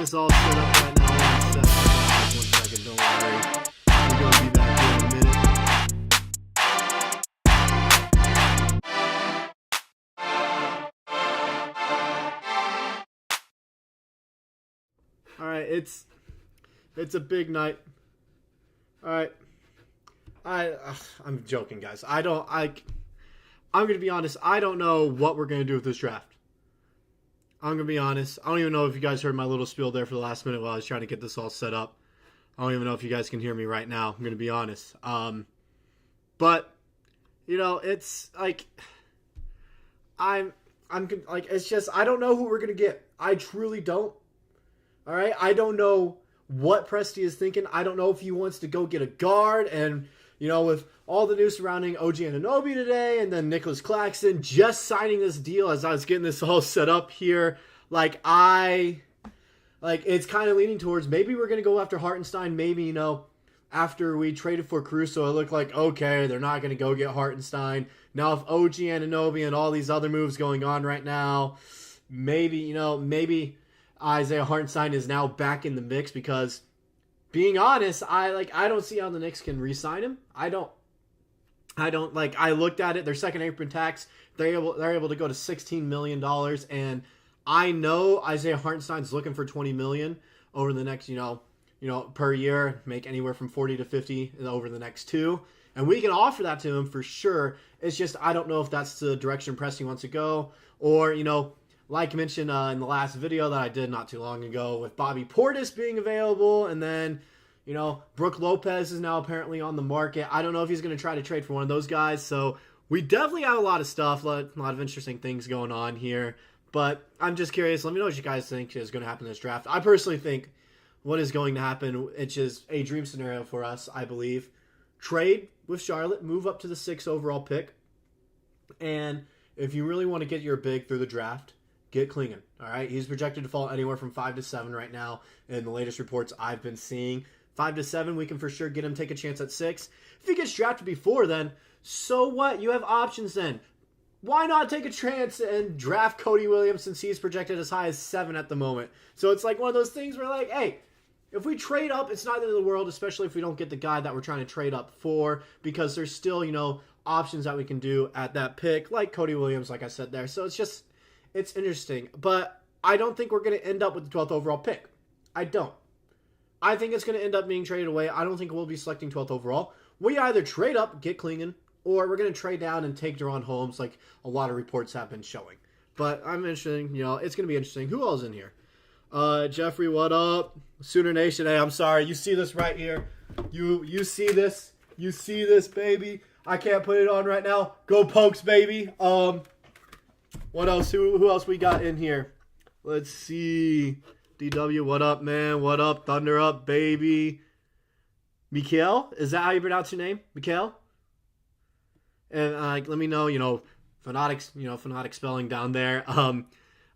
this all set up right now. One second, don't worry. We're going to be back here in a minute. All right, it's a big night. All right. I'm joking, guys. I'm going to be honest. I don't know what we're going to do with this draft. I'm going to be honest. I don't even know if you guys heard my little spiel there for the last minute while I was trying to get this all set up. I don't even know if you guys can hear me right now. I'm going to be honest. But, you know, it's like, I'm like, it's just, I don't know who we're going to get. I truly don't. All right. I don't know what Presti is thinking. I don't know if he wants to go get a guard. And, you know, with all the news surrounding OG Anunoby today and then Nicholas Claxton just signing this deal as I was getting this all set up here, it's kind of leaning towards maybe we're going to go after Hartenstein. Maybe, you know, after we traded for Caruso, it looked like, okay, they're not going to go get Hartenstein. Now, if OG Anunoby and all these other moves going on right now, maybe Isaiah Hartenstein is now back in the mix because, being honest, I don't see how the Knicks can re-sign him. I looked at it, their second apron tax, they're able to go to $16 million, and I know Isaiah Hartenstein's looking for $20 million over the next, per year, make anywhere from 40 to 50 over the next two. And we can offer that to him for sure. It's just, I don't know if that's the direction Presti wants to go, or, like mentioned in the last video that I did not too long ago with Bobby Portis being available, and then, Brook Lopez is now apparently on the market. I don't know if he's going to try to trade for one of those guys. So we definitely have a lot of stuff, a lot of interesting things going on here. But I'm just curious. Let me know what you guys think is going to happen in this draft. I personally think what is going to happen, which is a dream scenario for us, I believe. Trade with Charlotte, move up to the 6th overall pick. And if you really want to get your big through the draft, get Clingan, all right? He's projected to fall anywhere from 5 to 7 right now in the latest reports I've been seeing. 5 to 7, we can for sure get him, take a chance at 6. If he gets drafted before then, so what? You have options then. Why not take a chance and draft Cody Williams since he's projected as high as 7 at the moment? So it's like one of those things where, like, hey, if we trade up, it's not the end of the world, especially if we don't get the guy that we're trying to trade up for, because there's still, options that we can do at that pick, like Cody Williams, like I said there. So it's interesting. But I don't think we're going to end up with the 12th overall pick. I don't. I think it's going to end up being traded away. I don't think we'll be selecting 12th overall. We either trade up, get Clingan, or we're going to trade down and take Deron Holmes, like a lot of reports have been showing. But I'm interested, it's going to be interesting. Who else in here? Jeffrey, what up? Sooner Nation. Hey, I'm sorry. You see this right here. You see this. You see this, baby. I can't put it on right now. Go Pokes, baby. What else? Who else we got in here? Let's see. DW, what up, man? What up? Thunder up, baby. Mikael? Is that how you pronounce your name? Mikael? And let me know, phonetic spelling down there. I'm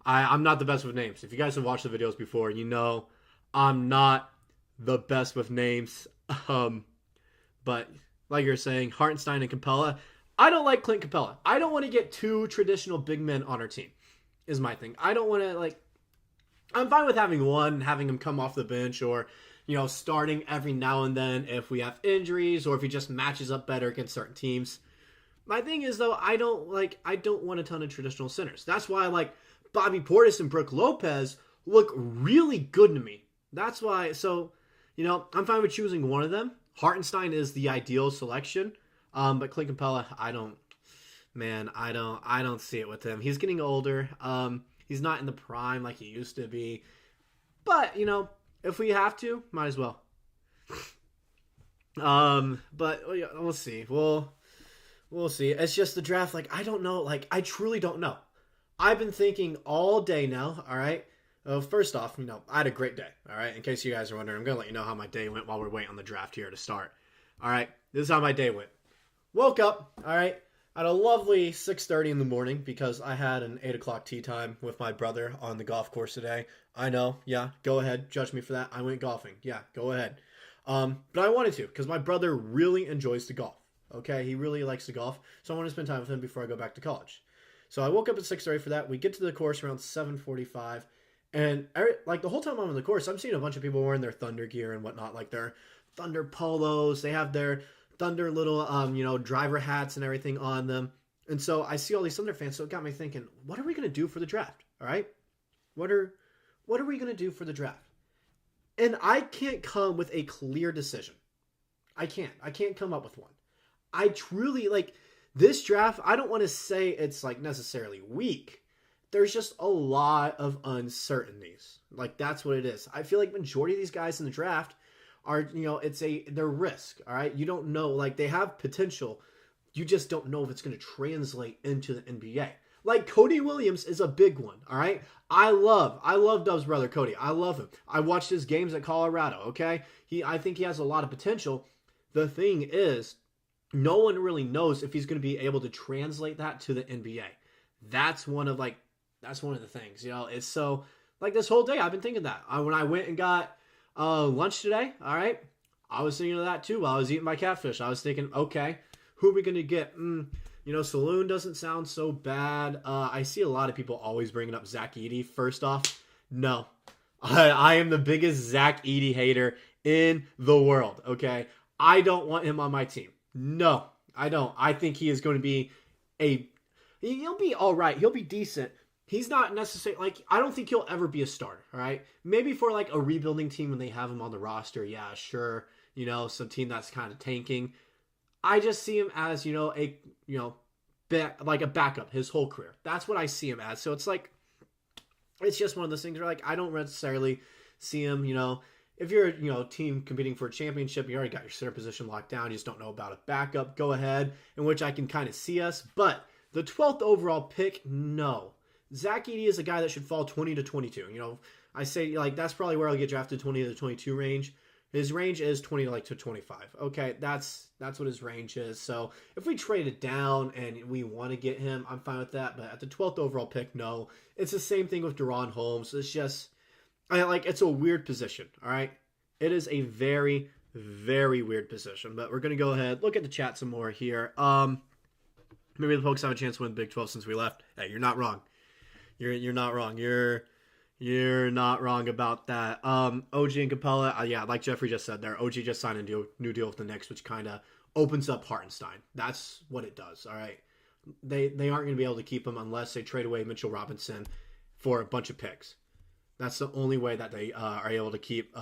not the best with names. If you guys have watched the videos before, I'm not the best with names. But like you're saying, Hartenstein and Capella. I don't like Clint Capella. I don't want to get two traditional big men on our team, is my thing. I don't want to, I'm fine with having one, having him come off the bench, or, starting every now and then if we have injuries or if he just matches up better against certain teams. My thing is, though, I don't want a ton of traditional centers. That's why I like Bobby Portis and Brook Lopez look really good to me. That's why, I'm fine with choosing one of them. Hartenstein is the ideal selection. But Clint Capella, I don't see it with him. He's getting older. He's not in the prime like he used to be. But, if we have to, might as well. But we'll see. We'll see. It's just the draft. I don't know. I truly don't know. I've been thinking all day now. All right. First off, I had a great day. All right. In case you guys are wondering, I'm going to let you know how my day went while we're waiting on the draft here to start. All right. This is how my day went. Woke up. All right. At a lovely 6:30 in the morning because I had an 8 o'clock tea time with my brother on the golf course today. I know. Yeah. Go ahead. Judge me for that. I went golfing. Yeah. Go ahead. But I wanted to because my brother really enjoys to golf. Okay. He really likes to golf. So I want to spend time with him before I go back to college. So I woke up at 6:30 for that. We get to the course around 7:45. And like the whole time I'm on the course, I'm seeing a bunch of people wearing their Thunder gear and whatnot, like their Thunder polos. They have their Thunder little, driver hats and everything on them. And so I see all these Thunder fans, so it got me thinking, what are we going to do for the draft? All right? What are we going to do for the draft? And I can't come with a clear decision. I can't come up with one. I truly, like, this draft, I don't want to say it's, like, necessarily weak. There's just a lot of uncertainties. Like, that's what it is. I feel like majority of these guys in the draft are, they're risk, all right? You don't know, like, they have potential. You just don't know if it's going to translate into the NBA. Like, Cody Williams is a big one, all right? I love Dove's brother, Cody. I love him. I watched his games at Colorado, okay? I think he has a lot of potential. The thing is, no one really knows if he's going to be able to translate that to the NBA. That's one of the things, it's so, like, this whole day I've been thinking that. When I went and got lunch today, all right, I was thinking of that too while I was eating my catfish. I was thinking, okay, who are we going to get? Saloon doesn't sound so bad. I see a lot of people always bringing up Zach Edey. First off, no. I am the biggest Zach Edey hater in the world, okay? I don't want him on my team. No, I don't. I think he is going to be he'll be all right. He'll be decent. He's not necessarily, like, I don't think he'll ever be a starter, all right? Maybe for, like, a rebuilding team when they have him on the roster, yeah, sure. Some team that's kind of tanking. I just see him as, a backup his whole career. That's what I see him as. So it's like, it's just one of those things where, like, I don't necessarily see him, if you're a team competing for a championship, you already got your center position locked down, you just don't know about a backup, go ahead, in which I can kind of see us. But the 12th overall pick, no. Zach Edey is a guy that should fall 20 to 22. I say, like, that's probably where I'll get drafted, 20 to 22 range. His range is 20 to 25. Okay, that's what his range is. So if we trade it down and we want to get him, I'm fine with that. But at the 12th overall pick, no. It's the same thing with Deron Holmes. It's just, it's a weird position, all right? It is a very, very weird position. But we're going to go ahead, look at the chat some more here. Maybe the Pokes have a chance to win the Big 12 since we left. Hey, you're not wrong. You're not wrong. You're not wrong about that. OG and Capella, yeah, like Jeffrey just said there, OG just signed a new deal with the Knicks, which kind of opens up Hartenstein. That's what it does, all right? They aren't going to be able to keep him unless they trade away Mitchell Robinson for a bunch of picks. That's the only way that they are able to keep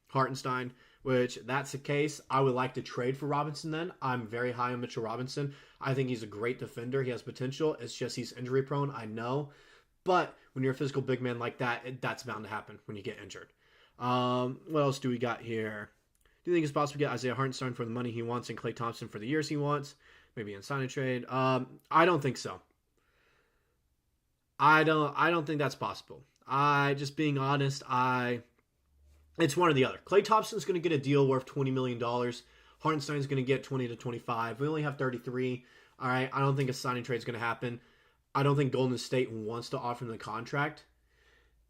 Hartenstein, which that's the case. I would like to trade for Robinson then. I'm very high on Mitchell Robinson. I think he's a great defender. He has potential. It's just he's injury prone, I know. But when you're a physical big man like that, that's bound to happen when you get injured. What else do we got here? Do you think it's possible to get Isaiah Hartenstein for the money he wants and Klay Thompson for the years he wants? Maybe in sign and trade. I don't think so. I don't think that's possible. Just being honest, it's one or the other. Klay Thompson's going to get a deal worth $20 million. Hartenstein's going to get 20 to 25. We only have 33. All right, I don't think a signing trade is going to happen. I don't think Golden State wants to offer him the contract.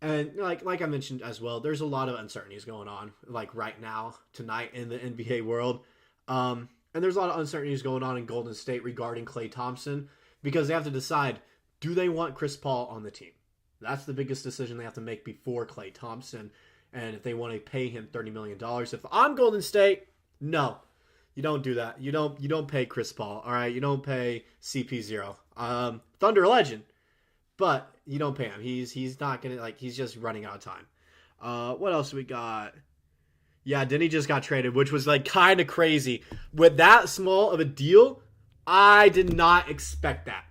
And like I mentioned as well, there's a lot of uncertainties going on, like right now, tonight in the NBA world. And there's a lot of uncertainties going on in Golden State regarding Klay Thompson because they have to decide, do they want Chris Paul on the team? That's the biggest decision they have to make before Klay Thompson. And if they want to pay him $30 million. If I'm Golden State, no. You don't do that. You don't pay Chris Paul, all right? You don't pay CP0. Thunder legend, but you don't pay him. He's not going to, he's just running out of time. What else we got? Yeah, Denny just got traded, which was, kind of crazy. With that small of a deal, I did not expect that.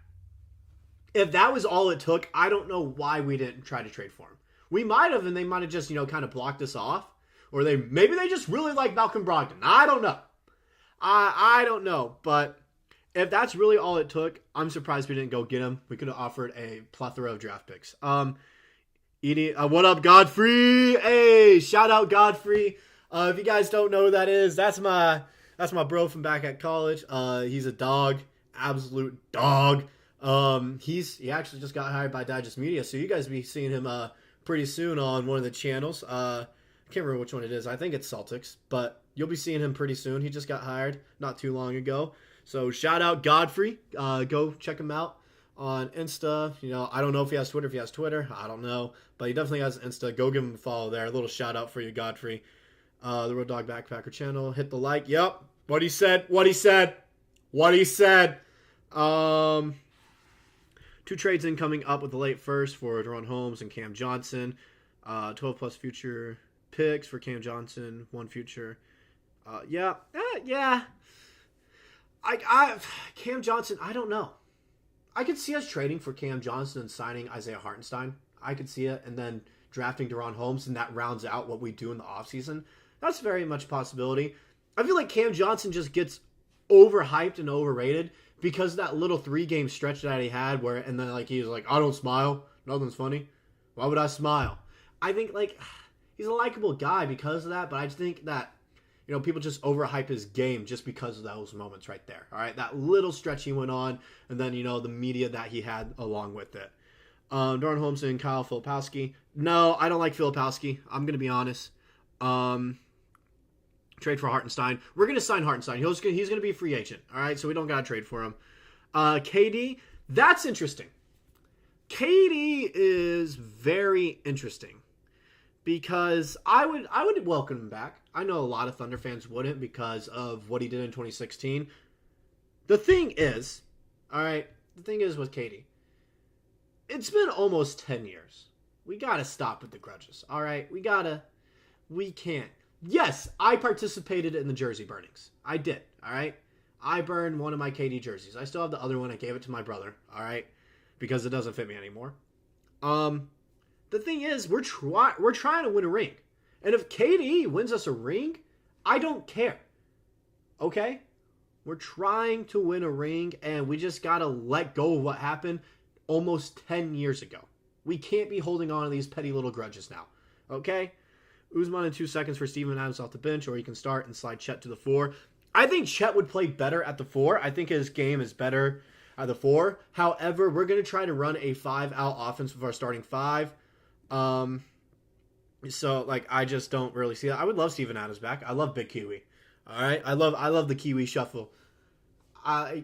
If that was all it took, I don't know why we didn't try to trade for him. We might have, and they might have just, kind of blocked us off. Or maybe they just really like Malcolm Brogdon. I don't know. I don't know, but if that's really all it took, I'm surprised we didn't go get him. We could have offered a plethora of draft picks. What up, Godfrey? Hey, shout out Godfrey. If you guys don't know who that is, that's my bro from back at college. He's a dog, absolute dog. He actually just got hired by Digest Media, so you guys will be seeing him pretty soon on one of the channels. I can't remember which one it is. I think it's Celtics, but you'll be seeing him pretty soon. He just got hired not too long ago. So shout out Godfrey. Go check him out on Insta. I don't know if he has Twitter. If he has Twitter, I don't know. But he definitely has Insta. Go give him a follow there. A little shout out for you, Godfrey. The Road Dog Backpacker channel. Hit the like. Yep. What he said. 2 trades incoming up with the late first for Daron Holmes and Cam Johnson. 12 plus future picks for Cam Johnson. 1 future. Yeah. Cam Johnson, I don't know. I could see us trading for Cam Johnson and signing Isaiah Hartenstein. I could see it, and then drafting Daron Holmes, and that rounds out what we do in the offseason. That's very much a possibility. I feel like Cam Johnson just gets overhyped and overrated because of that little 3-game stretch that he had and then he was like, I don't smile. Nothing's funny. Why would I smile? I think he's a likable guy because of that, but I just think that people just overhype his game just because of those moments right there. All right, that little stretch he went on, and then the media that he had along with it. Daron Holmes and Kyle Filipowski. No, I don't like Filipowski. I'm gonna be honest. Trade for Hartenstein. We're gonna sign Hartenstein. He's gonna be a free agent. All right, so we don't gotta trade for him. KD. That's interesting. KD is very interesting because I would welcome him back. I know a lot of Thunder fans wouldn't because of what he did in 2016. The thing is with KD, it's been almost 10 years. We got to stop with the grudges, all right? We can't. Yes, I participated in the jersey burnings. I did, all right? I burned one of my KD jerseys. I still have the other one. I gave it to my brother, all right? Because it doesn't fit me anymore. The thing is, we're trying to win a ring. And if KD wins us a ring, I don't care. Okay? We're trying to win a ring, and we just got to let go of what happened almost 10 years ago. We can't be holding on to these petty little grudges now. Okay? Usman in 2 seconds for Steven Adams off the bench, or he can start and slide Chet to the 4. I think Chet would play better at the 4. I think his game is better at the 4. However, we're going to try to run a 5-out offense with our starting 5. So, I just don't really see that. I would love Steven Adams back. I love Big Kiwi. All right? I love the Kiwi shuffle. I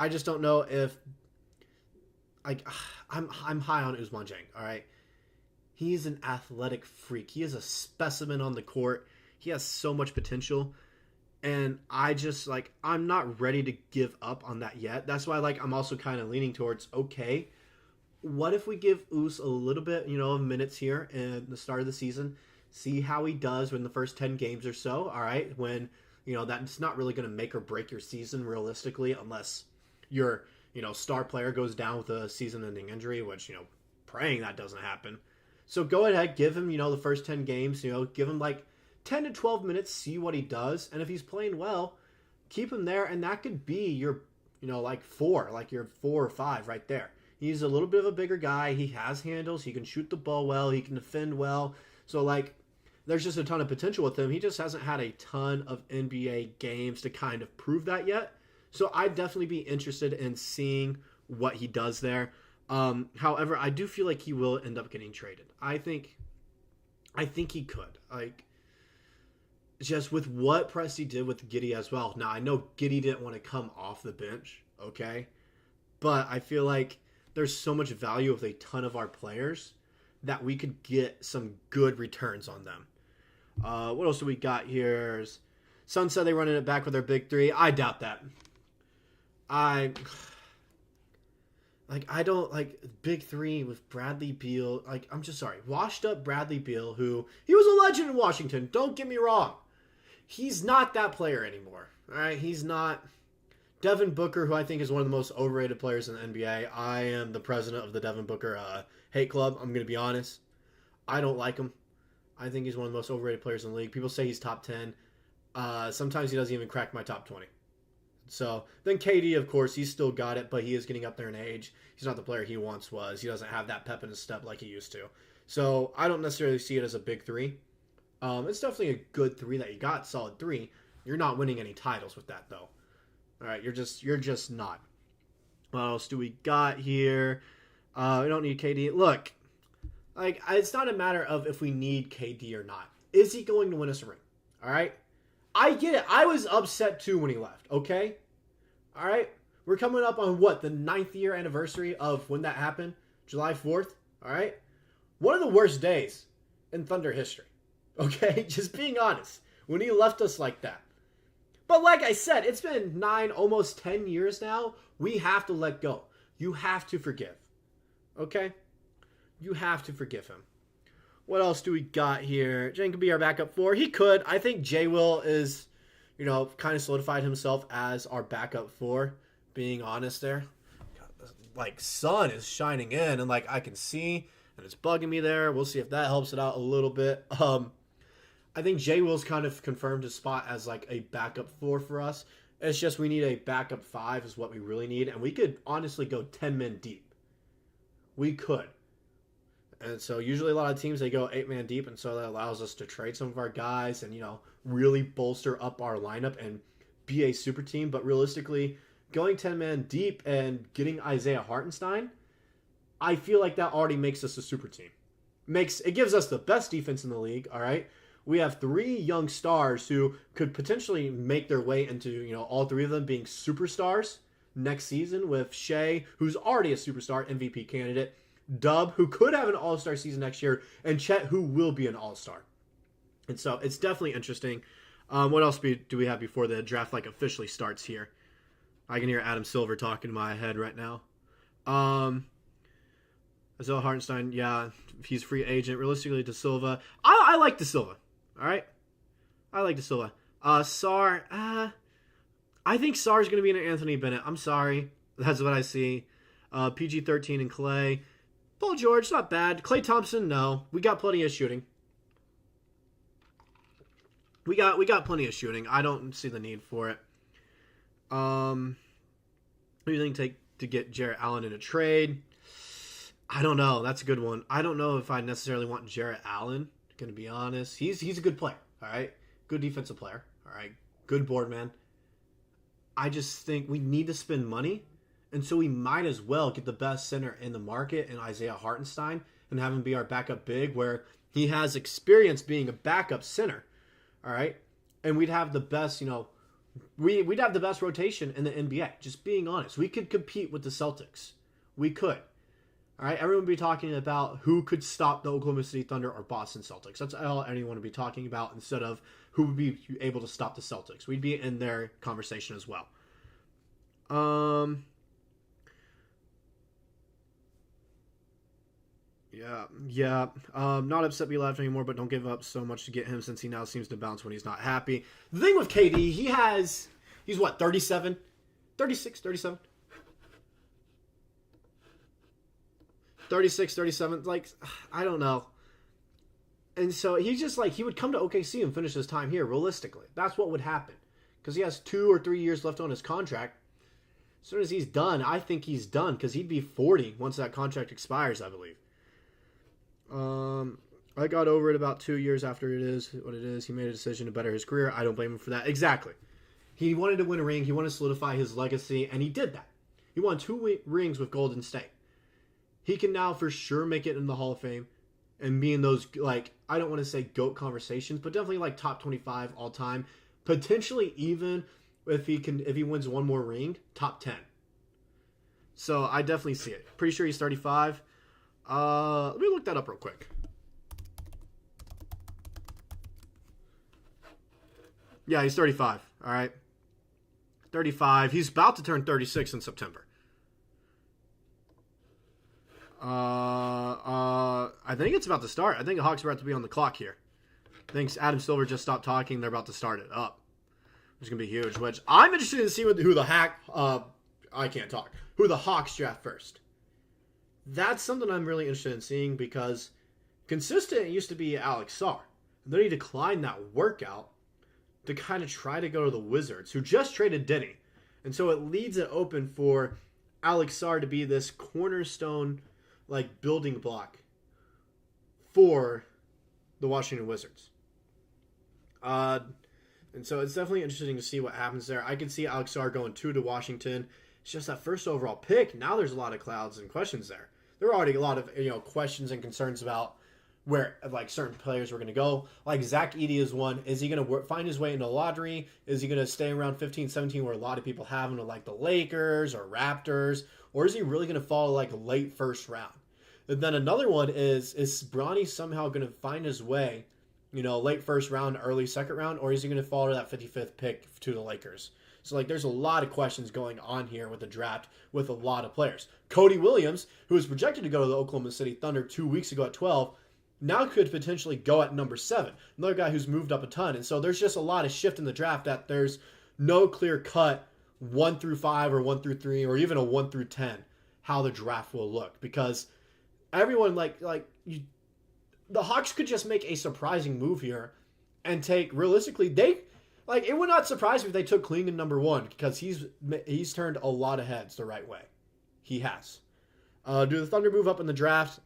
just don't know if... I'm high on Usman Jang, all right? He's an athletic freak. He is a specimen on the court. He has so much potential. And I just, I'm not ready to give up on that yet. That's why, I'm also kind of leaning towards, okay, what if we give Us a little bit, of minutes here in the start of the season, see how he does in the first 10 games or so, all right? When, that's not really going to make or break your season realistically unless your, star player goes down with a season-ending injury, which, praying that doesn't happen. So go ahead, give him, the first 10 games, give him 10 to 12 minutes, see what he does. And if he's playing well, keep him there. And that could be your, 4, your 4 or 5 right there. He's a little bit of a bigger guy. He has handles. He can shoot the ball well. He can defend well. So, there's just a ton of potential with him. He just hasn't had a ton of NBA games to kind of prove that yet. So I'd definitely be interested in seeing what he does there. However, I do feel like he will end up getting traded. I think he could. Just with what Presti did with Giddey as well. Now, I know Giddey didn't want to come off the bench, okay? But I feel like there's so much value with a ton of our players that we could get some good returns on them. What else do we got here? Sun said they're running it back with their big 3. I doubt that. I don't big 3 with Bradley Beal. I'm just sorry. Washed up Bradley Beal, who he was a legend in Washington. Don't get me wrong. He's not that player anymore. All right. He's not. Devin Booker, who I think is one of the most overrated players in the NBA. I am the president of the Devin Booker hate club. I'm going to be honest. I don't like him. I think he's one of the most overrated players in the league. People say he's top 10. Sometimes he doesn't even crack my top 20. So then KD, of course, he's still got it, but he is getting up there in age. He's not the player he once was. He doesn't have that pep in his step like he used to. So I don't necessarily see it as a big 3. It's definitely a good 3 that you got, solid 3. You're not winning any titles with that, though. All right, you're just not. What else do we got here? We don't need KD. Look, it's not a matter of if we need KD or not. Is he going to win us a ring? All right? I get it. I was upset too when he left, okay? All right? We're coming up on what, the 9th year anniversary of when that happened? July 4th, all right? One of the worst days in Thunder history, okay? Just being honest, when he left us like that. But like I said, it's been 9, almost 10 years now. We have to let go. You have to forgive, okay? You have to forgive him. What else do we got here? Jane could be our backup 4. He could. I think J. Will is, kind of solidified himself as our backup 4, being honest there. Like, sun is shining in, and, like, I can see, and it's bugging me there. We'll see if that helps it out a little bit. I think J. Will's kind of confirmed his spot as, like, a backup 4 for us. It's just we need a backup 5 is what we really need, and we could honestly go 10 men deep. We could. And so usually a lot of teams, they go 8-man deep, and so that allows us to trade some of our guys and, really bolster up our lineup and be a super team. But realistically, going 10-man deep and getting Isaiah Hartenstein, I feel like that already makes us a super team. It gives us the best defense in the league, all right? We have 3 young stars who could potentially make their way into, all 3 of them being superstars next season, with Shai, who's already a superstar MVP candidate, Dub, who could have an all-star season next year, and Chet, who will be an all-star. And so it's definitely interesting. What else do we have before the draft officially starts here? I can hear Adam Silver talking in my head right now. Isaiah Hartenstein, yeah, he's free agent. Realistically, De Silva. I like De Silva. All right? I like De Silva. Sar, I think Sar's going to be an Anthony Bennett. I'm sorry. That's what I see. PG-13 and Clay. Paul George, not bad. Klay Thompson, no. We got plenty of shooting. We got plenty of shooting. I don't see the need for it. What do you think to get Jarrett Allen in a trade? I don't know. That's a good one. I don't know if I necessarily want Jarrett Allen, going to be honest. He's a good player, all right? Good defensive player, all right? Good board man. I just think we need to spend money. And so we might as well get the best center in the market in Isaiah Hartenstein and have him be our backup big, where he has experience being a backup center. All right. And we'd have the best, we'd have the best rotation in the NBA. Just being honest. We could compete with the Celtics. We could. All right. Everyone would be talking about who could stop the Oklahoma City Thunder or Boston Celtics. That's all anyone would be talking about, instead of who would be able to stop the Celtics. We'd be in their conversation as well. Yeah. Not upset we left anymore, but don't give up so much to get him, since he now seems to bounce when he's not happy. The thing with KD, he's what, 37? 36, 37? 36, 37, like, I don't know. And so he's just he would come to OKC and finish his time here, realistically. That's what would happen. Because he has 2 or 3 years left on his contract. As soon as he's done, I think he's done, because he'd be 40 once that contract expires, I believe. I got over it about 2 years after it is what it is. He made a decision to better his career. I don't blame him for that. Exactly. He wanted to win a ring. He wanted to solidify his legacy, and he did that. He won 2 rings with Golden State. He can now for sure make it in the Hall of Fame and be in those, I don't want to say GOAT conversations, but definitely top 25 all time. Potentially even if he wins 1 more ring, top 10. So I definitely see it. Pretty sure he's 35. Let me look that up real quick. Yeah, he's 35. All right. 35. He's about to turn 36 in September. I think it's about to start. I think the Hawks are about to be on the clock here. I think Adam Silver just stopped talking. They're about to start it up. It's going to be huge, which I'm interested to see who the Hawks draft first. That's something I'm really interested in seeing, because consistent used to be Alex Sarr. And then he declined that workout to kind of try to go to the Wizards, who just traded Giddey. And so it leaves it open for Alex Sarr to be this cornerstone, building block for the Washington Wizards. And so it's definitely interesting to see what happens there. I can see Alex Sarr going 2 to Washington. It's just that first overall pick. Now there's a lot of clouds and questions there. There are already a lot of questions and concerns about where like certain players were going to go. Like Zach Edey is one. Is he going to find his way into the lottery? Is he going to stay around 15, 17 where a lot of people have him to like the Lakers or Raptors? Or is he really going to fall like late first round? And then another one is Bronny somehow going to find his way, late first round, early second round, or is he going to fall to that 55th pick to the Lakers? So, like, there's a lot of questions going on here with the draft with a lot of players. Cody Williams, who was projected to go to the Oklahoma City Thunder 2 weeks ago at 12, now could potentially go at number 7. Another guy who's moved up a ton. And so there's just a lot of shift in the draft that there's no clear cut 1 through 5 or 1 through 3 or even a 1 through 10 how the draft will look. Because everyone, the Hawks could just make a surprising move here and take, realistically, it would not surprise me if they took Clingan number 1 because he's turned a lot of heads the right way. He has. Do the Thunder move up in the draft?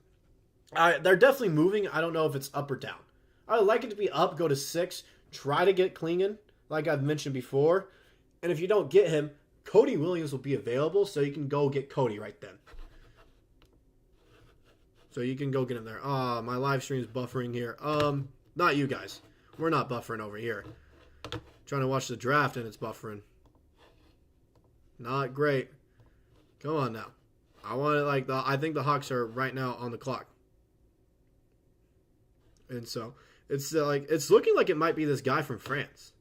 They're definitely moving. I don't know if it's up or down. I would like it to be up, go to 6, try to get Clingan, like I've mentioned before. And if you don't get him, Cody Williams will be available, so you can go get Cody right then. So you can go get him there. My live stream is buffering here. Not you guys. We're not buffering over here. Trying to watch the draft and it's buffering. Not great. Come on now. I think the Hawks are right now on the clock. And so it's it's looking like it might be this guy from France.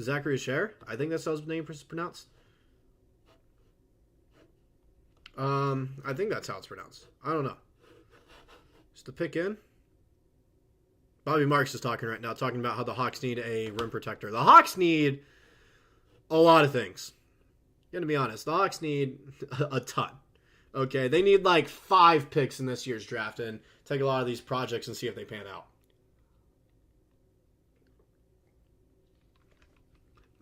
Zachary Cher. I think that's how his name is pronounced. I think that's how it's pronounced. I don't know. Just to pick in. Bobby Marks is talking right now, talking about how the Hawks need a rim protector. The Hawks need a lot of things. I'm gonna be honest. The Hawks need a ton. Okay, they need like 5 picks in this year's draft and take a lot of these projects and see if they pan out.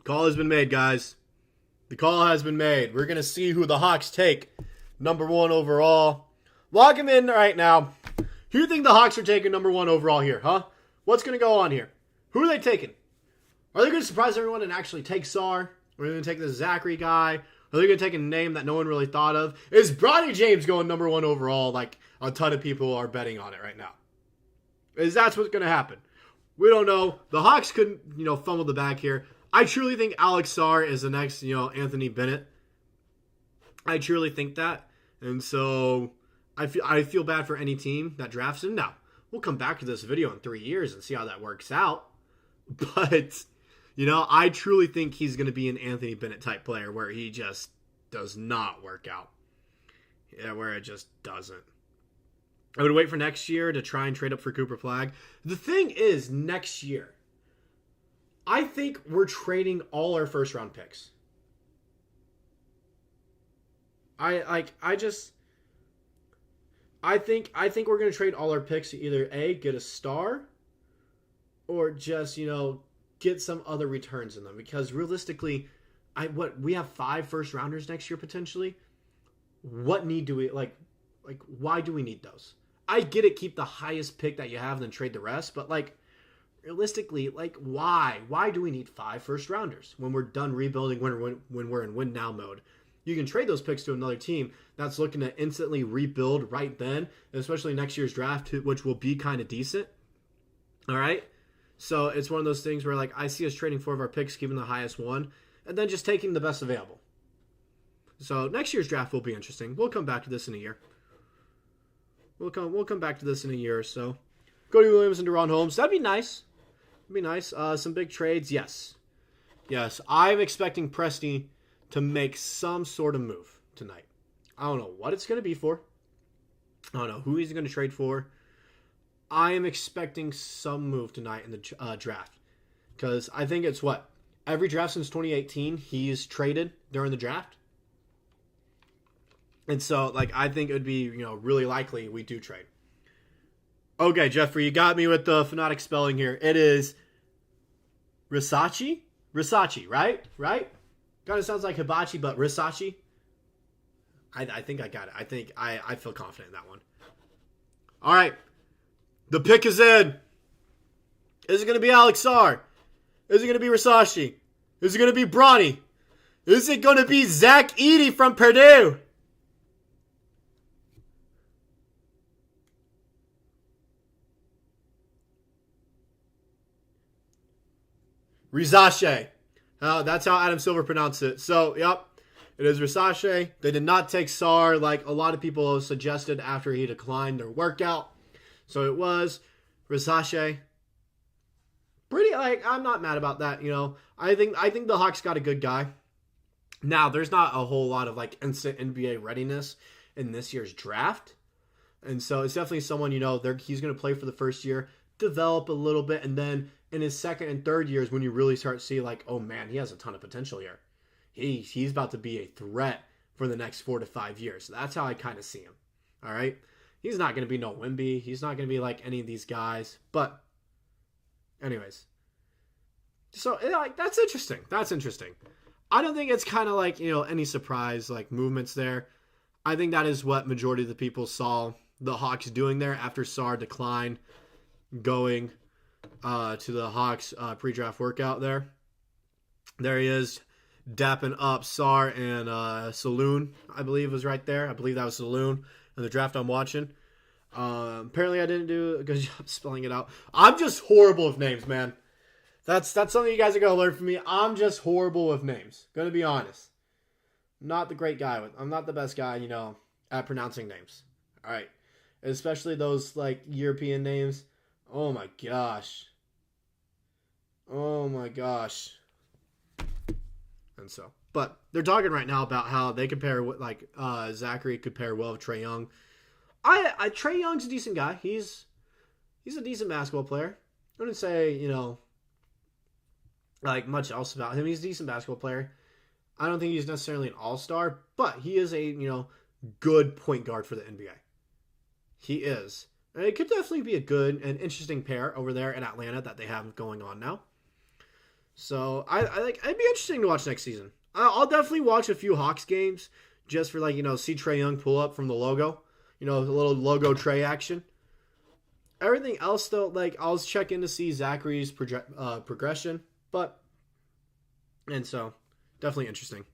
Call has been made, guys. The call has been made. We're gonna see who the Hawks take. Number 1 overall. Log him in right now. Who do you think the Hawks are taking number 1 overall here, huh? What's going to go on here? Who are they taking? Are they going to surprise everyone and actually take Sar? Are they going to take the Zachary guy? Are they going to take a name that no one really thought of? Is Bronny James going number 1 overall? Like a ton of people are betting on it right now. That's what's going to happen. We don't know. The Hawks couldn't, fumble the bag here. I truly think Alex Sar is the next, Anthony Bennett. I truly think that. And so I feel bad for any team that drafts him. Now, we'll come back to this video in 3 years and see how that works out. But, I truly think he's going to be an Anthony Bennett type player where he just does not work out. Yeah, where it just doesn't. I would wait for next year to try and trade up for Cooper Flagg. The thing is, next year, I think we're trading all our first round picks. I think we're going to trade all our picks to either A, get a star, or just, get some other returns in them. Because realistically, we have 5 first rounders next year potentially. What need do we, why do we need those? I get it, keep the highest pick that you have and then trade the rest. But, realistically, why? Why do we need 5 first rounders when we're done rebuilding, when we're in win now mode? You can trade those picks to another team that's looking to instantly rebuild right then, especially next year's draft, which will be kind of decent. All right? So it's one of those things where, I see us trading 4 of our picks, keeping the highest one, and then just taking the best available. So next year's draft will be interesting. We'll come back to this in a year. We'll come back to this in a year or so. Cody Williams and Deron Holmes. That'd be nice. It'd be nice. Some big trades, yes. Yes, I'm expecting Presti to make some sort of move tonight. I don't know what it's going to be for. I don't know who he's going to trade for. I am expecting some move tonight in the draft. Because I think it's every draft since 2018, he's traded during the draft. And so, I think it would be, really likely we do trade. Okay, Jeffrey, you got me with the phonetic spelling here. It is Risachi? Risachi, right? Right? Kind of sounds like hibachi, but Risachi. I think I got it. I think I feel confident in that one. All right. The pick is in. Is it going to be Alex Sar? Is it going to be Risachi? Is it going to be Bronny? Is it going to be Zach Edey from Purdue? Risache. That's how Adam Silver pronounced it. So, yep, it is Risache. They did not take Sarr like a lot of people suggested after he declined their workout. So it was Risache. Pretty, I'm not mad about that, I think the Hawks got a good guy. Now, there's not a whole lot of instant NBA readiness in this year's draft. And so it's definitely someone, he's going to play for the first year, develop a little bit, and then in his second and third years when you really start to see oh man, he has a ton of potential here. He's about to be a threat for the next 4 to 5 years. That's how I kind of see him. All right? He's not going to be no Wemby. He's not going to be like any of these guys. But anyways. So that's interesting. That's interesting. I don't think it's kind of any surprise movements there. I think that is what majority of the people saw the Hawks doing there after Sarr declined, going to the Hawks pre-draft workout there. There he is, dapping up Sarr and Saloon, I believe was right there. I believe that was Saloon in the draft I'm watching. Apparently I didn't do a good job spelling it out. I'm just horrible with names, man. That's something you guys are going to learn from me. I'm just horrible with names. Going to be honest. Not the great guy. I'm not the best guy, at pronouncing names. All right. Especially those, European names. Oh, my gosh. Oh, my gosh. And so. But they're talking right now about how they compare, Zachary could pair well with Trae Young. Trae Young's a decent guy. He's a decent basketball player. I wouldn't say, much else about him. He's a decent basketball player. I don't think he's necessarily an all-star, but he is a, good point guard for the NBA. He is. And it could definitely be a good and interesting pair over there in Atlanta that they have going on now. So, it'd be interesting to watch next season. I'll definitely watch a few Hawks games just for, see Trae Young pull up from the logo. A little logo Trae action. Everything else, though, I'll check in to see Zachary's progression. And so, definitely interesting.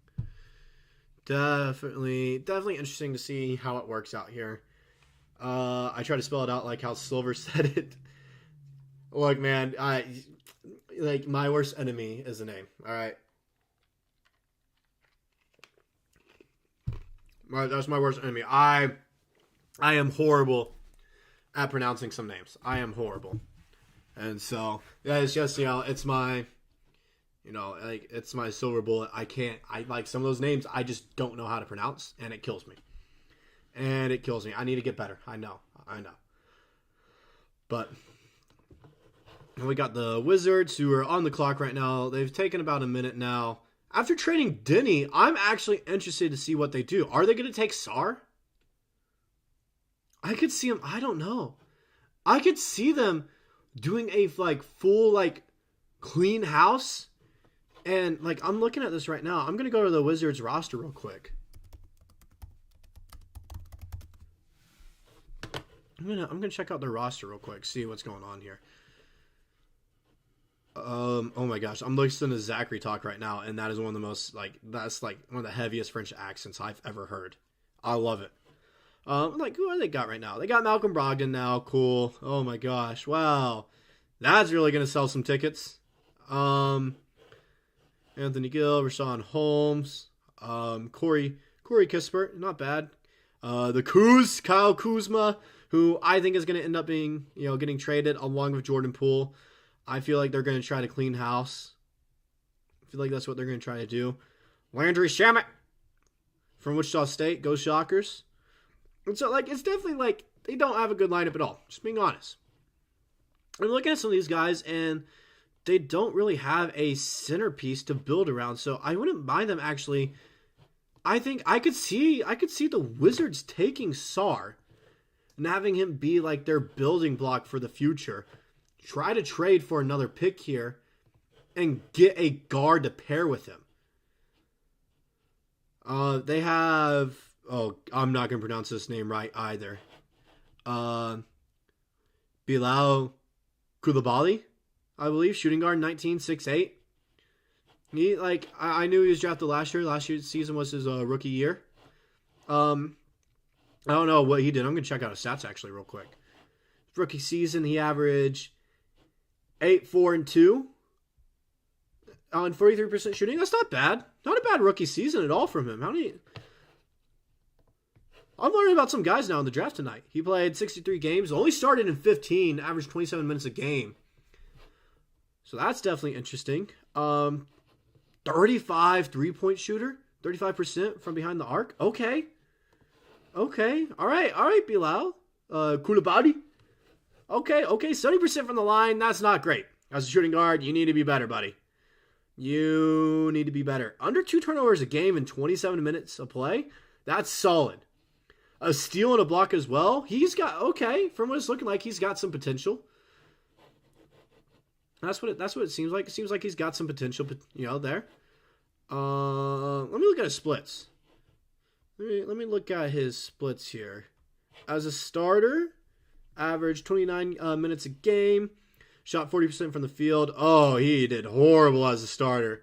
Definitely interesting to see how it works out here. I try to spell it out like how Silver said it. Look, man, my worst enemy is the name. All right. That's my worst enemy. I am horrible at pronouncing some names. I am horrible. And so, yeah, it's just, it's my, it's my silver bullet. I some of those names, I just don't know how to pronounce, and it kills me. I need to get better. I know. But we got the Wizards, who are on the clock right now. They've taken about a minute now. After trading Giddey, I'm actually interested to see what they do. Are they going to take Sarr? I could see them. I don't know. I could see them doing a full clean house. And I'm looking at this right now. I'm going to go to the Wizards roster real quick. I'm gonna check out their roster real quick, see what's going on here. Oh my gosh, I'm listening to Zachary talk right now, and that is one of the most that's one of the heaviest French accents I've ever heard. I love it. Who are they got right now? They got Malcolm Brogdon now. Cool. Oh my gosh, wow, that's really gonna sell some tickets. Anthony Gill, Rashawn Holmes, Corey Kispert, not bad. The Kyle Kuzma, who I think is going to end up being, getting traded along with Jordan Poole. I feel like they're going to try to clean house. I feel like that's what they're going to try to do. Landry Shamet from Wichita State. Go Shockers. And so, it's definitely, they don't have a good lineup at all. Just being honest. I'm looking at some of these guys, and they don't really have a centerpiece to build around. So I wouldn't mind them actually. I think I could see the Wizards taking Sarr and having him be their building block for the future. Try to trade for another pick here and get a guard to pair with him. They have, I'm not going to pronounce this name right either. Bilal Koulibaly, I believe, shooting guard, 19, 6'8". He, I knew he was drafted last year. Last year's season was his rookie year. I don't know what he did. I'm going to check out his stats actually real quick. Rookie season, he averaged 8, 4, and 2. on 43% shooting. That's not bad. Not a bad rookie season at all from him. How many? I'm learning about some guys now in the draft tonight. He played 63 games, only started in 15, averaged 27 minutes a game. So that's definitely interesting. 35 three-point shooter, 35% from behind the arc. Okay. All right, Bilal. Koulibaly. Okay, 70% from the line. That's not great. As a shooting guard, you need to be better, buddy. You need to be better. Under 2 turnovers a game in 27 minutes of play. That's solid. A steal and a block as well. He's got, okay, from what it's looking like, he's got some potential. That's what it seems like. It seems like he's got some potential, there. Let me look at his splits. Let me look at his splits here. As a starter, averaged 29 minutes a game, shot 40% from the field. Oh, he did horrible as a starter.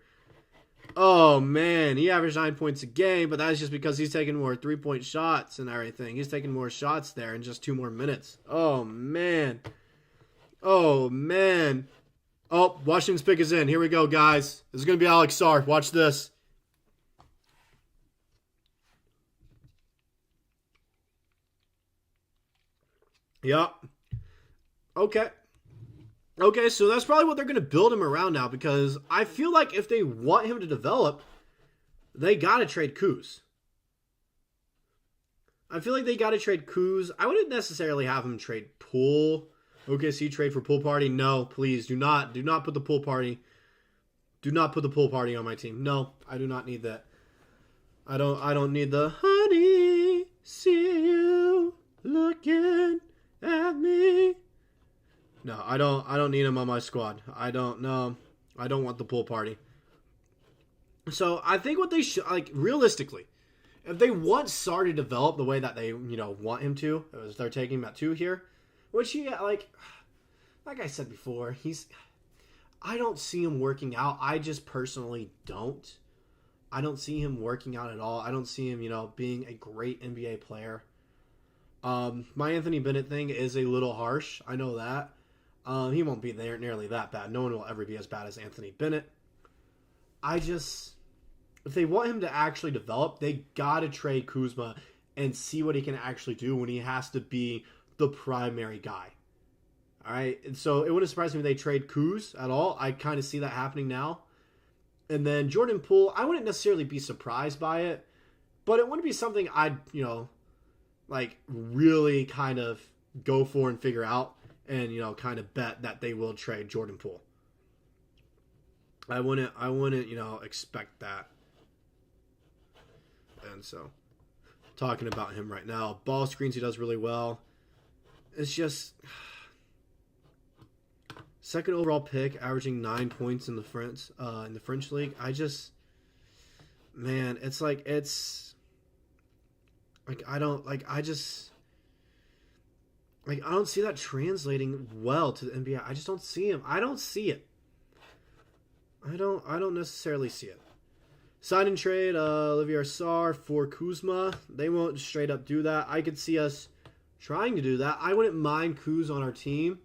Oh, man, he averaged 9 points a game, but that's just because he's taking more three-point shots and everything. He's taking more shots there in just 2 more minutes. Oh, man. Oh, Washington's pick is in. Here we go, guys. This is going to be Alex Sarr. Watch this. Yep. Okay, so that's probably what they're going to build him around now, because I feel like if they want him to develop, they got to trade Kuz. I feel like they got to trade Kuz. I wouldn't necessarily have him trade Poole. OKC trade for Pool Party. No, please do not put the Pool Party. Do not put the Pool Party on my team. No, I do not need that. I don't need the honey. See you looking at me. No, I don't need him on my squad. I don't want the Pool Party. So I think what they should, like, realistically, if they want Sarr to develop the way that they want him to, they're taking him at 2 here. Which he, like I said before, I don't see him working out. I just personally don't. I don't see him working out at all. I don't see him, being a great NBA player. My Anthony Bennett thing is a little harsh. I know that. He won't be there nearly that bad. No one will ever be as bad as Anthony Bennett. If they want him to actually develop, they got to trade Kuzma and see what he can actually do when he has to be the primary guy. All right, and so it wouldn't surprise me if they trade Kuz at all. I kind of see that happening now. And then Jordan Poole, I wouldn't necessarily be surprised by it, but it wouldn't be something I'd, really kind of go for and figure out and, kind of bet that they will trade Jordan Poole. I wouldn't, expect that. And so, talking about him right now, ball screens he does really well. It's just second overall pick, averaging 9 points in the French league. I don't see that translating well to the NBA. I just don't see him. I don't see it. I don't necessarily see it. Sign and trade Olivier Sarr for Kuzma. They won't straight up do that. I could see us trying to do that. I wouldn't mind Kuz on our team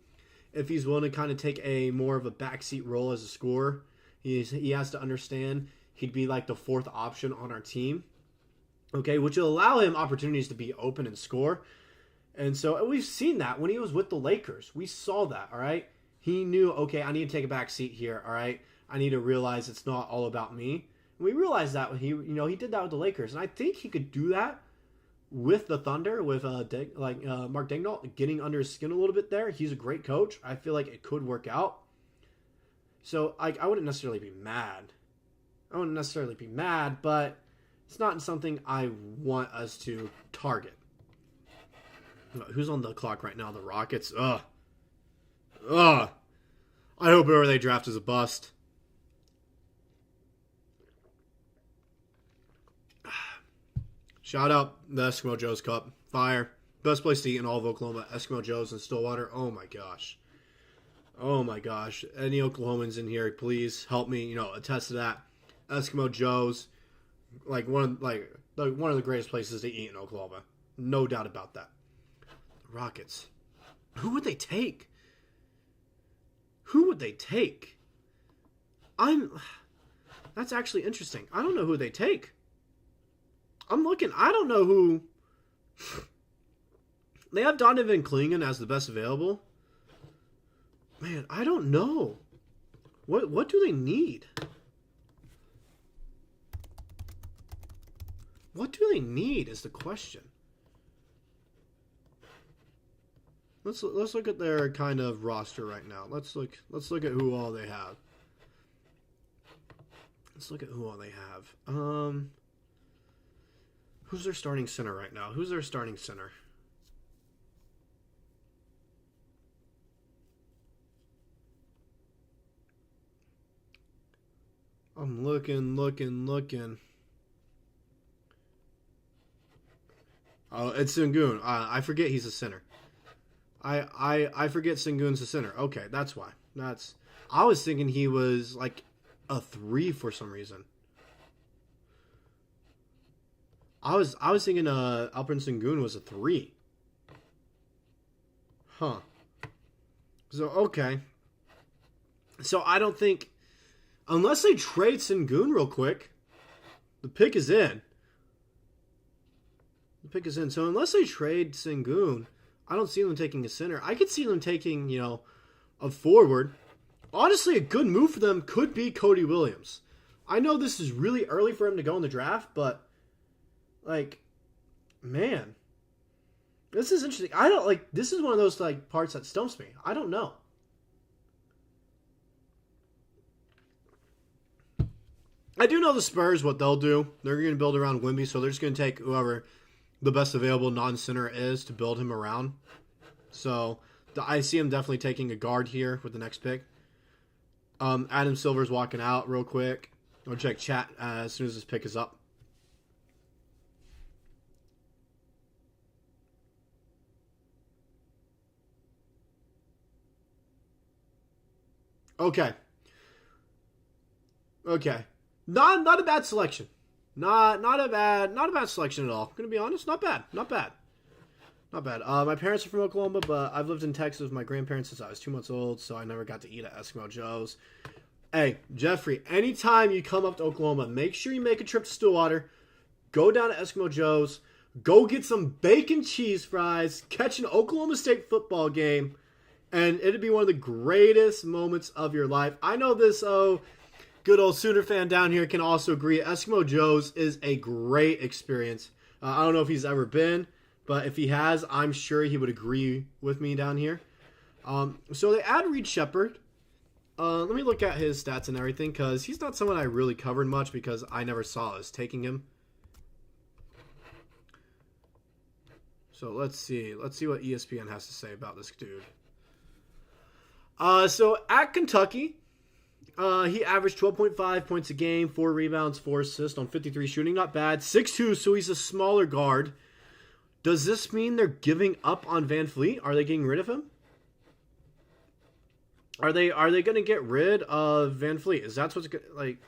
if he's willing to kind of take a more of a backseat role as a scorer. He has to understand he'd be like the 4th option on our team. Okay, which will allow him opportunities to be open and score. And so we've seen that when he was with the Lakers. We saw that, all right? He knew, okay, I need to take a back seat here, all right? I need to realize it's not all about me. And we realized that when he did that with the Lakers. And I think he could do that with the Thunder, with Mark Daigneault getting under his skin a little bit there. He's a great coach. I feel like it could work out. So I wouldn't necessarily be mad. But it's not something I want us to target. Who's on the clock right now? The Rockets. I hope whoever they draft is a bust. Shout out the Eskimo Joe's Cup. Fire. Best place to eat in all of Oklahoma. Eskimo Joe's in Stillwater. Oh my gosh. Any Oklahomans in here, please help me, attest to that. Eskimo Joe's, one of the greatest places to eat in Oklahoma. No doubt about that. The Rockets. Who would they take? That's actually interesting. I don't know who they take. I'm looking. I don't know who. They have Donovan Clingan as the best available. Man, I don't know. What do they need? What do they need is the question. Let's look at their kind of roster right now. Let's look at who all they have. Let's look at who all they have. Who's their starting center right now? Who's their starting center? I'm looking. Oh, it's Sengun. I forget he's a center. I forget Sengun's a center. Okay, that's why. I was thinking he was like a 3 for some reason. I was thinking Alperen Sengun was a 3. Huh. So okay. So I don't think, unless they trade Sengun real quick, the pick is in. So unless they trade Sengun, I don't see them taking a center. I could see them taking, a forward. Honestly, a good move for them could be Cody Williams. I know this is really early for him to go in the draft, but, man, this is interesting. This is one of those, parts that stumps me. I don't know. I do know the Spurs, what they'll do. They're going to build around Wemby, so they're just going to take whoever the best available non-center is to build him around. So I see him definitely taking a guard here with the next pick. Adam Silver's walking out real quick. I'll check chat as soon as this pick is up. Okay. Not a bad selection. Not a bad selection at all. Gonna be honest, not bad. My parents are from Oklahoma, but I've lived in Texas with my grandparents since I was 2 months old, so I never got to eat at Eskimo Joe's. Hey, Jeffrey, anytime you come up to Oklahoma, make sure you make a trip to Stillwater. Go down to Eskimo Joe's. Go get some bacon cheese fries. Catch an Oklahoma State football game. And it'd be one of the greatest moments of your life. I know this, good old Sooner fan down here can also agree. Eskimo Joe's is a great experience. I don't know if he's ever been, but if he has, I'm sure he would agree with me down here. So they add Reed Shepherd. Let me look at his stats and everything, because he's not someone I really covered much because I never saw us taking him. So let's see what ESPN has to say about this dude. So at Kentucky, he averaged 12.5 points a game, 4 rebounds, 4 assists on 53 shooting. Not bad. 6'2", so he's a smaller guard. Does this mean they're giving up on Van Fleet? Are they getting rid of him? Are they going to get rid of Van Fleet? Is that what's like?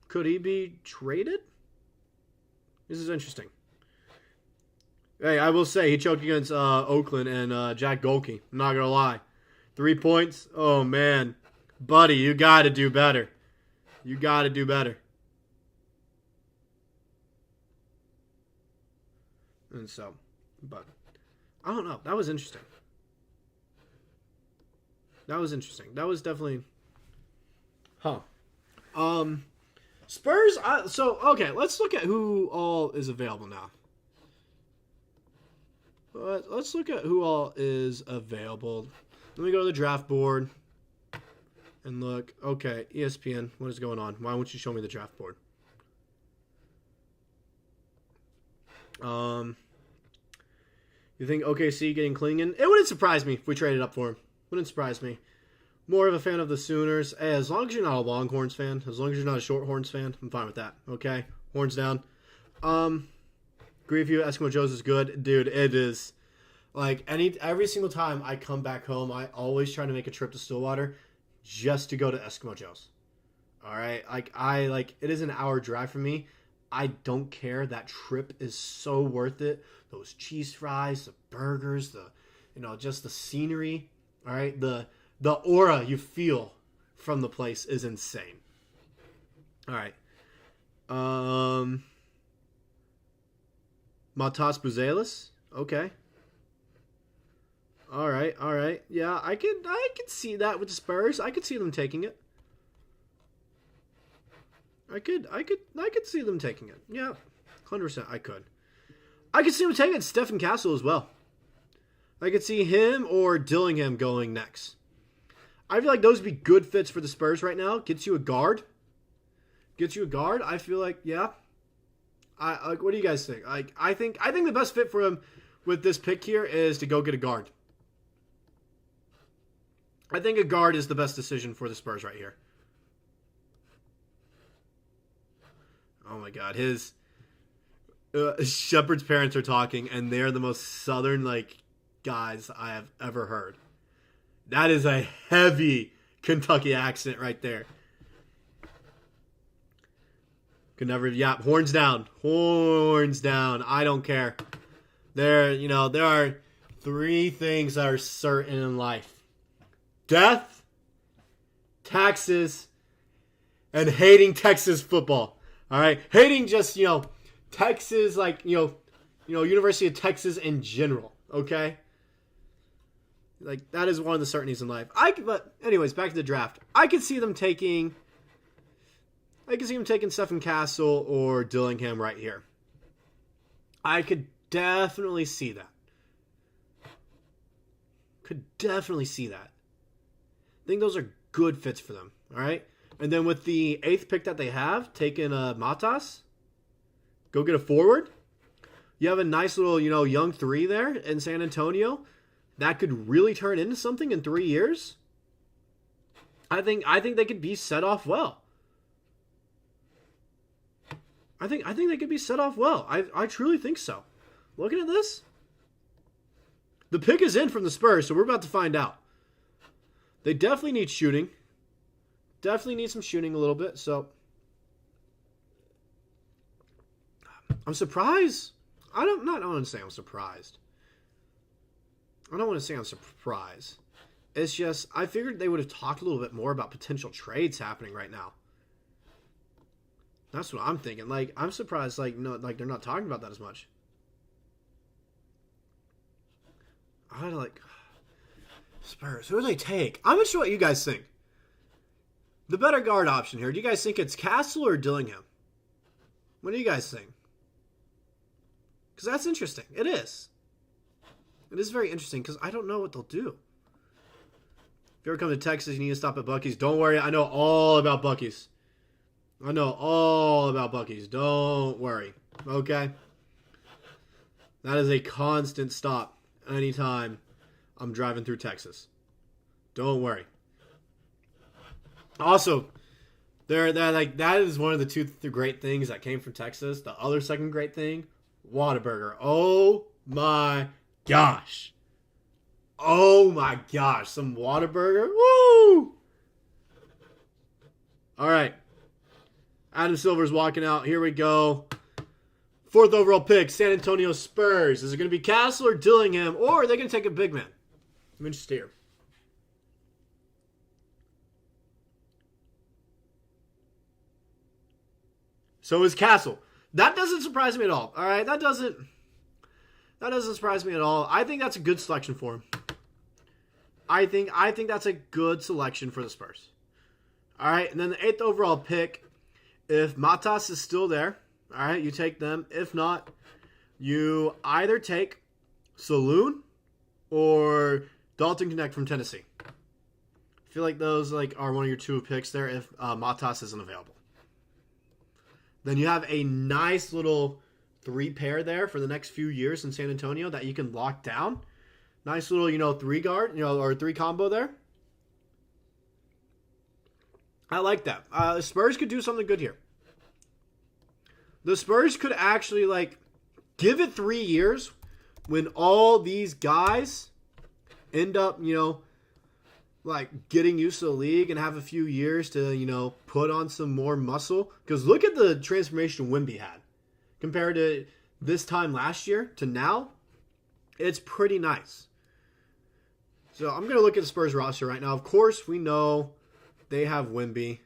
Could he be traded? This is interesting. Hey, I will say he choked against Oakland and Jack Golke. I'm not gonna lie. 3 points. Oh man. Buddy, you got to do better. And so, but I don't know. That was interesting. That was definitely, Spurs. Okay, let's look at who all is available now. Let's look at who all is available. Let me go to the draft board. And look, okay, ESPN, what is going on? Why won't you show me the draft board? You think OKC getting Clingan? It wouldn't surprise me if we traded up for him. Wouldn't surprise me. More of a fan of the Sooners. Hey, as long as you're not a Longhorns fan, as long as you're not a Shorthorns fan, I'm fine with that. Okay? Horns down. Agree with you, Eskimo Joe's is good. Dude, it is. Like, every single time I come back home, I always try to make a trip to Stillwater just to go to Eskimo Joe's. Alright? It is an hour drive for me. I don't care. That trip is so worth it. Those cheese fries, the burgers, just the scenery. Alright? The aura you feel from the place is insane. All right. Matas Buzelis. Okay. All right. Yeah, I could see that with the Spurs. I could see them taking it. I could see them taking it. Yeah, 100%. I could see them taking it. Stephen Castle as well. I could see him or Dillingham going next. I feel like those would be good fits for the Spurs right now. Gets you a guard. I feel like, yeah. What do you guys think? I think the best fit for him with this pick here is to go get a guard. I think a guard is the best decision for the Spurs right here. Oh my God, his Shepard's parents are talking, and they're the most southern guys I have ever heard. That is a heavy Kentucky accent right there. Could never, yeah, horns down. I don't care. There are 3 things that are certain in life: death, taxes, and hating Texas football. All right, hating just Texas, University of Texas in general. Okay, that is one of the certainties in life. But anyways, back to the draft. I could see them taking Stephen Castle or Dillingham right here. I could definitely see that. I think those are good fits for them. All right. And then with the 8th pick that they have, taking Matas, go get a forward. You have a nice little, young 3 there in San Antonio that could really turn into something in 3 years. I think they could be set off well. I think they could be set off well. I truly think so. Looking at this, the pick is in from the Spurs, so we're about to find out. They definitely need shooting. Definitely need some shooting a little bit. So I'm surprised. I don't want to say I'm surprised. I don't want to say I'm surprised. It's just I figured they would have talked a little bit more about potential trades happening right now. That's what I'm thinking. I'm surprised. They're not talking about that as much. Spurs. Who do they take? I'm not sure what you guys think. The better guard option here. Do you guys think it's Castle or Dillingham? What do you guys think? Because that's interesting. It is. It is very interesting because I don't know what they'll do. If you ever come to Texas, you need to stop at Buc-ee's. Don't worry. I know all about Buc-ee's. Don't worry. Okay? That is a constant stop anytime I'm driving through Texas. Don't worry. Also, that is one of the 2 great things that came from Texas. The other second great thing, Whataburger. Oh my gosh. Some Whataburger. Woo! All right. Adam Silver's walking out. Here we go. 4th overall pick, San Antonio Spurs. Is it going to be Castle or Dillingham, or are they going to take a big man? I'm interested here. So is Castle. That doesn't surprise me at all. All right, that doesn't surprise me at all. I think that's a good selection for him. I think that's a good selection for the Spurs. All right, and then the 8th overall pick, if Matas is still there, all right, you take them. If not, you either take Saloon or Dalton Knecht from Tennessee. I feel like those are one of your 2 picks there if Matas isn't available. Then you have a nice little 3 pair there for the next few years in San Antonio that you can lock down. Nice little, 3 guard, or 3 combo there. I like that. The Spurs could do something good here. The Spurs could actually, give it 3 years when all these guys end up, getting used to the league and have a few years to, put on some more muscle. Because look at the transformation Wemby had. Compared to this time last year to now, it's pretty nice. So I'm going to look at the Spurs roster right now. Of course, we know they have Wemby.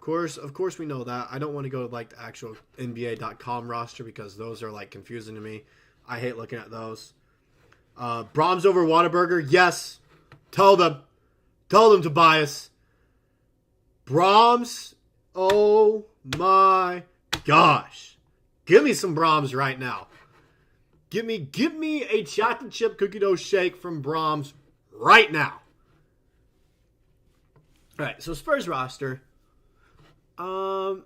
Of course we know that. I don't want to go to like the actual NBA.com roster because those are like confusing to me. I hate looking at those. Brahms over Whataburger. Yes. Tell them, Tobias. Brahms. Oh my gosh. Give me some Brahms right now. Give me a chocolate chip cookie dough shake from Brahms right now. All right, so Spurs roster. Not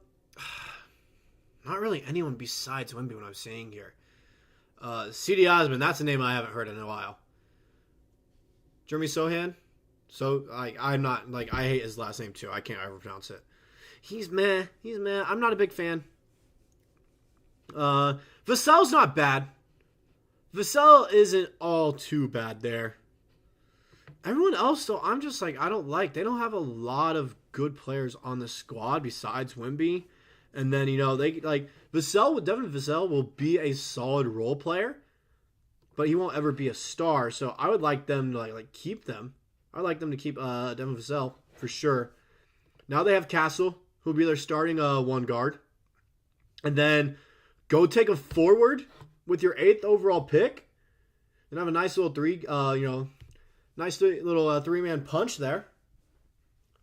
really anyone besides Wemby when I'm saying here. C.D. Osman, that's a name I haven't heard in a while. Jeremy Sohan? So, I'm not, I hate his last name too. I can't ever pronounce it. He's meh. I'm not a big fan. Vassell's not bad. Vassell isn't all too bad there. Everyone else, though, I'm just I don't like. They don't have a lot of good players on the squad besides Wemby. And then, they, Devin Vassell will be a solid role player, but he won't ever be a star. So I would like them to, keep them. I'd like them to keep Devin Vassell for sure. Now they have Castle, who'll be their starting one guard. And then go take a forward with your 8th overall pick and have a nice little three-man punch there.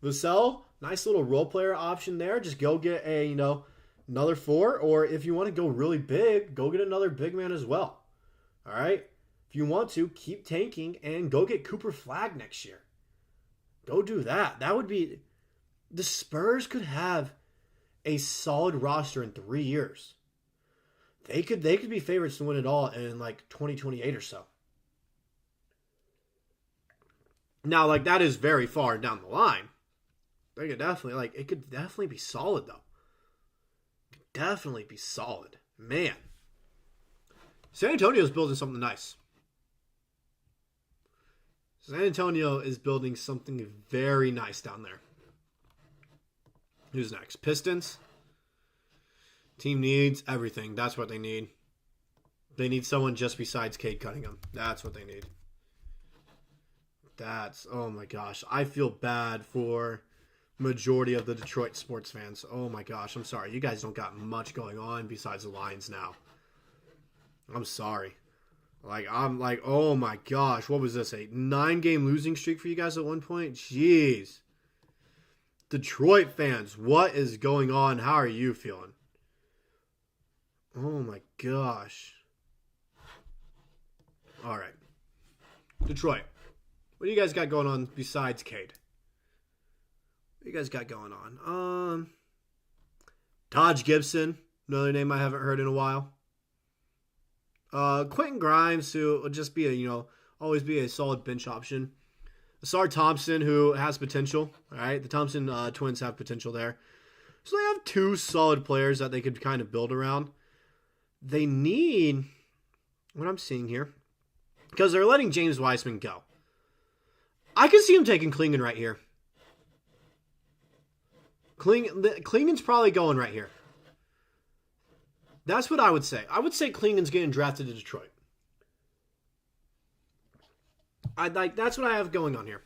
Vassell, nice little role player option there. Just go get another 4, or if you want to go really big, go get another big man as well. All right? If you want to, keep tanking and go get Cooper Flagg next year. Go do that. That would be... The Spurs could have a solid roster in 3 years. They could be favorites to win it all in 2028 or so. Now, that is very far down the line. They could definitely, it could definitely be solid, though. Definitely be solid. Man. San Antonio's building something nice. San Antonio is building something very nice down there. Who's next? Pistons. Team needs everything. That's what they need. They need someone just besides Cade Cunningham. That's what they need. Oh my gosh. I feel bad for majority of the Detroit sports fans. Oh my gosh. I'm sorry. You guys don't got much going on besides the Lions now. I'm sorry. Oh my gosh. What was this? A 9-game losing streak for you guys at one point? Jeez. Detroit fans, what is going on? How are you feeling? Oh my gosh. All right. Detroit. What do you guys got going on besides Cade? What do you guys got going on? Taj Gibson, another name I haven't heard in a while. Quentin Grimes, who will just be always be a solid bench option. Asar Thompson, who has potential. All right, the Thompson twins have potential there. So they have 2 solid players that they could kind of build around. They need, what I'm seeing here, because they're letting James Wiseman go. I can see him taking Clingan right here. Clingan's probably going right here. That's what I would say. I would say Clingan's getting drafted to Detroit. That's what I have going on here.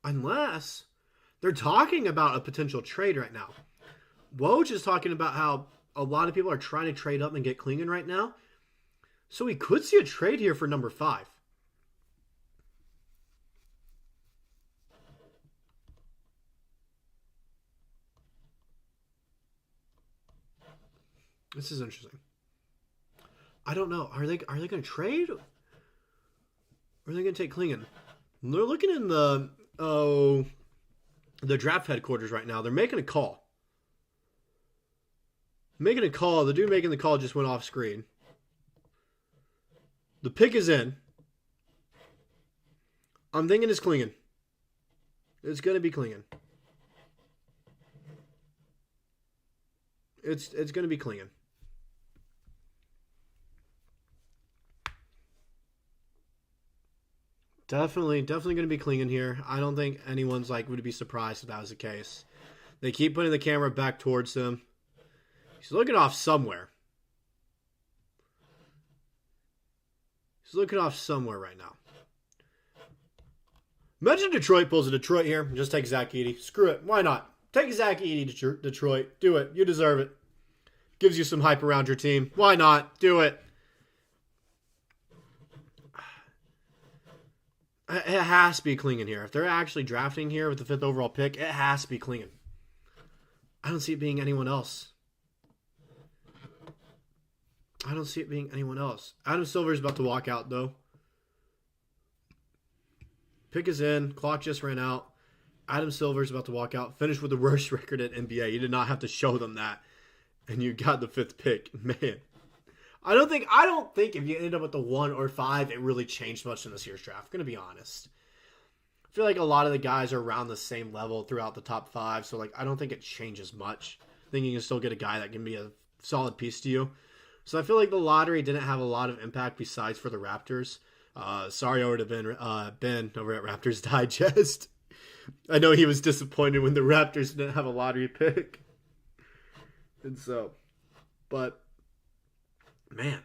Unless they're talking about a potential trade right now. Woj is talking about how a lot of people are trying to trade up and get Clingan right now. So we could see a trade here for number 5. This is interesting. I don't know. Are they going to trade? Or are they going to take Clingan? They're looking in the draft headquarters right now. They're making a call. The dude making the call just went off screen. The pick is in. I'm thinking it's Clingan. It's going to be Clingan. It's going to be Clingan. Definitely going to be Clingan here. I don't think anyone's would be surprised if that was the case. They keep putting the camera back towards him. He's looking off somewhere. He's looking off somewhere right now. Imagine Detroit pulls a Detroit here and just take Zach Giddey. Screw it. Why not? Take Zach Giddey to Detroit. Do it. You deserve it. Gives you some hype around your team. Why not? Do it. It has to be Clingan here. If they're actually drafting here with the 5th overall pick, it has to be Clingan. I don't see it being anyone else. I don't see it being anyone else. Adam Silver is about to walk out, though. Pick is in. Clock just ran out. Adam Silver is about to walk out. Finished with the worst record at NBA. You did not have to show them that. And you got the 5th pick. Man. I don't think if you ended up with the 1 or 5, it really changed much in this year's draft. I'm going to be honest. I feel like a lot of the guys are around the same level throughout the top 5. So, I don't think it changes much. I think you can still get a guy that can be a solid piece to you. So, I feel like the lottery didn't have a lot of impact besides for the Raptors. Sorry over to Ben over at Raptors Digest. I know he was disappointed when the Raptors didn't have a lottery pick. And so, but, man.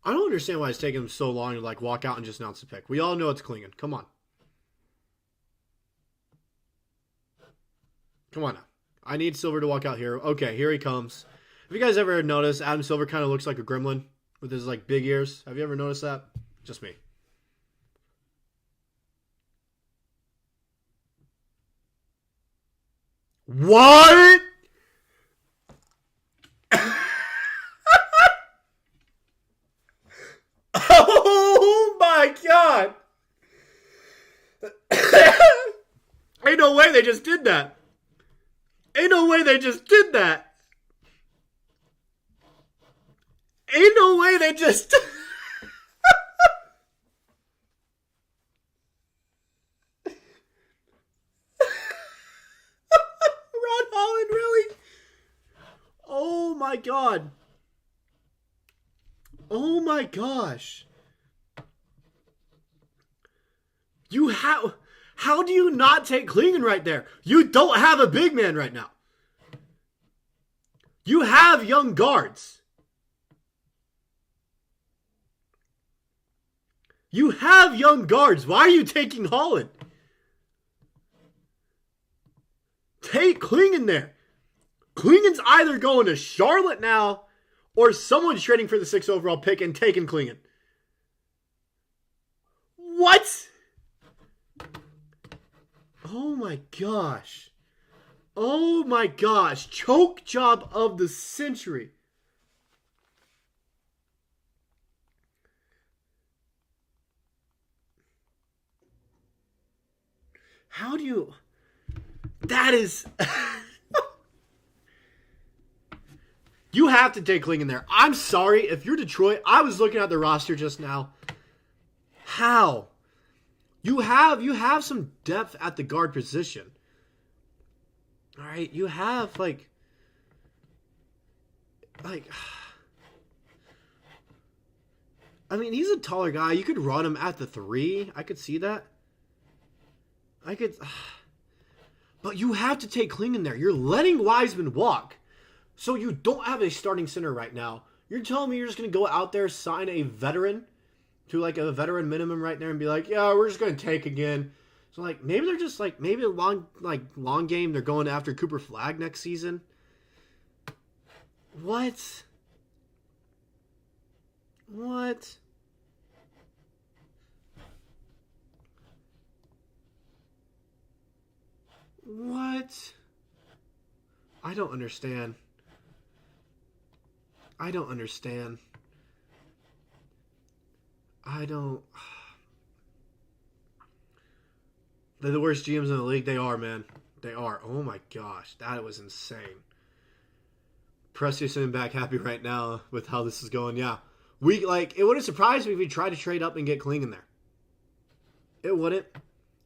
I don't understand why it's taking him so long to walk out and just announce the pick. We all know it's Clingan. Come on. Come on now. I need Silver to walk out here. Okay, here he comes. Have you guys ever noticed Adam Silver kind of looks like a gremlin with his big ears? Have you ever noticed that? Just me. What? Oh my God. Ain't no way they just did that. Ain't no way they just did that. Ain't no way they just... Ron Holland, really? Oh my God. Oh my gosh. How do you not take Clingan right there? You don't have a big man right now. You have young guards. You have young guards. Why are you taking Holland? Take Clingan there. Clingan's either going to Charlotte now or someone's trading for the 6th overall pick and taking Clingan. What? Oh my gosh. Oh my gosh. Choke job of the century. How do you... That is... You have to take Clingan there. I'm sorry. If you're Detroit, I was looking at the roster just now. How? You have some depth at the guard position. All right, you have like I mean, he's a taller guy. You could run him at the 3. I could see that. But you have to take Clingan there. You're letting Wiseman walk. So you don't have a starting center right now. You're telling me you're just going to go out there, sign a veteran to a veteran minimum right there and be like, yeah, we're just going to take again. So maybe they're just maybe a long game. They're going after Cooper Flagg next season. What? What? What? I don't understand. I don't understand. They're the worst GMs in the league. They are, man. They are. Oh my gosh. That was insane. Presti's sitting back happy right now with how this is going. Yeah. It wouldn't surprise me if we tried to trade up and get Clingan there. It wouldn't.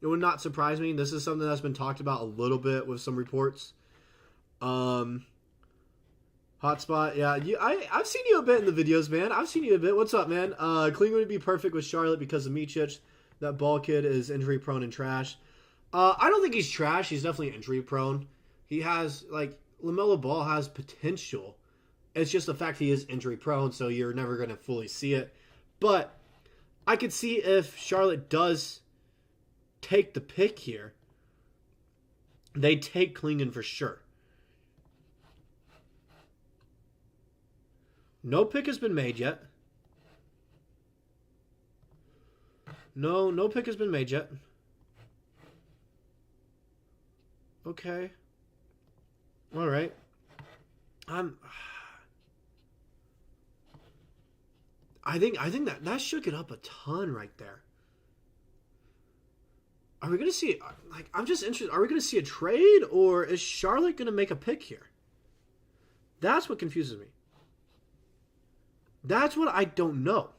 It would not surprise me. This is something that's been talked about a little bit with some reports. Hotspot, yeah. I've seen you a bit in the videos, man. I've seen you a bit. What's up, man? Clingan would be perfect with Charlotte because of Micic. That ball kid is injury prone and trash. I don't think he's trash. He's definitely injury prone. He has, LaMelo Ball has potential. It's just the fact he is injury prone, so you're never going to fully see it. But I could see if Charlotte does take the pick here, they take Clingan for sure. No pick has been made yet. No pick has been made yet. Okay. All right. I think that shook it up a ton right there. Are we going to see, like, I'm just interested, are we going to see a trade, or is Charlotte going to make a pick here? That's what confuses me. That's what I don't know.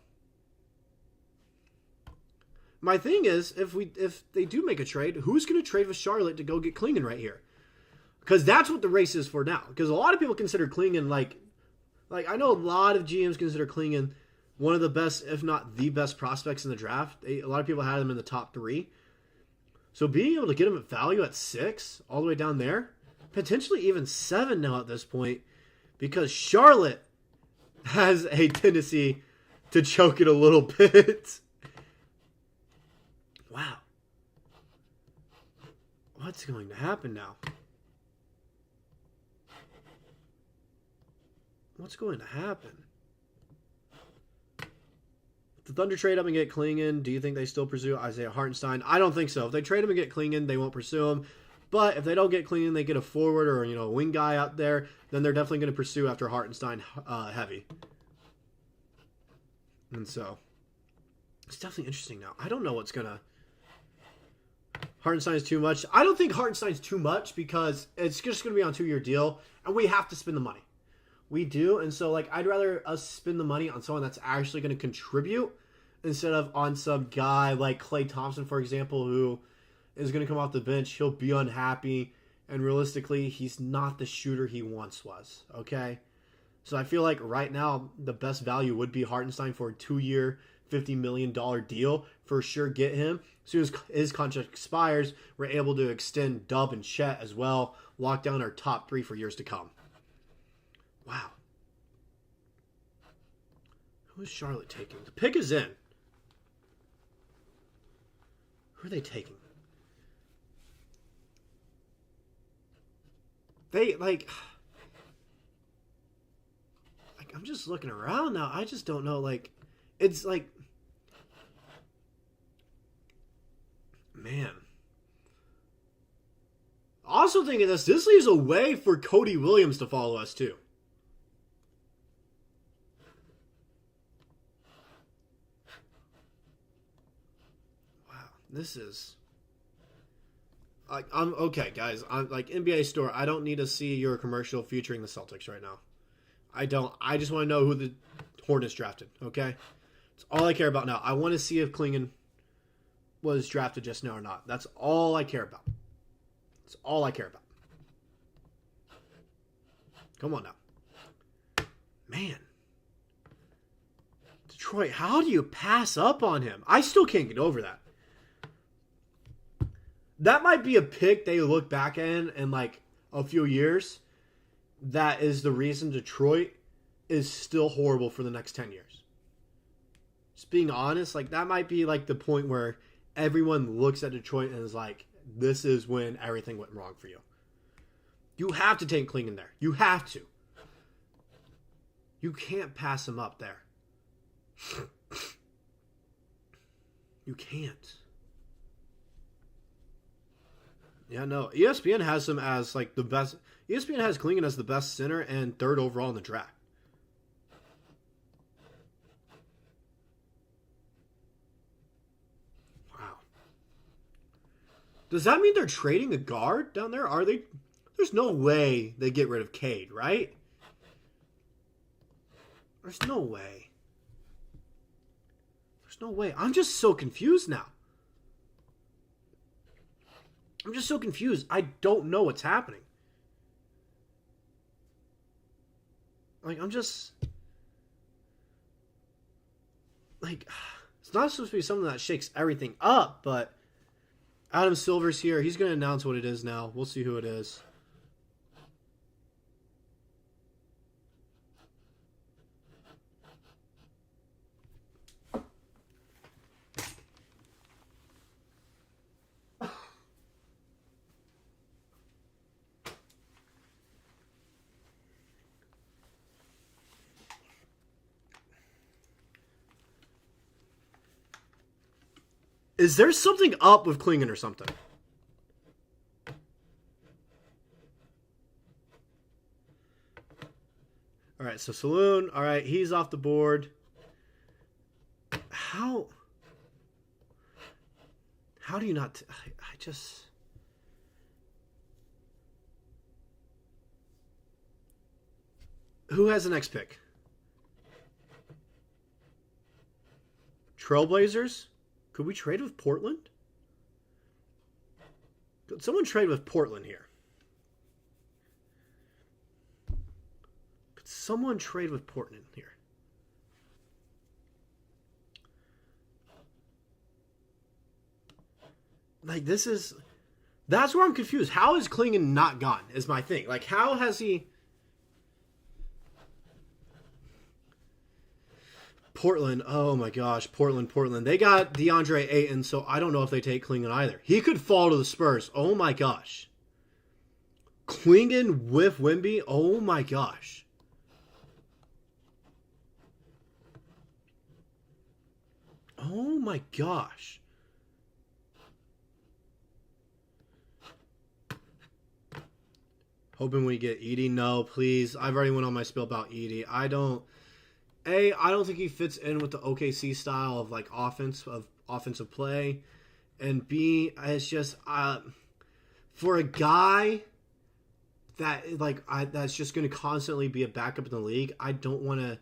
My thing is, if they do make a trade, who's going to trade with Charlotte to go get Clingan right here? Because that's what the race is for now. Because a lot of people consider Clingan like I know a lot of GMs consider Clingan one of the best, if not the best prospects in the draft. A lot of people had him in the top 3. So being able to get him at value at 6, all the way down there, potentially even 7 now at this point, because Charlotte has a tendency to choke it a little bit. Wow. What's going to happen now? What's going to happen? If the Thunder trade up and get Clingan, do you think they still pursue Isaiah Hartenstein? I don't think so. If they trade him and get Clingan, they won't pursue him. But if they don't get Clingan, they get a forward or a wing guy out there, then they're definitely going to pursue after Hartenstein heavy. And so, it's definitely interesting now. I don't know what's going to... Hartenstein is too much. I don't think Hartenstein's too much because it's just going to be on a 2-year deal, and we have to spend the money. We do, and so I'd rather us spend the money on someone that's actually going to contribute instead of on some guy like Klay Thompson, for example, who is going to come off the bench. He'll be unhappy, and realistically, he's not the shooter he once was, okay? So I feel like right now, the best value would be Hartenstein for a 2-year, $50 million deal. For sure, get him. As soon as his contract expires, we're able to extend Dub and Chet as well, lock down our top 3 for years to come. Wow. Who is Charlotte taking? The pick is in. Who are they taking? They, I'm just looking around now. I just don't know, it's man. Also thinking this leaves a way for Cody Williams to follow us too. This is I'm okay, guys. I'm NBA store. I don't need to see your commercial featuring the Celtics right now. I don't. I just want to know who the Hornets drafted. Okay, that's all I care about now. I want to see if Clingan was drafted just now or not. That's all I care about. That's all I care about. Come on now, man. Detroit, how do you pass up on him? I still can't get over that. That might be a pick they look back in a few years. That is the reason Detroit is still horrible for the next 10 years. Just being honest, that might be the point where everyone looks at Detroit and is like, this is when everything went wrong for you. You have to take Clingan there. You have to. You can't pass him up there. You can't. Yeah, no. ESPN has him as the best. ESPN has Clingan as the best center and 3rd overall in the draft. Wow. Does that mean they're trading a guard down there? Are they? There's no way they get rid of Cade, right? There's no way. There's no way. I'm just so confused now. I'm just so confused. I don't know what's happening. I'm just... it's not supposed to be something that shakes everything up, but Adam Silver's here. He's going to announce what it is now. We'll see who it is. Is there something up with Clingan or something? All right, so Saloon. All right, he's off the board. How do you not... I just... Who has the next pick? Trailblazers? Could we trade with Portland? Could someone trade with Portland here? Could someone trade with Portland here? Like, this is... That's where I'm confused. How is Clingan not gone, is my thing. Like, how has he... Portland, oh my gosh, Portland. They got DeAndre Ayton, so I don't know if they take Clingan either. He could fall to the Spurs. Oh my gosh. Clingan with Wemby, oh my gosh. Oh my gosh. Hoping we get Giddey. No, please. I've already went on my spiel about Giddey. I don't think he fits in with the OKC style of like offensive play, and B, it's just for a guy that that's just going to constantly be a backup in the league. I don't want to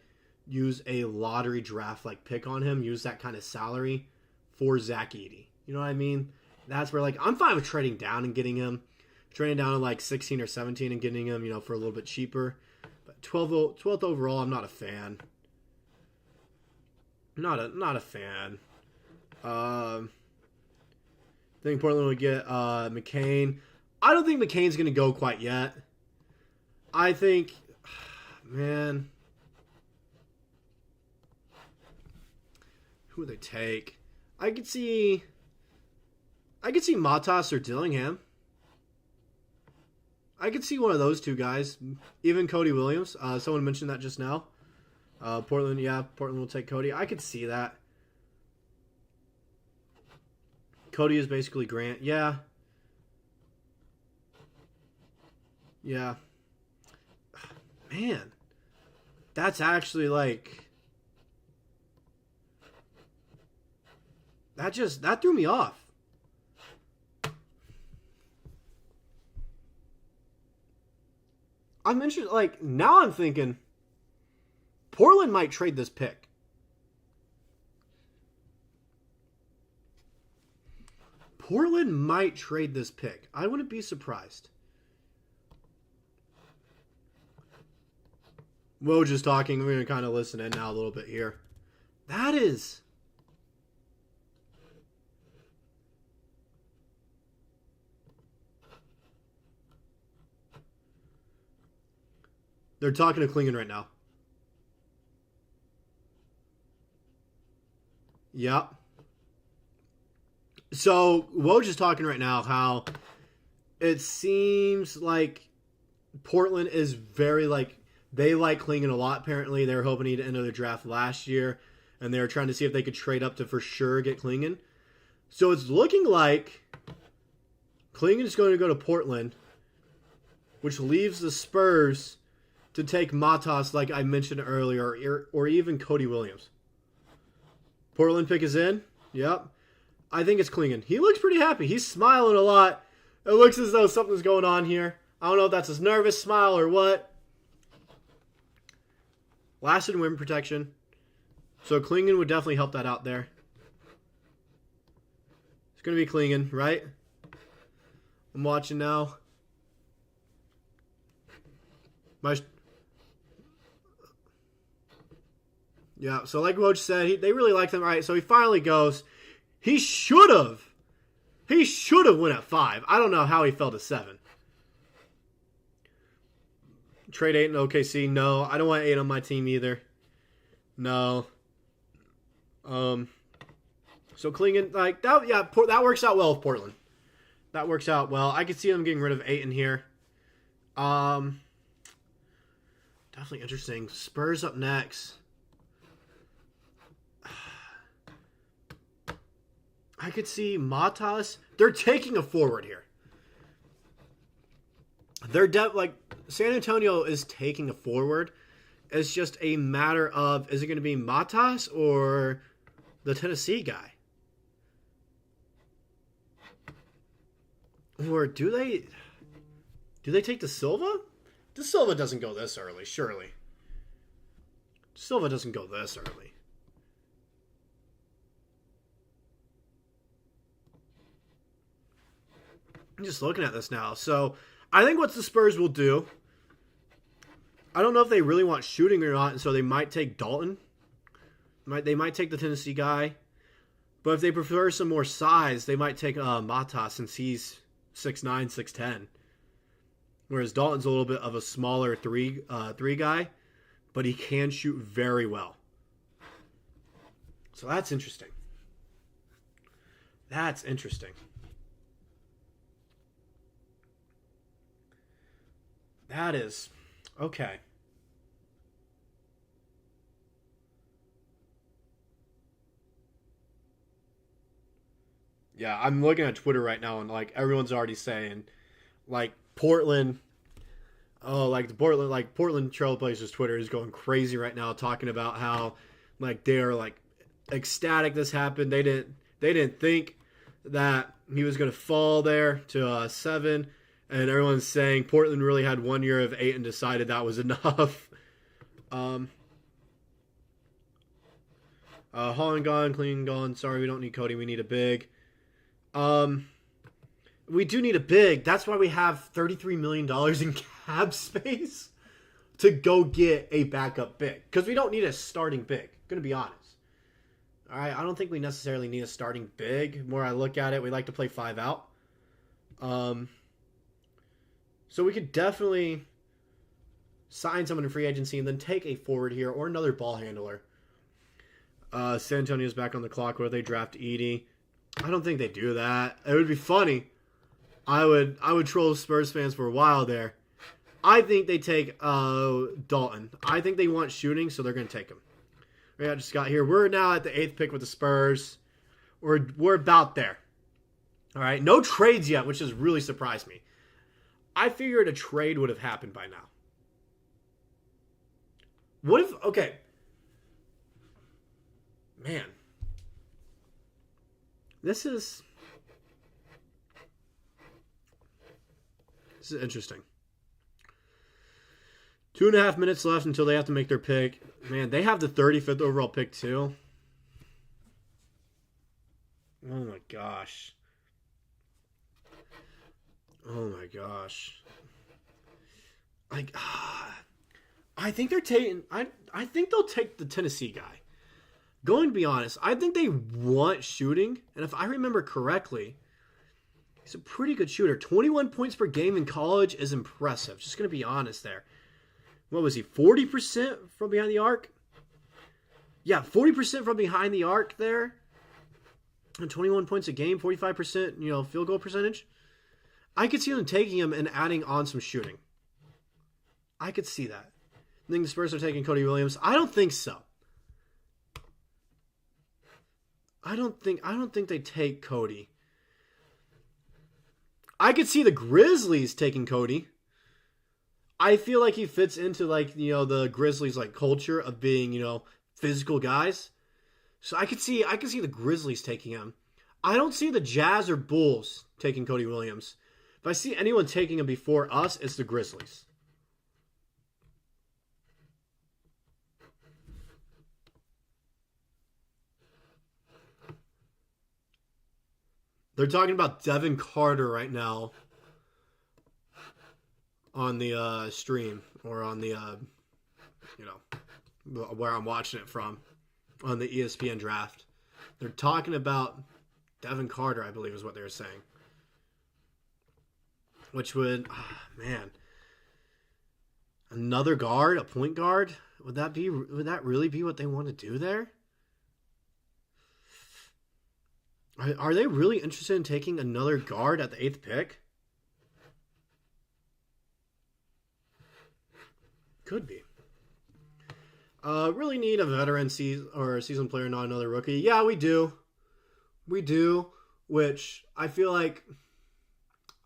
use a lottery draft like pick on him. Use that kind of salary for Zach Giddey. You know what I mean? That's where I'm fine with trading down and getting him, trading down to like 16 or 17 and getting him for a little bit cheaper. But 12th overall, I'm not a fan. Not a fan. I think Portland would get McCain. I don't think McCain's going to go quite yet. I think, man, who would they take? I could see Matas or Dillingham. I could see one of those two guys. Even Cody Williams. Someone mentioned that just now. Portland will take Cody. I could see that. Cody is basically Grant. Yeah. Man. That's actually that threw me off. I'm interested, now I'm thinking Portland might trade this pick. I wouldn't be surprised. Woj is talking. We're going to kind of listen in now a little bit here. That is... They're talking to Clingan right now. Yep. So, Woj is talking right now how it seems like Portland is very, they like Clingan a lot, apparently. They were hoping he'd enter the draft last year, and they were trying to see if they could trade up to for sure get Clingan. So, it's looking like Clingan is going to go to Portland, which leaves the Spurs to take Matas, like I mentioned earlier, or even Cody Williams. Portland pick is in. Yep. I think it's Clingan. He looks pretty happy. He's smiling a lot. It looks as though something's going on here. I don't know if that's his nervous smile or what. Lasted wind protection. So Clingan would definitely help that out there. It's going to be Clingan, right? I'm watching now. Yeah, so like Woj said, they really like him. All right, so he finally goes. He should have went at 5. I don't know how he fell to 7. Trade 8 in OKC. No, I don't want 8 on my team either. No. So Clingan, that, yeah, that works out well with Portland. That works out well. I could see them getting rid of 8 in here. Definitely interesting. Spurs up next. I could see Matas. They're taking a forward here. They're San Antonio is taking a forward. It's just a matter of, is it going to be Matas or the Tennessee guy? Or do they take De Silva? De Silva doesn't go this early, surely. De Silva doesn't go this early. I'm just looking at this now. So I think what the Spurs will do, I don't know if they really want shooting or not, and so they might take Dalton. They might take the Tennessee guy. But if they prefer some more size, they might take Matas since he's 6'9", 6'10". Whereas Dalton's a little bit of a smaller three guy, but he can shoot very well. So that's interesting. That's interesting. That is okay. Yeah, I'm looking at Twitter right now, and like everyone's already saying, like Portland, Portland Trailblazers Twitter is going crazy right now, talking about how like they are like ecstatic this happened. They didn't think that he was going to fall there to 7, and everyone's saying Portland really had 1 year of 8 and decided that was enough. Holland gone, Clingan gone. Sorry, we don't need Cody. We need a big. We do need a big. That's why we have $33 million in cap space to go get a backup big. Because we don't need a starting big. Gonna be honest. All right, I don't think we necessarily need a starting big. The more I look at it, we like to play 5 out. So we could definitely sign someone in free agency and then take a forward here or another ball handler. San Antonio's back on the clock where they draft Giddey. I don't think they do that. It would be funny. I would troll Spurs fans for a while there. I think they take Dalton. I think they want shooting, so they're going to take him. I just got here. We're now at the 8th pick with the Spurs. We're about there. All right, no trades yet, which has really surprised me. I figured a trade would have happened by now. What if, okay. Man. This is interesting. 2.5 minutes left until they have to make their pick. Man, they have the 35th overall pick too. Oh my gosh. Oh my gosh. Like, I think they're taking. I think they'll take the Tennessee guy. Going to be honest, I think they want shooting, and if I remember correctly, he's a pretty good shooter. 21 points per game in college is impressive. Just going to be honest there. What was he, 40% from behind the arc? Yeah, 40% from behind the arc there. And 21 points a game, 45%, field goal percentage. I could see them taking him and adding on some shooting. I could see that. I think the Spurs are taking Cody Williams. I don't think so. I don't think they take Cody. I could see the Grizzlies taking Cody. I feel like he fits into the Grizzlies culture of being, physical guys. So I could see the Grizzlies taking him. I don't see the Jazz or Bulls taking Cody Williams. If I see anyone taking him before us, it's the Grizzlies. They're talking about Devin Carter right now on the stream or on the, where I'm watching it from, on the ESPN draft. They're talking about Devin Carter, I believe is what they were saying. Which would, man, another guard, a point guard? Would that really be what they want to do there? Are they really interested in taking another guard at the 8th pick? Could be. Really need a veteran season player, not another rookie. Yeah, we do. We do, which I feel like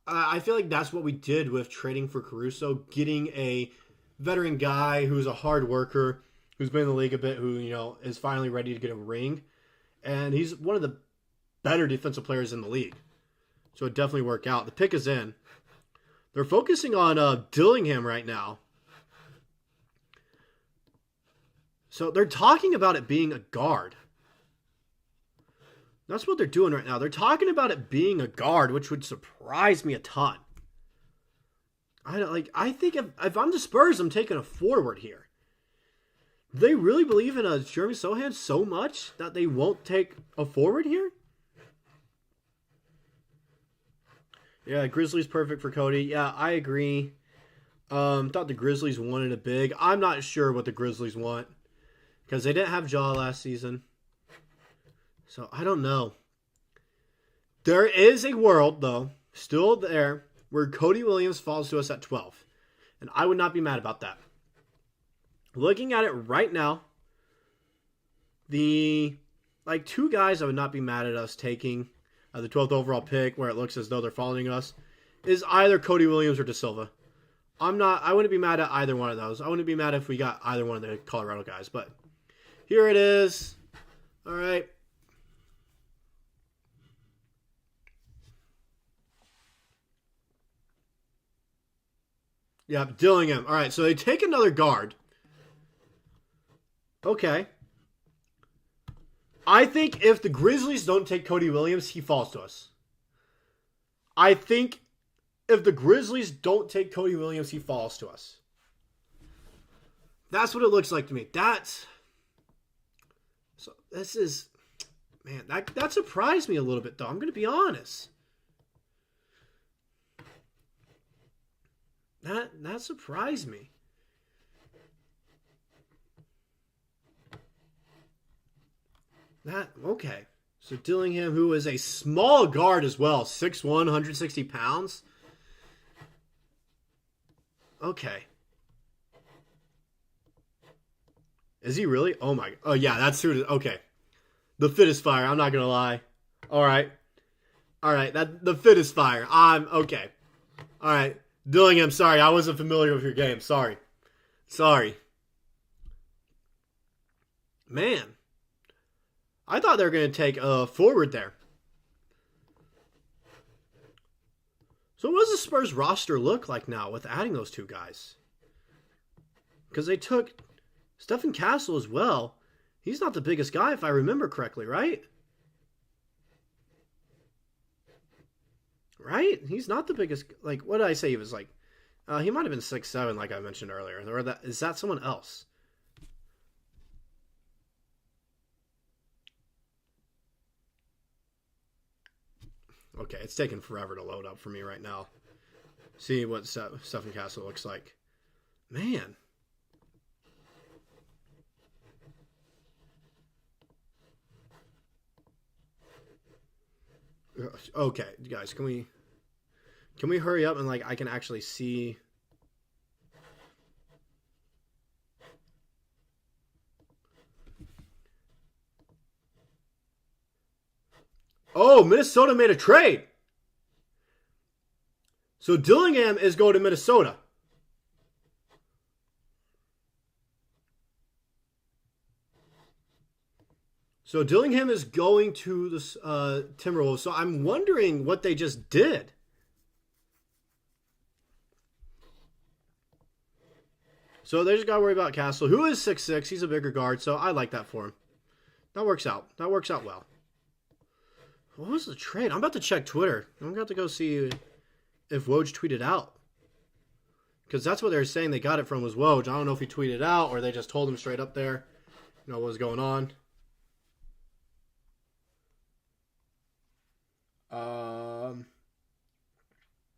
that's what we did with trading for Caruso, getting a veteran guy who's a hard worker, who's been in the league a bit, who, is finally ready to get a ring. And he's one of the better defensive players in the league. So it definitely worked out. The pick is in. They're focusing on Dillingham right now. So they're talking about it being a guard. That's what they're doing right now. They're talking about it being a guard, which would surprise me a ton. I think if I'm the Spurs, I'm taking a forward here. Do they really believe in Jeremy Sohan so much that they won't take a forward here? Yeah, Grizzlies perfect for Cody. Yeah, I agree. Thought the Grizzlies wanted a big. I'm not sure what the Grizzlies want because they didn't have Jaw last season. So I don't know. There is a world, though, still there, where Cody Williams falls to us at 12. And I would not be mad about that. Looking at it right now, the two guys I would not be mad at us taking the 12th overall pick, where it looks as though they're following us, is either Cody Williams or De Silva. I wouldn't be mad at either one of those. I wouldn't be mad if we got either one of the Colorado guys. But here it is. All right. Yeah, Dillingham. All right, so they take another guard. Okay. I think if the Grizzlies don't take Cody Williams, he falls to us. I think if the Grizzlies don't take Cody Williams, he falls to us. That's what it looks like to me. That surprised me a little bit, though. I'm going to be honest. That surprised me. Okay. So Dillingham, who is a small guard as well, 6'1", 160 pounds. Okay. Is he really? Oh my. Oh yeah, that's true. Okay. The fit is fire. I'm not gonna lie. All right. The fit is fire. I'm okay. All right. Dillingham, sorry, I wasn't familiar with your game. Sorry. Man. I thought they were going to take a forward there. So what does the Spurs roster look like now with adding those two guys? Because they took Stephen Castle as well. He's not the biggest guy if I remember correctly, right? Right? He's not the biggest. What did I say? He was he might have been 6'7", like I mentioned earlier. Or is that someone else? Okay, it's taking forever to load up for me right now. See what Stephen Castle looks like. Man. Okay, guys, can we hurry up and I can actually see? Oh, Minnesota made a trade. So Dillingham is going to Minnesota. So Dillingham is going to the Timberwolves. So I'm wondering what they just did. So they just got to worry about Castle, who is 6'6". He's a bigger guard, so I like that for him. That works out. That works out well. What was the trade? I'm about to check Twitter. I'm about to go see if Woj tweeted out. Because that's what they're saying they got it from was Woj. I don't know if he tweeted out or they just told him straight up there, what was going on.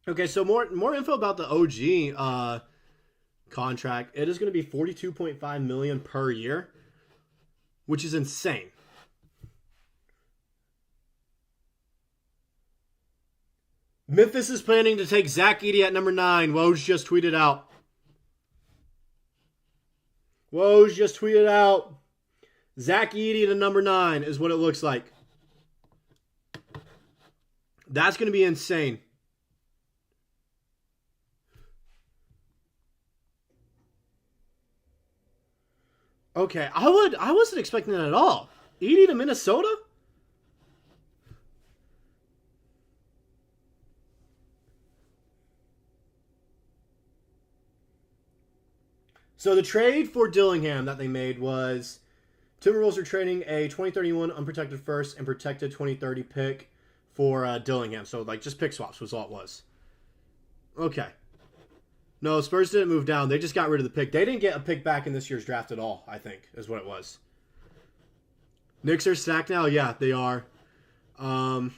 Okay, so more info about the OG contract. It is going to be $42.5 million per year, which is insane. Memphis is planning to take Zach Giddey at number 9. Woj just tweeted out. Zach Giddey to number 9 is what it looks like. That's going to be insane. Okay, I wasn't expecting that at all. Edey to Minnesota? So the trade for Dillingham that they made was Timberwolves are trading a 2031 unprotected first and protected 2030 pick for Dillingham. So like just pick swaps was all it was. Okay. No, Spurs didn't move down. They just got rid of the pick. They didn't get a pick back in this year's draft at all, I think, is what it was. Knicks are stacked now? Yeah, they are. Man.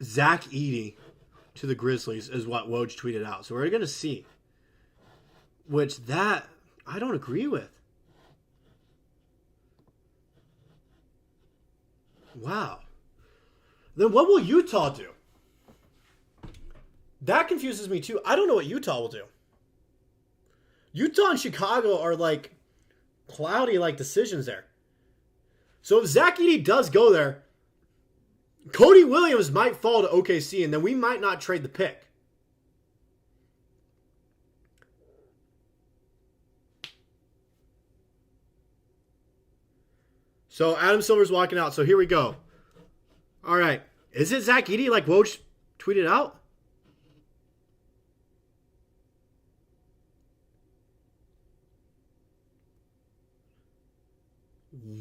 Zach Edey to the Grizzlies is what Woj tweeted out. So we're going to see. Which that I don't agree with. Wow. Then what will Utah do? That confuses me too. I don't know what Utah will do. Utah and Chicago are like cloudy like decisions there. So if Zach Edey does go there, Cody Williams might fall to OKC, and then we might not trade the pick. So Adam Silver's walking out. So here we go. All right. Is it Zach Edey like Woj tweeted out?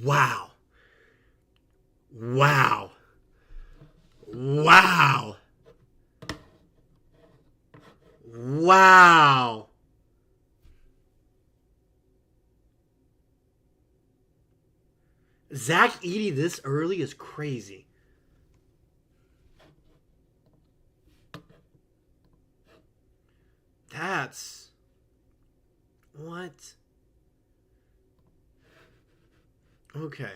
Wow. Wow. Wow. Wow. Zach Edey this early is crazy. That's... What? Okay.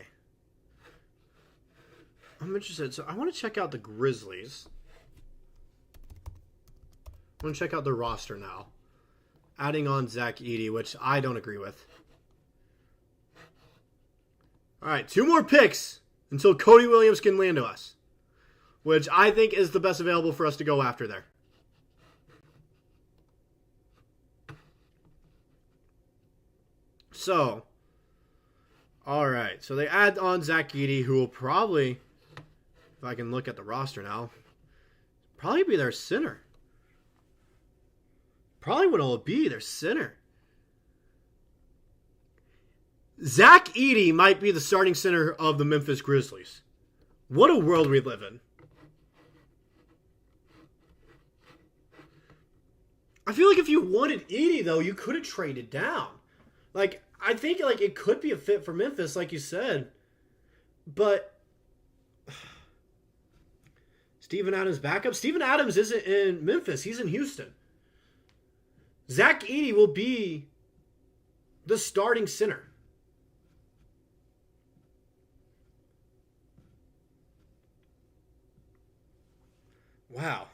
I'm interested. So I want to check out the Grizzlies. I want to check out the roster now. Adding on Zach Edey, which I don't agree with. All right, 2 more picks until Cody Williams can land to us, which I think is the best available for us to go after there. So, all right. So they add on Zach Giddey, who will probably, if I can look at the roster now, probably be their center. Probably what it'll be, their center. Zach Edey might be the starting center of the Memphis Grizzlies. What a world we live in. I feel like if you wanted Edey, though, you could have traded down. Like, I think like it could be a fit for Memphis, like you said. But Steven Adams backup? Steven Adams isn't in Memphis. He's in Houston. Zach Edey will be the starting center. Wow.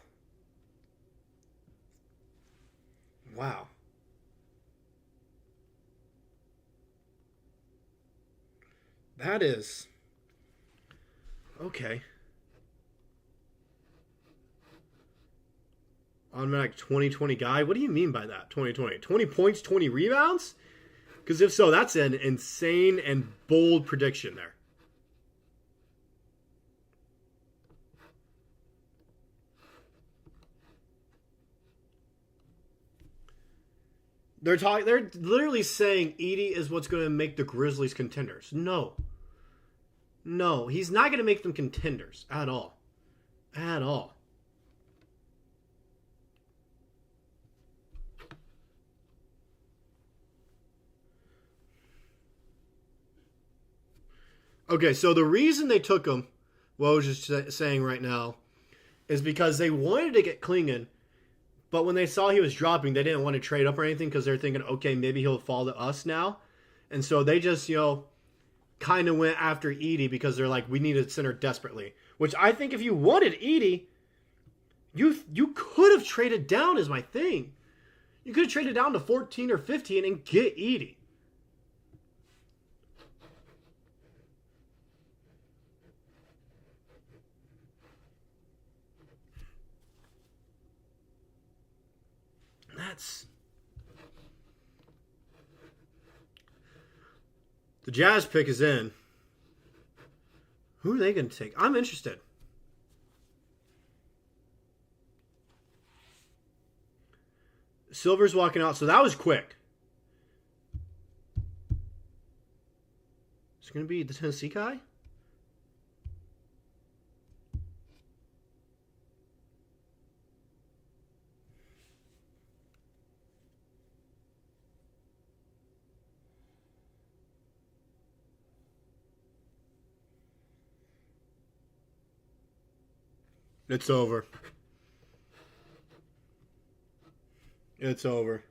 Wow. That is... Okay. Automatic 2020 guy? What do you mean by that, 2020? 20 points, 20 rebounds? Because if so, that's an insane and bold prediction there. They're literally saying Edey is what's going to make the Grizzlies contenders. No. No, he's not going to make them contenders at all. At all. Okay, so the reason they took him, what I was just saying right now, is because they wanted to get Clingan, but when they saw he was dropping, they didn't want to trade up or anything because they're thinking, okay, maybe he'll fall to us now. And so they just, kind of went after Edey because they're like, we need a center desperately. Which I think if you wanted Edey, you could have traded down is my thing. You could have traded down to 14 or 15 and get Edey. Nets. The Jazz pick is in. Who are they going to take? I'm interested. Silver's walking out, so that was quick. Is it going to be the Tennessee guy? It's over. It's over.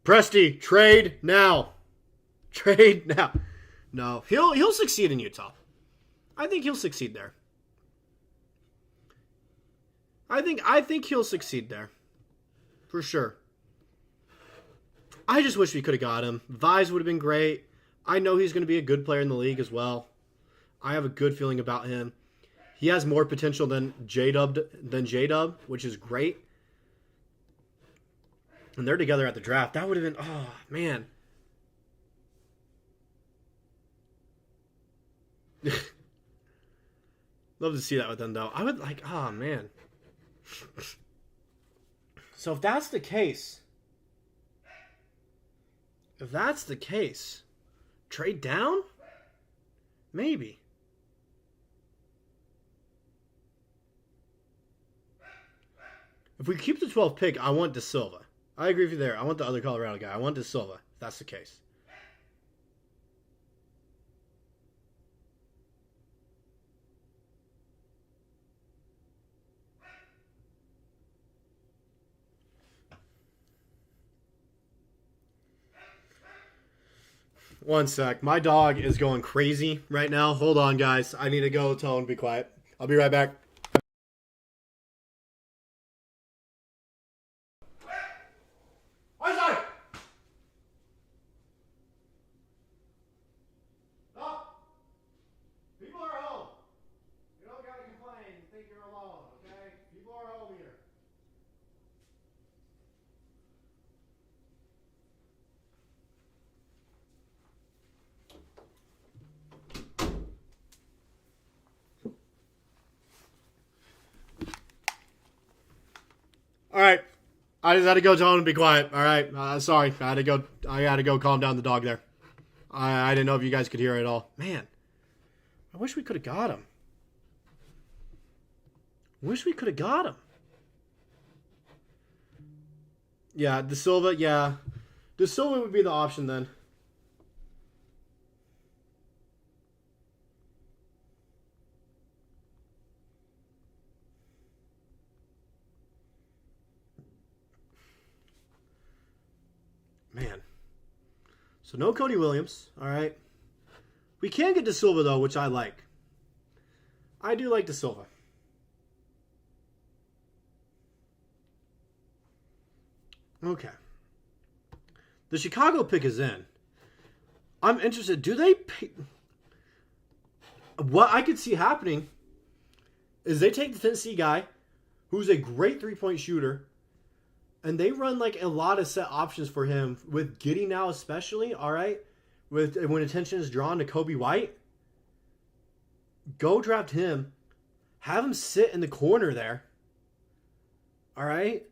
Presti, trade now. Trade now. No, he'll succeed in Utah. I think he'll succeed there. I think he'll succeed there. For sure. I just wish we could have got him. Vise would have been great. I know he's going to be a good player in the league as well. I have a good feeling about him. He has more potential than J-Dub, which is great. And they're together at the draft. That would have been, oh, man. Love to see that with them, though. I would like, oh, man. So if that's the case, trade down? Maybe. If we keep the 12th pick, I want De Silva. I agree with you there. I want the other Colorado guy. I want De Silva, if that's the case. One sec. My dog is going crazy right now. Hold on, guys. I need to go tell him to be quiet. I'll be right back. People are home. You don't gotta complain. You think you're alone, okay? People are home here. All right, I just had to go tell him to be quiet. All right, sorry, I had to go calm down the dog there. I didn't know if you guys could hear it at all. Man, I wish we could have got him. Yeah, De Silva. Yeah, De Silva would be the option then. Man. So no Cody Williams. All right. We can get De Silva, though, which I like. I do like De Silva. Okay. The Chicago pick is in. I'm interested. Do they pick... What I could see happening is they take the Tennessee guy, who's a great three-point shooter, and they run like a lot of set options for him with Giddey now, especially. All right, with when attention is drawn to Kobe White, go draft him, have him sit in the corner there. All right,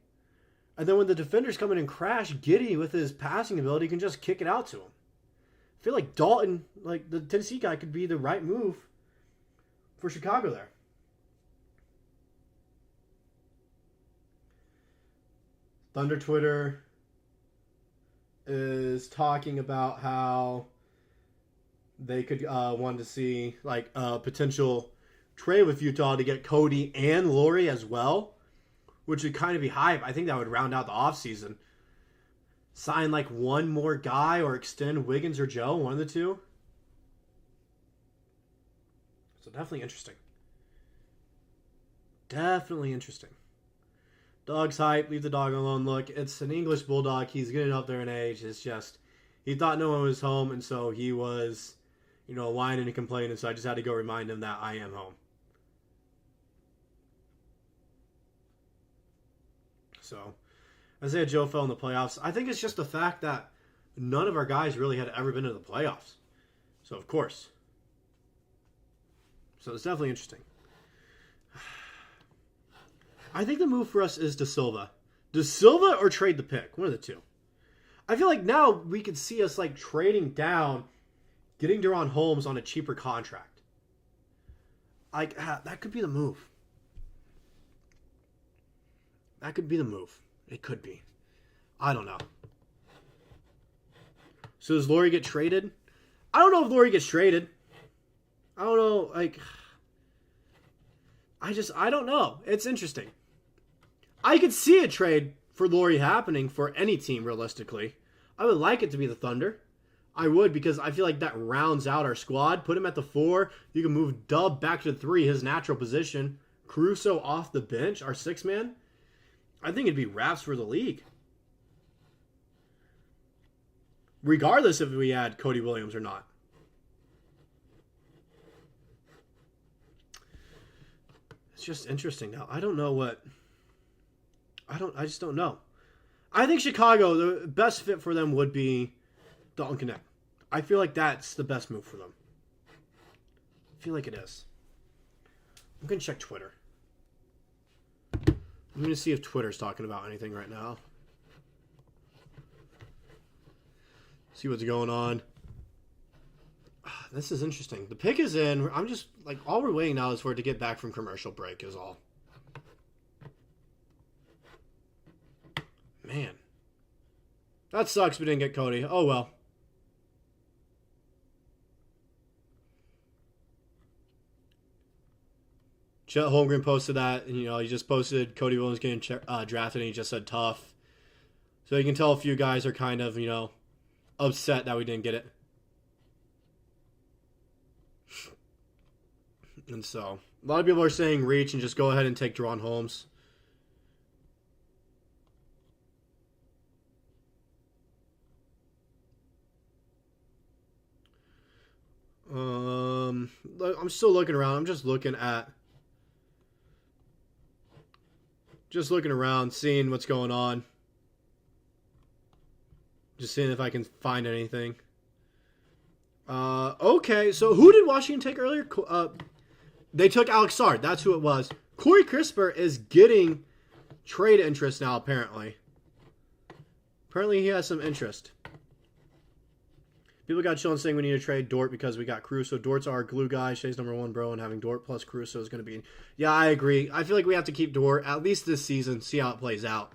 and then when the defenders come in and crash, Giddey with his passing ability can just kick it out to him. I feel like Dalton, like the Tennessee guy, could be the right move for Chicago there. Thunder Twitter is talking about how they could want to see like a potential trade with Utah to get Cody and Laurie as well, which would kind of be hype. I think that would round out the offseason. Sign like one more guy or extend Wiggins or Joe, one of the two. So definitely interesting. Definitely interesting. Dog's hype. Leave the dog alone. Look, it's an English bulldog. He's getting up there in age. It's just, he thought no one was home, and so he was, whining and complaining. So I just had to go remind him that I am home. So, Isaiah Joe fell in the playoffs. I think it's just the fact that none of our guys really had ever been to the playoffs. So, of course. So, it's definitely interesting. I think the move for us is De Silva. De Silva or trade the pick. One of the two. I feel like now we could see us like trading down, getting Deron Holmes on a cheaper contract. Like, that could be the move. That could be the move. It could be. I don't know. So does Laurie get traded? I don't know if Laurie gets traded. I don't know. Like, I don't know. It's interesting. I could see a trade for Laurie happening for any team, realistically. I would like it to be the Thunder. I would, because I feel like that rounds out our squad. Put him at the 4. You can move Dub back to the 3, his natural position. Caruso off the bench, our 6-man. I think it'd be wraps for the league. Regardless if we add Cody Williams or not. It's just interesting now. I don't know what... I just don't know. I think Chicago, the best fit for them would be Dalton Knecht. I feel like that's the best move for them. I feel like it is. I'm going to check Twitter. I'm going to see if Twitter's talking about anything right now. See what's going on. This is interesting. The pick is in. I'm just, like, all we're waiting now is for it to get back from commercial break is all. Man. That sucks we didn't get Cody. Oh, well. Chet Holmgren posted that, and, he just posted Cody Williams getting drafted, and he just said tough. So you can tell a few guys are kind of, upset that we didn't get it. And so, a lot of people are saying reach and just go ahead and take Deron Holmes. I'm still looking around. I'm just looking around, seeing what's going on. Just seeing if I can find anything. Okay, so who did Washington take earlier? They took Alex Sard. That's who it was. Corey Crisper is getting trade interest now, apparently. Apparently he has some interest. People got chilling saying we need to trade Dort because we got Caruso. Dort's our glue guy. Shai's number 1, bro, and having Dort plus Caruso is going to be... Yeah, I agree. I feel like we have to keep Dort at least this season, see how it plays out.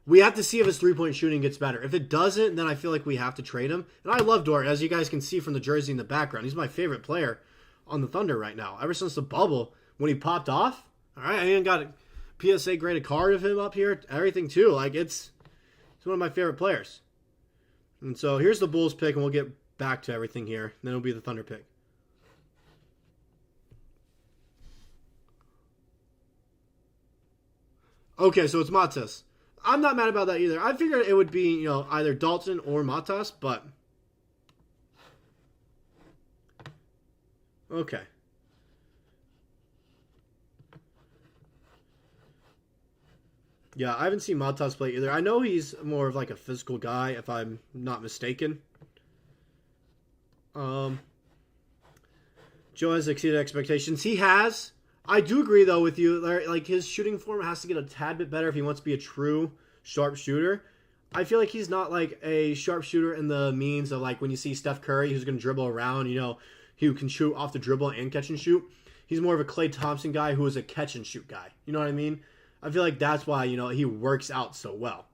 We have to see if his three-point shooting gets better. If it doesn't, then I feel like we have to trade him. And I love Dort, as you guys can see from the jersey in the background. He's my favorite player on the Thunder right now. Ever since the bubble, when he popped off, all right, I even got a PSA graded card of him up here, everything too. Like, it's one of my favorite players. And so here's the Bulls pick, and we'll get back to everything here. Then it'll be the Thunder pick. Okay, so it's Matas. I'm not mad about that either. I figured it would be, either Dalton or Matas, but... Okay. Yeah, I haven't seen Matas play either. I know he's more of like a physical guy, if I'm not mistaken. Joe has exceeded expectations. He has. I do agree, though, with you. Like, his shooting form has to get a tad bit better if he wants to be a true sharp shooter. I feel like he's not, like, a sharp shooter in the means of, like, when you see Steph Curry, who's going to dribble around, who can shoot off the dribble and catch and shoot. He's more of a Klay Thompson guy who is a catch and shoot guy. You know what I mean? I feel like that's why, he works out so well.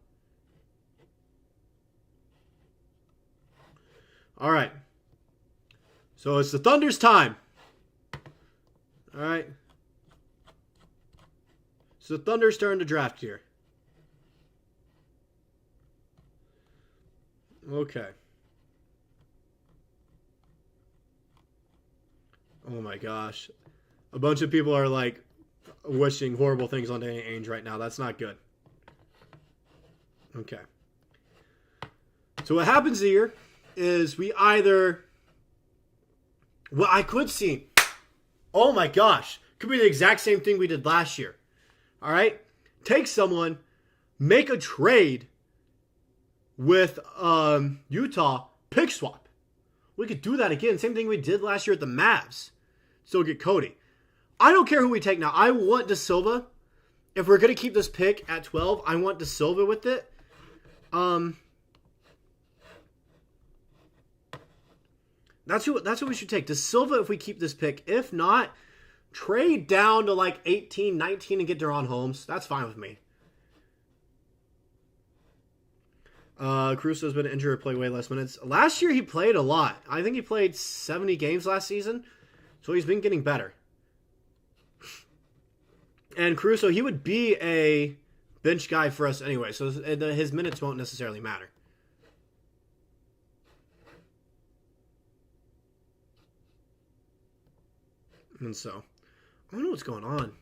All right. So it's the Thunder's time. All right. So the Thunder's turn to draft here. Okay. Oh my gosh. A bunch of people are like wishing horrible things on Danny Ainge right now. That's not good. Okay. So what happens here is we either... Well, I could see... Oh my gosh. Could be the exact same thing we did last year. All right? Take someone, make a trade with Utah, pick swap. We could do that again. Same thing we did last year at the Mavs. Still get Cody. I don't care who we take now. I want De Silva. If we're going to keep this pick at 12, I want De Silva with it. That's what we should take. De Silva if we keep this pick. If not, trade down to like 18, 19 and get Deron Holmes. That's fine with me. Caruso's been injured or played way less minutes. Last year he played a lot. I think he played 70 games last season. So he's been getting better. And Caruso, he would be a bench guy for us anyway. So his minutes won't necessarily matter. And so, I don't know what's going on.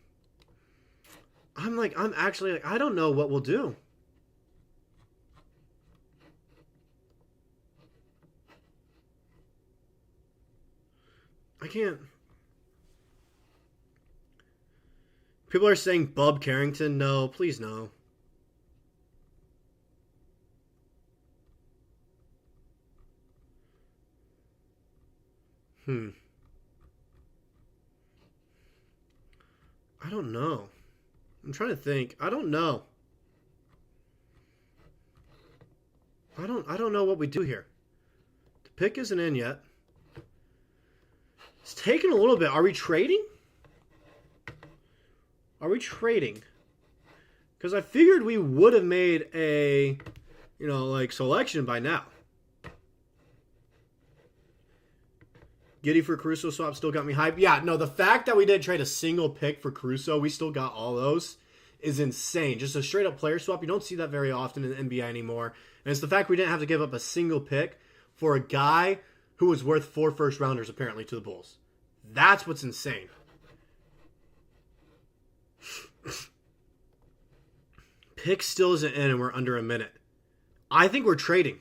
I'm actually like, I don't know what we'll do. I can't. People are saying Bub Carrington. No, please no. I don't know. I'm trying to think. I don't know. I don't know what we do here. The pick isn't in yet. It's taking a little bit. Are we trading? Are we trading? Because I figured we would have made a, selection by now. Giddey for Caruso swap still got me hyped. Yeah, no, the fact that we didn't trade a single pick for Caruso, we still got all those, is insane. Just a straight up player swap. You don't see that very often in the NBA anymore. And it's the fact we didn't have to give up a single pick for a guy who was worth 4 first rounders apparently to the Bulls. That's what's insane. Pick still isn't in and we're under a minute. I think we're trading.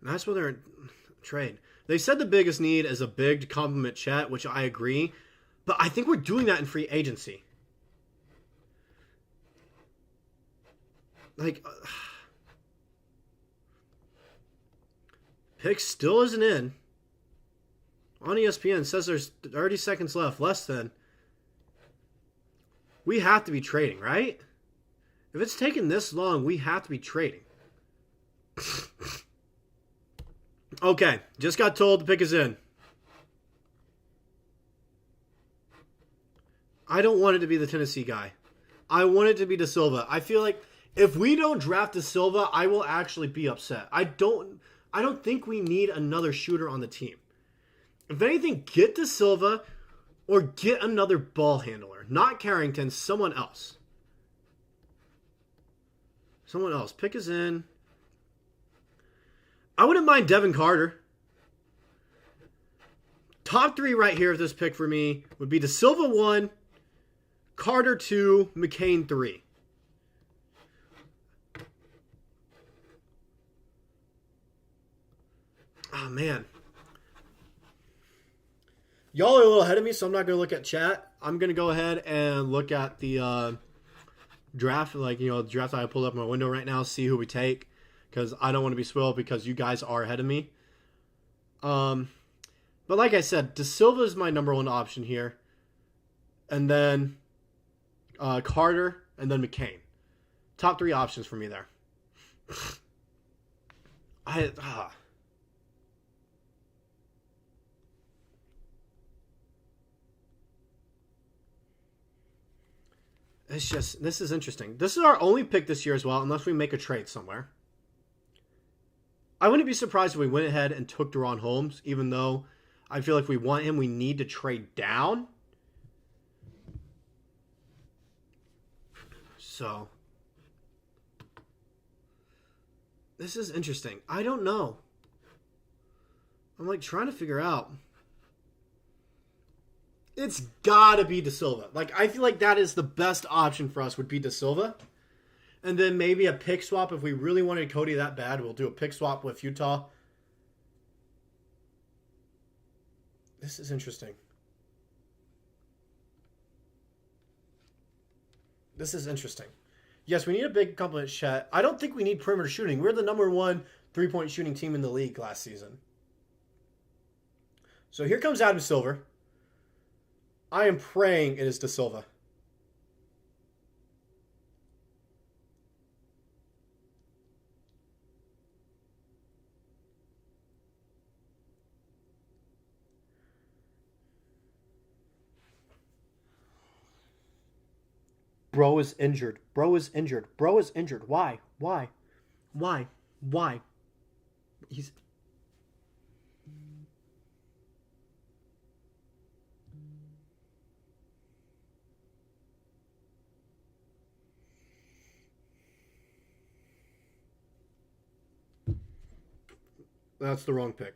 That's what they're trade. They said the biggest need is a big to complement Chet, which I agree. But I think we're doing that in free agency. Pick still isn't in. On ESPN says there's 30 seconds left, less than. We have to be trading, right? If it's taken this long, we have to be trading. Okay, just got told the pick is in. I don't want it to be the Tennessee guy. I want it to be De Silva. I feel like if we don't draft De Silva, I will actually be upset. I don't think we need another shooter on the team. If anything, get De Silva or get another ball handler. Not Carrington, someone else. Someone else. Pick is in. I wouldn't mind Devin Carter. Top 3 right here of this pick for me would be De Silva 1, Carter 2, McCain 3. Oh, man. Y'all are a little ahead of me, so I'm not going to look at chat. I'm going to go ahead and look at the draft, the draft I pulled up in my window right now, see who we take. Because I don't want to be spoiled because you guys are ahead of me. But like I said, De Silva is my number 1 option here. And then Carter and then McCain. Top 3 options for me there. This is interesting. This is our only pick this year as well, unless we make a trade somewhere. I wouldn't be surprised if we went ahead and took Deron Holmes, even though I feel like if we want him, we need to trade down. So, this is interesting. I don't know. I'm trying to figure out. It's gotta be De Silva. I feel like that is the best option for us would be De Silva. And then maybe a pick swap. If we really wanted Cody that bad, we'll do a pick swap with Utah. This is interesting. This is interesting. Yes, we need a big compliment, Chet. I don't think we need perimeter shooting. We're the number 1 3-point shooting team in the league last season. So here comes Adam Silver. I am praying it is De Silva. Bro is injured. Bro is injured. Bro is injured. Why? Why? Why? Why? He's... That's the wrong pick.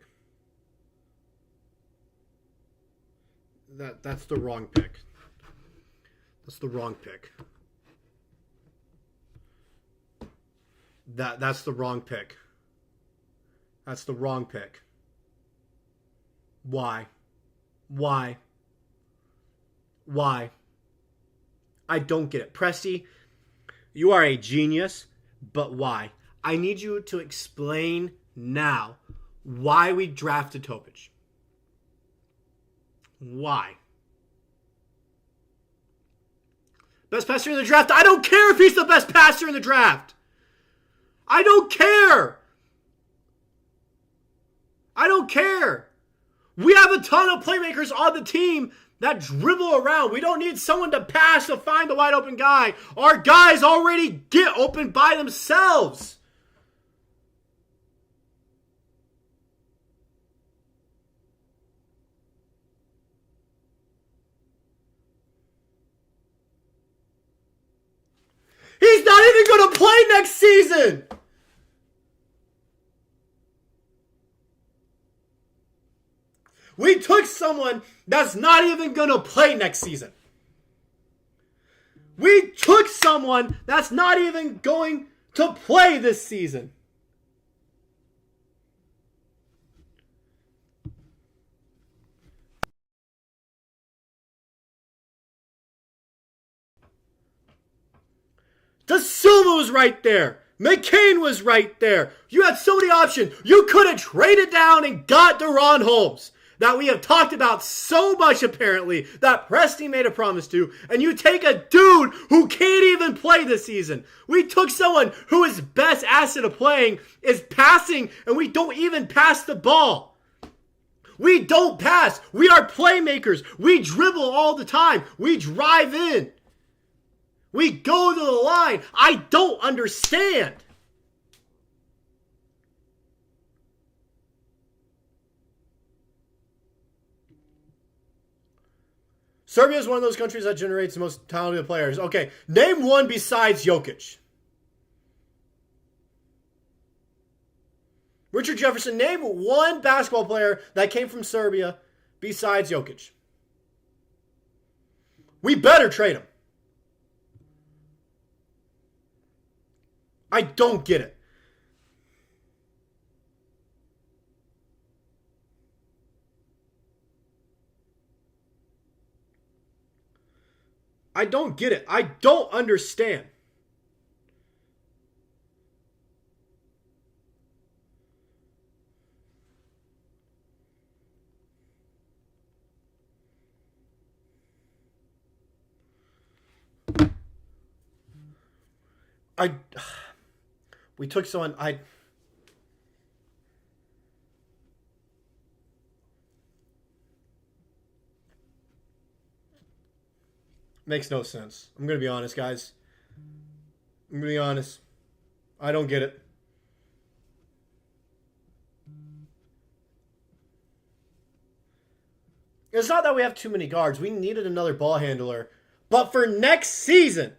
That's the wrong pick. That's the wrong pick. That's the wrong pick. That's the wrong pick. Why? Why? Why? I don't get it. Presti, you are a genius, but why? I need you to explain now why we drafted Topic. Why? Best passer in the draft. I don't care if he's the best passer in the draft. I don't care. I don't care. We have a ton of playmakers on the team that dribble around. We don't need someone to pass to find the wide open guy. Our guys already get open by themselves. He's not even going to play next season. We took someone that's not even going to play next season. We took someone that's not even going to play this season. De Silva was right there. McCain was right there. You had so many options. You could have traded down and got Deron Holmes that we have talked about so much apparently that Presti made a promise to, and you take a dude who can't even play this season. We took someone who his best asset of playing is passing, and we don't even pass the ball. We don't pass. We are playmakers. We dribble all the time. We drive in. We go to the line. I don't understand. Serbia is one of those countries that generates the most talented players. Okay, name one besides Jokic. Richard Jefferson, name one basketball player that came from Serbia besides Jokic. We better trade him. I don't get it. I don't get it. I don't understand. We took someone, makes no sense. I'm going to be honest, guys. I'm going to be honest. I don't get it. It's not that we have too many guards. We needed another ball handler. But for next season,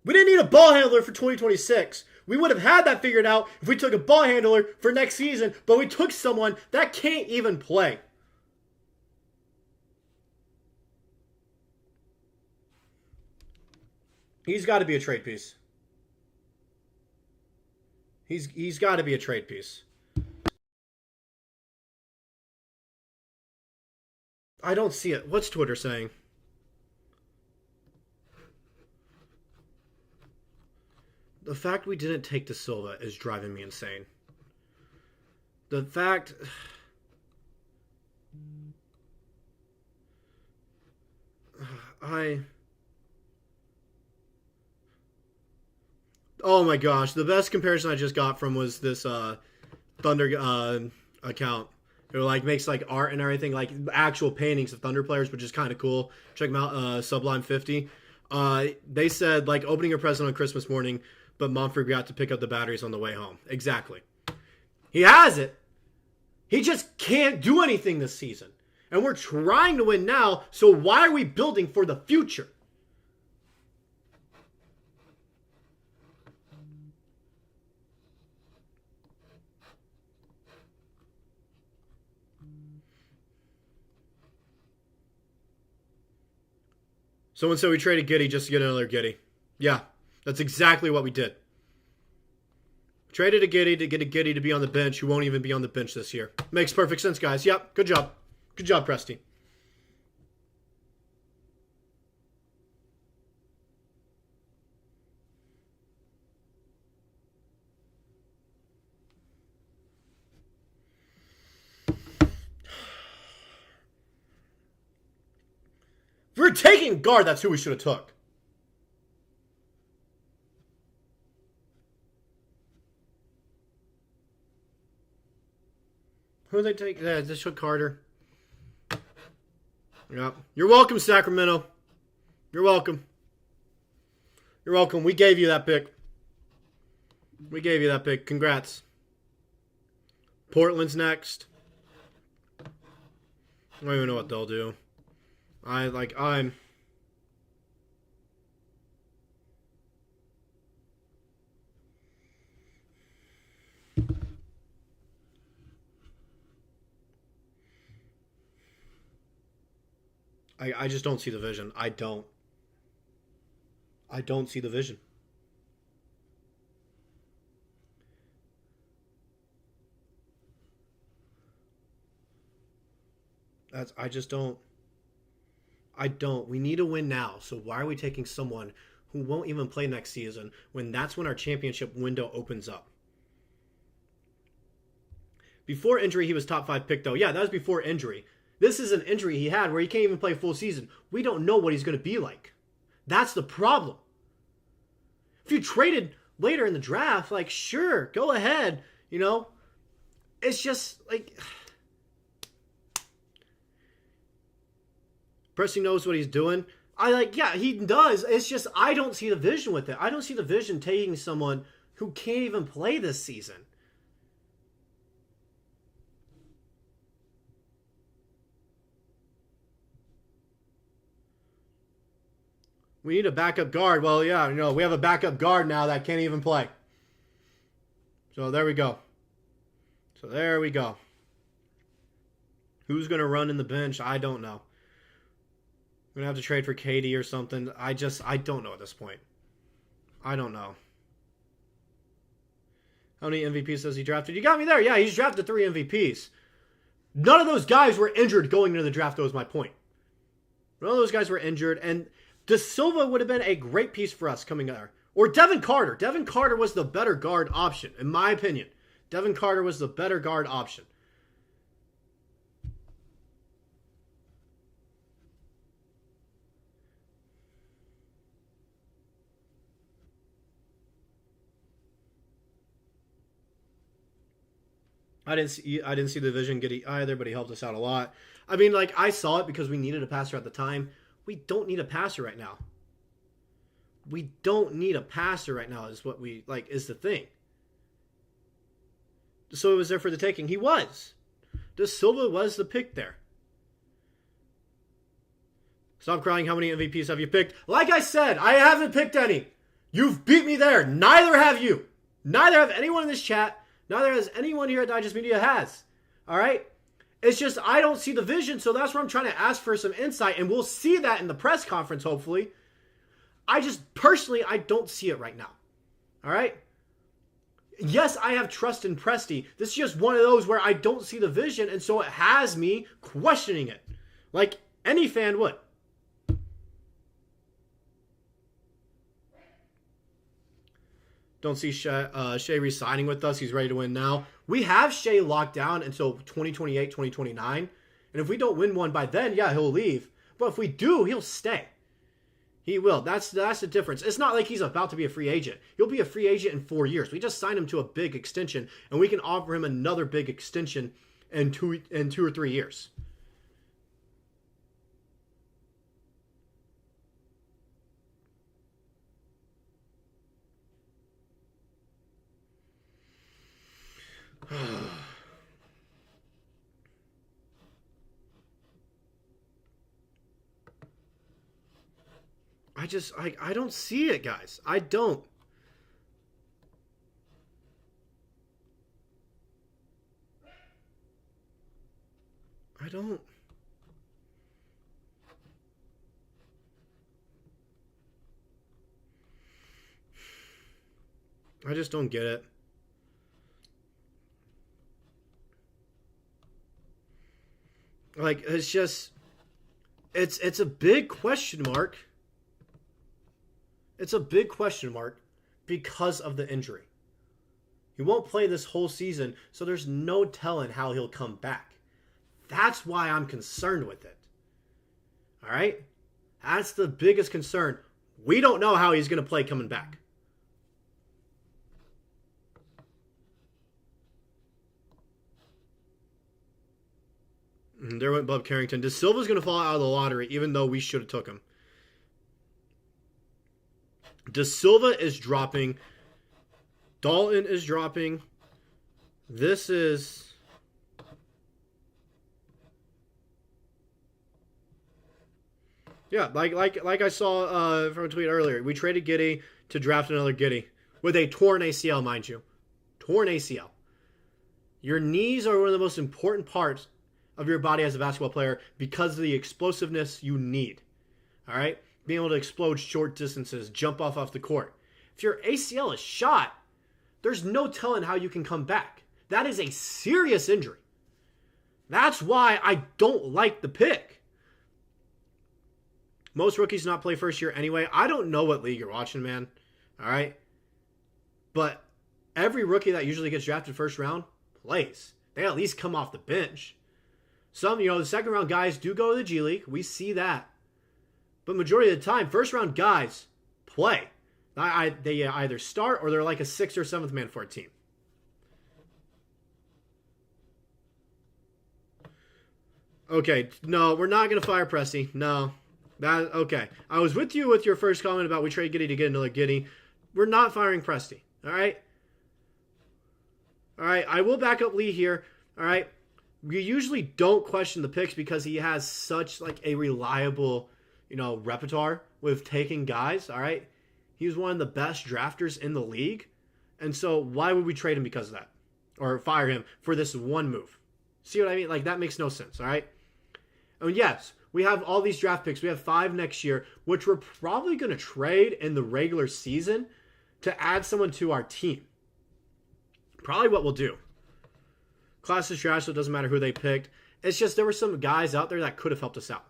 we didn't need a ball handler for 2026. We would have had that figured out if we took a ball handler for next season, but we took someone that can't even play. He's got to be a trade piece. He's got to be a trade piece. I don't see it. What's Twitter saying? The fact we didn't take De Silva is driving me insane. The fact... Oh my gosh, the best comparison I just got from was this Thunder account. It like makes like art and everything, like actual paintings of Thunder players, which is kind of cool. Check them out, Sublime 50. They said like opening a present on Christmas morning, but mom forgot to pick up the batteries on the way home. Exactly. He has it. He just can't do anything this season. And we're trying to win now, so why are we building for the future? Someone said we traded Giddey just to get another Giddey. Yeah, that's exactly what we did. Traded a Giddey to get a Giddey to be on the bench who won't even be on the bench this year. Makes perfect sense, guys. Yep, good job. Good job, Presti. If we're taking guard, that's who we should have took. Who did they take? Yeah, they took Carter. Yep. You're welcome, Sacramento. You're welcome. You're welcome. We gave you that pick. We gave you that pick. Congrats. Portland's next. I don't even know what they'll do. I just don't see the vision. I don't see the vision. I just don't. We need to win now. So why are we taking someone who won't even play next season when that's when our championship window opens up? Before injury, he was top 5 pick, though. Yeah, that was before injury. This is an injury he had where he can't even play full season. We don't know what he's going to be like. That's the problem. If you traded later in the draft, like, sure, go ahead. You know, it's just like... Presti knows what he's doing. Yeah, he does. It's just I don't see the vision with it. I don't see the vision taking someone who can't even play this season. We need a backup guard. Well, yeah, we have a backup guard now that can't even play. So there we go. Who's going to run in the bench? I don't know. We're going to have to trade for Katie or something. I don't know at this point. I don't know. How many MVPs has he drafted? You got me there. Yeah, he's drafted 3 MVPs. None of those guys were injured going into the draft, that was my point. None of those guys were injured, and De Silva would have been a great piece for us coming there. Or Devin Carter. Devin Carter was the better guard option, in my opinion. Devin Carter was the better guard option. I didn't see the vision Giddey either, but he helped us out a lot. I mean, I saw it because we needed a passer at the time. We don't need a passer right now. We don't need a passer right now is what we, is the thing. So it was there for the taking. He was. De Silva was the pick there. Stop crying. How many MVPs have you picked? Like I said, I haven't picked any. You've beat me there. Neither have you. Neither have anyone in this chat. Neither has anyone here at Digest Media has. All right? It's just I don't see the vision, so that's where I'm trying to ask for some insight, and we'll see that in the press conference, hopefully. I don't see it right now. All right? Yes, I have trust in Presti. This is just one of those where I don't see the vision, and so it has me questioning it. Like any fan would. don't see Shai re-signing with us. He's ready to win now. We have Shai locked down until 2028, 2029. And if we don't win one by then, yeah, he'll leave. But if we do, he'll stay. He will. That's the difference. It's not like he's about to be a free agent. He'll be a free agent in 4 years. We just signed him to a big extension, and we can offer him another big extension in 2 or 3 years. I don't see it, guys. I don't. I just don't get it. Like, it's just, it's a big question mark. It's a big question mark because of the injury. He won't play this whole season, so there's no telling how he'll come back. That's why I'm concerned with it. All right? That's the biggest concern. We don't know how he's going to play coming back. There went Bub Carrington. De Silva's going to fall out of the lottery, even though we should have took him. De Silva is dropping. Dalton is dropping. This is... Yeah, like I saw from a tweet earlier. We traded Giddey to draft another Giddey. With a torn ACL, mind you. Torn ACL. Your knees are one of the most important parts of your body as a basketball player because of the explosiveness you need. All right? Being able to explode short distances, jump off the court. If your ACL is shot, there's no telling how you can come back. That is a serious injury. That's why I don't like the pick. Most rookies not play first year anyway. I don't know what league you're watching, man. All right? But every rookie that usually gets drafted first round plays. They at least come off the bench. Some, the second round guys do go to the G League. We see that. But majority of the time, first round guys play. They either start or they're like a 6th or 7th man for a team. Okay, no, we're not going to fire Presti. No. Okay. I was with you with your first comment about we trade Giddey to get another Giddey. We're not firing Presti. All right? All right, I will back up Lee here. All right? We usually don't question the picks because he has such like a reliable, repertoire with taking guys, all right? He's one of the best drafters in the league. And so why would we trade him because of that? Or fire him for this one move? See what I mean? Like, that makes no sense, all right? And yes, we have all these draft picks. We have 5 next year, which we're probably going to trade in the regular season to add someone to our team. Probably what we'll do. Class is trash, so it doesn't matter who they picked. It's just there were some guys out there that could have helped us out.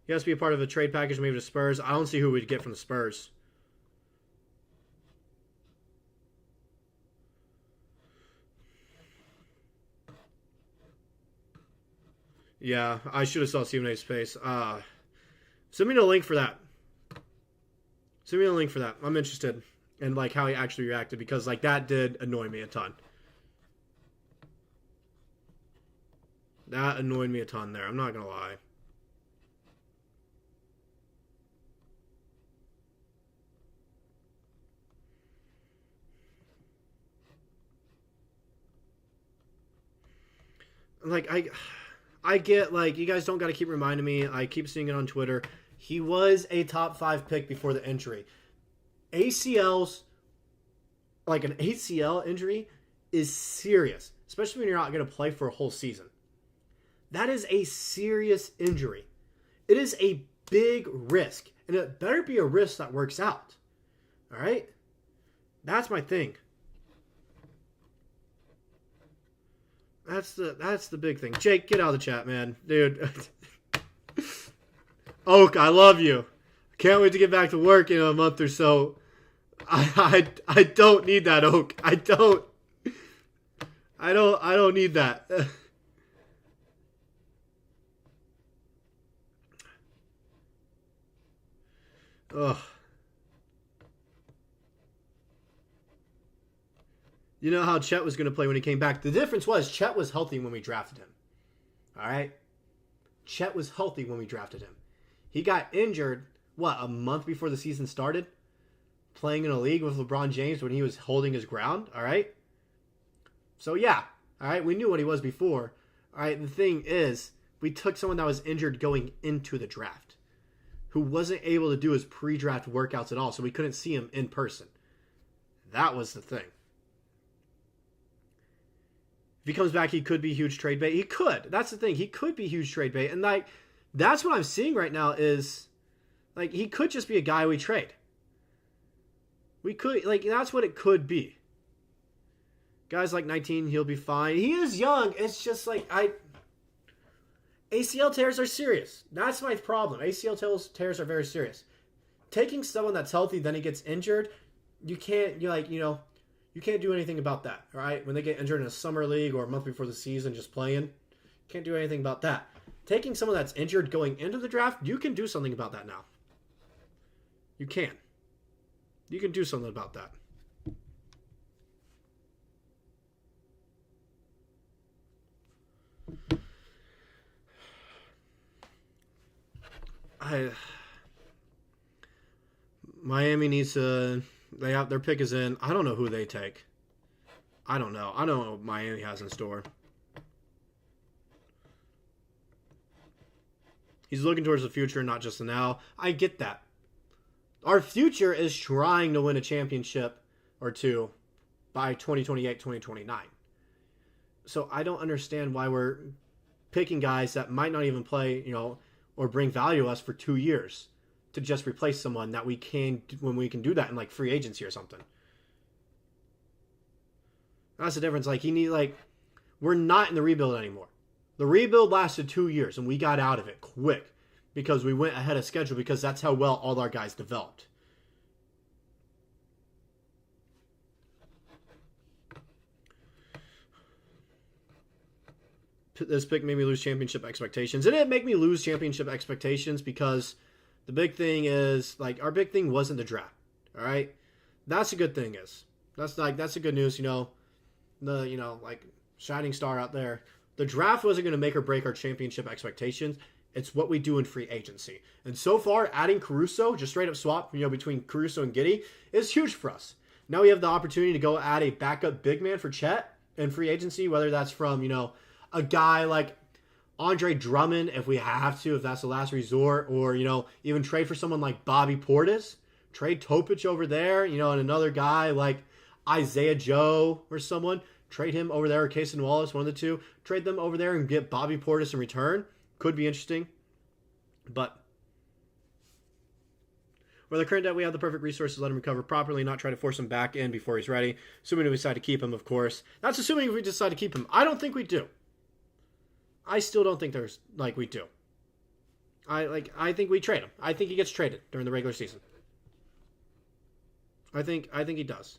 He has to be a part of a trade package, maybe the Spurs. I don't see who we'd get from the Spurs. Yeah, I should have saw Stephen A's face. Send me the link for that. Send me the link for that. I'm interested in like how he actually reacted because like that did annoy me a ton. That annoyed me a ton there. I'm not gonna lie. Like I get like you guys don't got to keep reminding me. I keep seeing it on Twitter. He was a top 5 pick before the injury. ACLs, like an ACL injury, is serious, especially when you're not going to play for a whole season. That is a serious injury. It is a big risk, and it better be a risk that works out. All right? That's my thing. That's the big thing. Jake, get out of the chat, man. Dude. Oak, I love you. Can't wait to get back to work in a month or so. I don't need that, Oak. I don't need that. Ugh. You know how Chet was going to play when he came back. The difference was Chet was healthy when we drafted him. All right? Chet was healthy when we drafted him. He got injured, a month before the season started? Playing in a league with LeBron James when he was holding his ground, all right? So, yeah, all right? We knew what he was before. All right, the thing is, we took someone that was injured going into the draft who wasn't able to do his pre-draft workouts at all, so we couldn't see him in person. That was the thing. If he comes back, he could be huge trade bait. He could. That's the thing. He could be huge trade bait. And, that's what I'm seeing right now is, he could just be a guy we trade. We could, that's what it could be. Guys like 19, he'll be fine. He is young. It's just, ACL tears are serious. That's my problem. ACL tears are very serious. Taking someone that's healthy, then he gets injured, you can't, you can't do anything about that, all right? When they get injured in a summer league or a month before the season just playing, can't do anything about that. Taking someone that's injured going into the draft, you can do something about that now. You can. You can do something about that. Miami needs to... Their pick is in. I don't know who they take. I don't know. I don't know what Miami has in store. He's looking towards the future, not just the now. I get that. Our future is trying to win a championship or two by 2028, 2029. So I don't understand why we're picking guys that might not even play, or bring value to us for 2 years to just replace someone that we can, when we can do that in free agency or something. That's the difference. We're not in the rebuild anymore. The rebuild lasted 2 years and we got out of it quick because we went ahead of schedule because that's how well all our guys developed. This pick made me lose championship expectations. It didn't make me lose championship expectations because the big thing is, our big thing wasn't the draft. All right? That's a good thing is. That's the good news, shining star out there. The draft wasn't going to make or break our championship expectations. It's what we do in free agency. And so far, adding Caruso, just straight up swap, between Caruso and Giddey, is huge for us. Now we have the opportunity to go add a backup big man for Chet in free agency, whether that's from, a guy like Andre Drummond, if we have to, if that's the last resort, or, even trade for someone like Bobby Portis, trade Topic over there, and another guy like Isaiah Joe or someone, trade him over there, or Cason Wallace, one of the two, trade them over there and get Bobby Portis in return. Could be interesting, but with the current debt, we have the perfect resources to let him recover properly, not try to force him back in before he's ready, assuming we decide to keep him, of course. That's assuming we decide to keep him. I don't think we do. I still don't think we do. I think we trade him. I think he gets traded during the regular season. I think he does.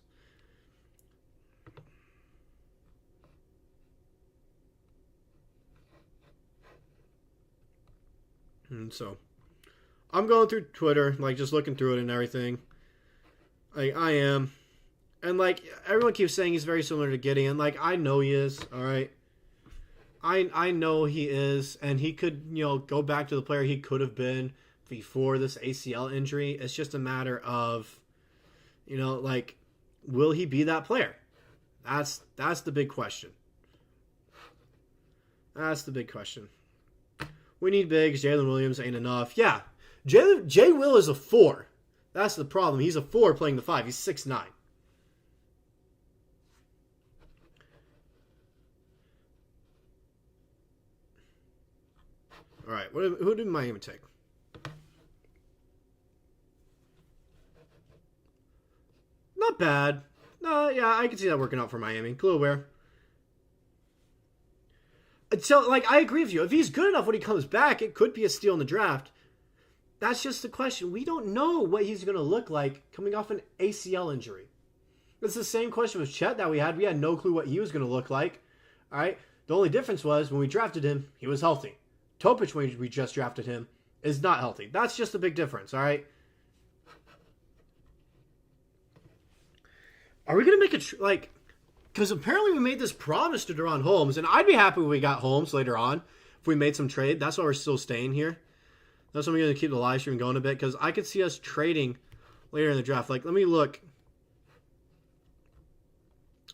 And so, I'm going through Twitter, just looking through it and everything. I am. And, everyone keeps saying he's very similar to Giddey. And, I know he is, all right? I know he is, and he could, go back to the player he could have been before this ACL injury. It's just a matter of, will he be that player? That's the big question. That's the big question. We need bigs. Jalen Williams ain't enough. Yeah, J. Will is a 4. That's the problem. He's a 4 playing the 5. He's 6'9". All right, who did Miami take? Not bad. No, yeah, I can see that working out for Miami. Clue aware. So, I agree with you. If he's good enough when he comes back, it could be a steal in the draft. that's just the question. We don't know what he's going to look like coming off an ACL injury. It's the same question with Chet that we had. We had no clue what he was going to look like. All right. The only difference was when we drafted him, he was healthy. Topic, when we just drafted him, is not healthy. That's just a big difference. All right. Are we going to make it because apparently we made this promise to Deron Holmes, and I'd be happy when we got Holmes later on if we made some trade. That's why we're still staying here. That's why I'm going to keep the live stream going a bit, because I could see us trading later in the draft. Like, let me look.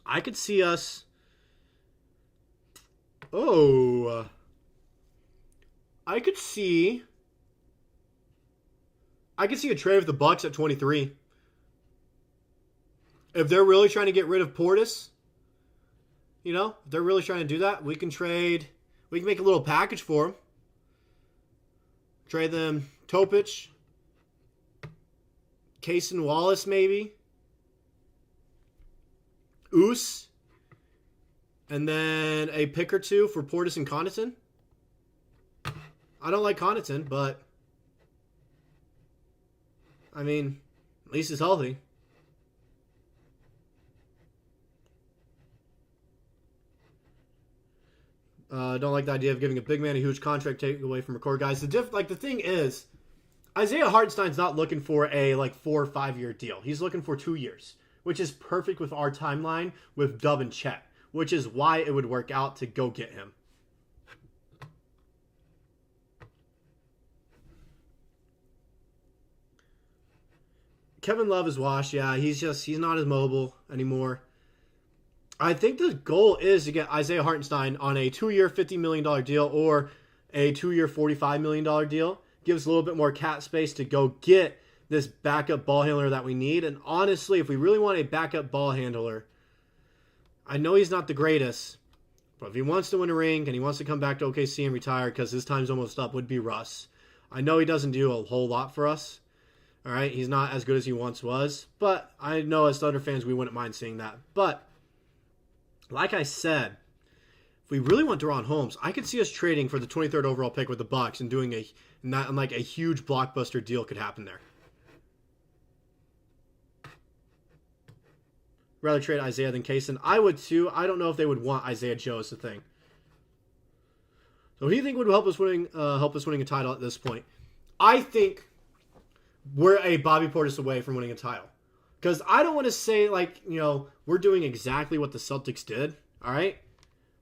I could see us... I could see a trade with the Bucks at 23. If they're really trying to get rid of Portis, if they're really trying to do that, we can trade. We can make a little package for them. Trade them Topic, Cason Wallace maybe, Oos, and then a pick or two for Portis and Connaughton. I don't like Connaughton, but I mean, at least he's healthy. Don't like the idea of giving a big man a huge contract take away from record guys. The thing is, Isaiah Hartenstein's not looking for a 4 or 5 year deal. He's looking for 2 years, which is perfect with our timeline with Dub and Chet, which is why it would work out to go get him. Kevin Love is washed. Yeah, he's not as mobile anymore. I think the goal is to get Isaiah Hartenstein on a 2-year, $50 million deal or a 2-year, $45 million deal. Gives a little bit more cap space to go get this backup ball handler that we need. And honestly, if we really want a backup ball handler, I know he's not the greatest, but if he wants to win a ring and he wants to come back to OKC and retire because his time's almost up, would be Russ. I know he doesn't do a whole lot for us. All right, he's not as good as he once was, but I know as Thunder fans, we wouldn't mind seeing that. But like I said, if we really want Deron Holmes, I could see us trading for the 23rd overall pick with the Bucks and doing a huge blockbuster deal could happen there. Rather trade Isaiah than Cason. I would too. I don't know if they would want Isaiah Joe is the thing. So who do you think would help us winning a title at this point? I think we're a Bobby Portis away from winning a title. Because I don't want to say, we're doing exactly what the Celtics did, all right?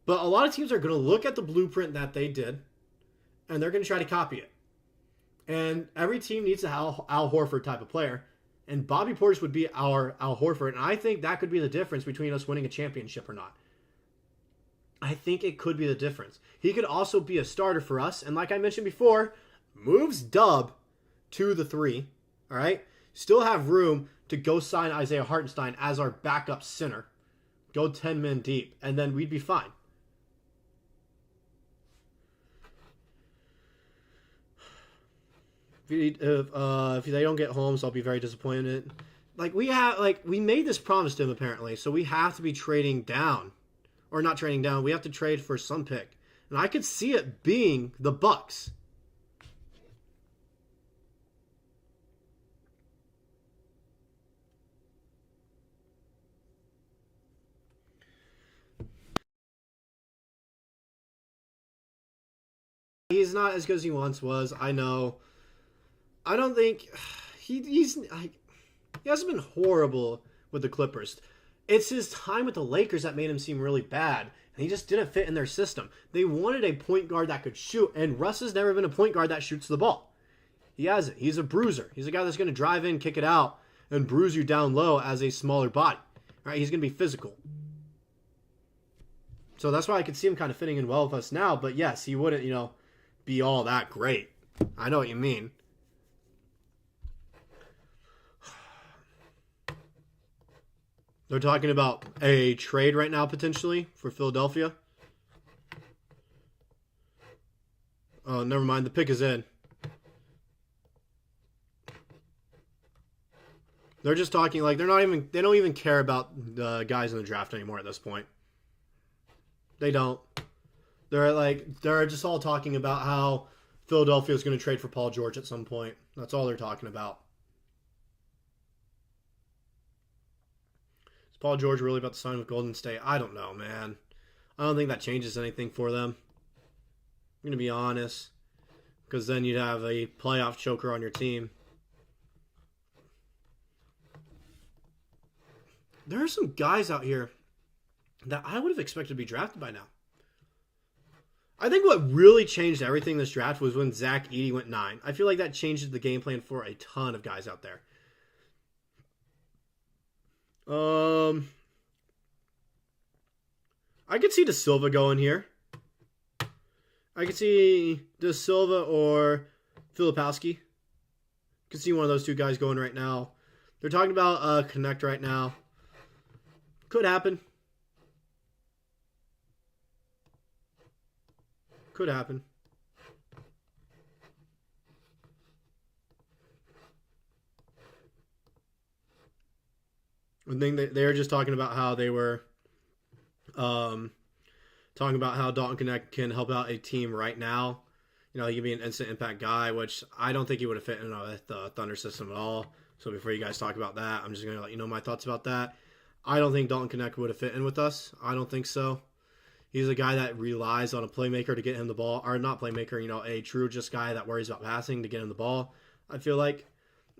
But a lot of teams are going to look at the blueprint that they did, and they're going to try to copy it. And every team needs a Al Horford type of player, and Bobby Portis would be our Al Horford, and I think that could be the difference between us winning a championship or not. I think it could be the difference. He could also be a starter for us, and like I mentioned before, moves Dub to the 3, all right? Still have room to go sign Isaiah Hartenstein as our backup center. Go 10 men deep, and then we'd be fine. If they don't get Holmes, I'll be very disappointed. We made this promise to him apparently, so we have to be trading down. Or not trading down, we have to trade for some pick. And I could see it being the Bucks. He's not as good as he once was. I know. I don't think he hasn't been horrible with the Clippers. It's his time with the Lakers that made him seem really bad, and he just didn't fit in their system. They wanted a point guard that could shoot, and Russ has never been a point guard that shoots the ball. He hasn't. He's a bruiser. He's a guy that's going to drive in, kick it out, and bruise you down low as a smaller body. All right, he's going to be physical. So that's why I could see him kind of fitting in well with us now. But yes, he wouldn't, be all that great. I know what you mean. They're talking about a trade right now, potentially, for Philadelphia. Oh, never mind. The pick is in. They're just talking they don't even care about the guys in the draft anymore at this point. They don't. They're just all talking about how Philadelphia is going to trade for Paul George at some point. That's all they're talking about. Is Paul George really about to sign with Golden State? I don't know, man. I don't think that changes anything for them. I'm going to be honest. Because then you'd have a playoff choker on your team. There are some guys out here that I would have expected to be drafted by now. I think what really changed everything this draft was when Zach Edey went 9. I feel like that changed the game plan for a ton of guys out there. I could see De Silva going here. I could see De Silva or Filipowski. Could see one of those two guys going right now. They're talking about Connect right now. Could happen. Could happen. I think they were just talking about how they were talking about how Dalton Connect can help out a team right now. You know, he can be an instant impact guy, which I don't think he would have fit in the Thunder system at all. So before you guys talk about that, I'm just going to let you know my thoughts about that. I don't think Dalton Connect would have fit in with us. I don't think so. He's a guy that relies on a playmaker to get him the ball. Or not playmaker, you know, a true just guy that worries about passing to get him the ball, I feel like.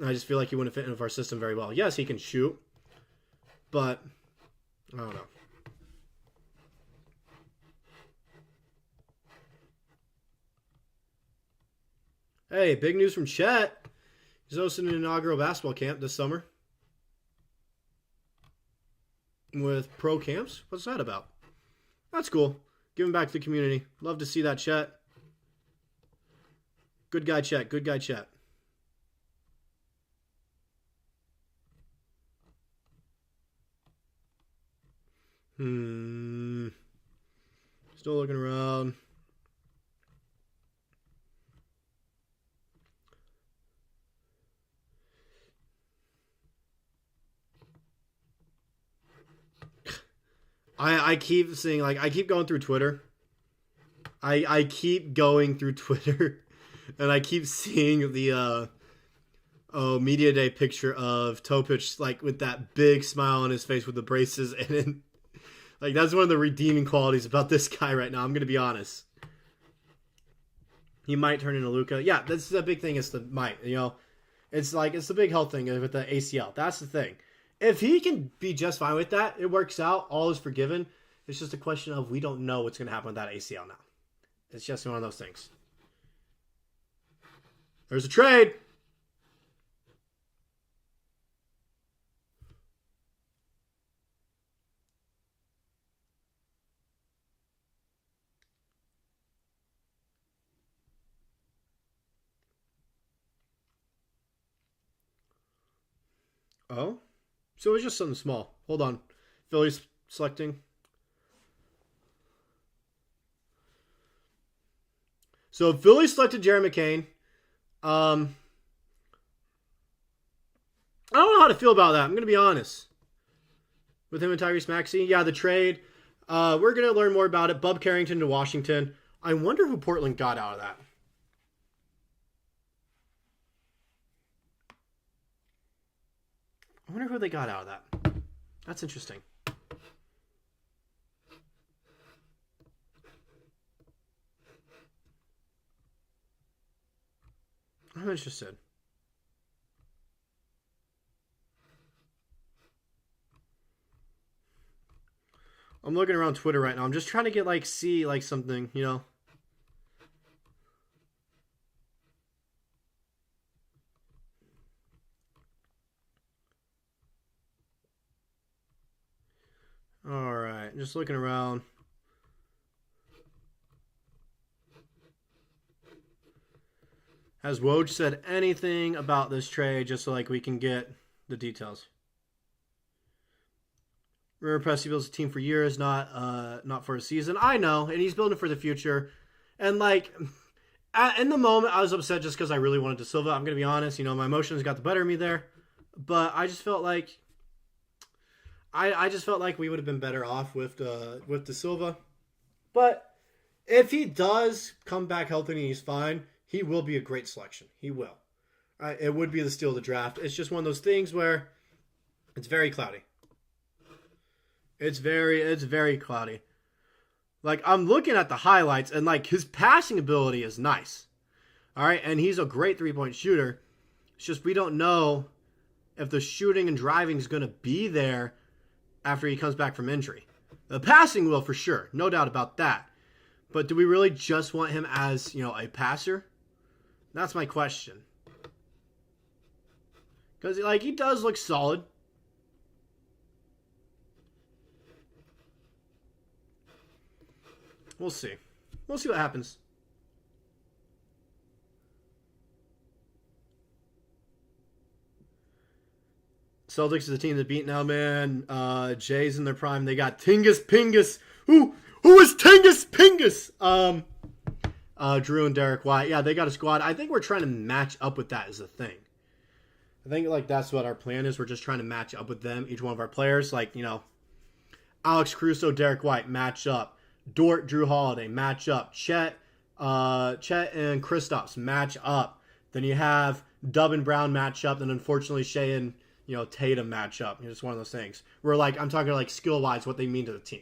I just feel like he wouldn't fit in with our system very well. Yes, he can shoot. But, I don't know. Hey, big news from Chet. He's hosting an inaugural basketball camp this summer. With pro camps? What's that about? That's cool. Giving back to the community. Love to see that, Chet. Good guy, Chet. Good guy, Chet. Still looking around. I keep seeing, like, I keep going through Twitter. I keep going through Twitter, and I keep seeing the media day picture of Topic, like, with that big smile on his face with the braces, and like, that's one of the redeeming qualities about this guy right now. I'm gonna be honest. He might turn into Luka. Yeah, that's the big thing. Is the might. You know, it's the big health thing with the ACL. That's the thing. If he can be just fine with that, it works out. All is forgiven. It's just a question of we don't know what's going to happen with that ACL now. It's just one of those things. There's a trade. Oh? So it was just something small. Hold on. Philly's selecting. So Philly selected Jerry McCain. I don't know how to feel about that. I'm going to be honest. With him and Tyrese Maxey. Yeah, the trade. We're going to learn more about it. Bub Carrington to Washington. I wonder who Portland got out of that. I wonder who they got out of that. That's interesting. I'm interested. I'm looking around Twitter right now. I'm just trying to get, like, see, like, something, you know. All right, just looking around. Has Woj said anything about this trade just so, like, we can get the details? Remember, Presti builds a team for years, not for a season. I know, and he's building for the future. And, like, in the moment, I was upset just because I really wanted De Silva. I'm going to be honest. You know, my emotions got the better of me there. But I just felt like I just felt like we would have been better off with De Silva. But if he does come back healthy and he's fine, he will be a great selection. He will. It would be the steal of the draft. It's just one of those things where it's very cloudy. It's very cloudy. Like, I'm looking at the highlights, and, like, his passing ability is nice. All right, and he's a great three-point shooter. It's just we don't know if the shooting and driving is going to be there after he comes back from injury. The passing will for sure, no doubt about that. But do we really just want him as, a passer? That's my question. Because, like, he does look solid. We'll see. We'll see what happens. Celtics is a team to beat now, man. Jay's in their prime. They got Tingus Pingus. Who is Tingus Pingus? Drew and Derek White. Yeah, they got a squad. I think we're trying to match up with that as a thing. I think, like, that's what our plan is. We're just trying to match up with them, each one of our players. Like, Alex Caruso, Derek White, match up. Dort, Drew Holiday, match up. Chet and Kristaps, match up. Then you have Dub and Brown match up. And unfortunately, Shai and, Tatum match up. It's one of those things. Where, like, I'm talking, like, skill-wise, what they mean to the team.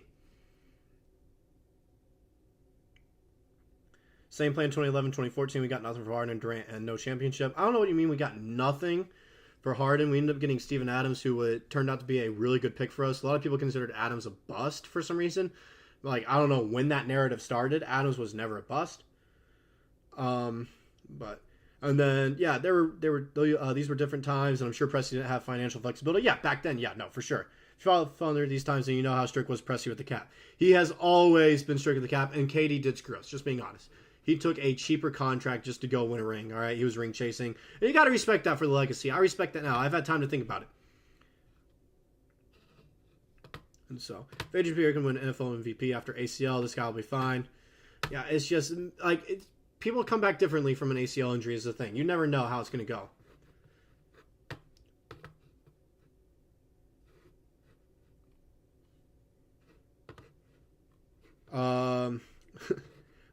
Same plan 2011, 2014. We got nothing for Harden and Durant and no championship. I don't know what you mean we got nothing for Harden. We ended up getting Steven Adams, who turned out to be a really good pick for us. A lot of people considered Adams a bust for some reason. Like, I don't know when that narrative started. Adams was never a bust. And then these were different times, and I'm sure Presti didn't have financial flexibility. Yeah, back then, no, for sure. If you follow Thunder these times, then you know how strict was Presti with the cap. He has always been strict with the cap, and KD did screw us, just being honest. He took a cheaper contract just to go win a ring, all right? He was ring chasing. And you got to respect that for the legacy. I respect that now. I've had time to think about it. And so, if Adrian Pierre can win NFL MVP after ACL, this guy will be fine. Yeah, it's just, like, people come back differently from an ACL injury is the thing. You never know how it's going to go.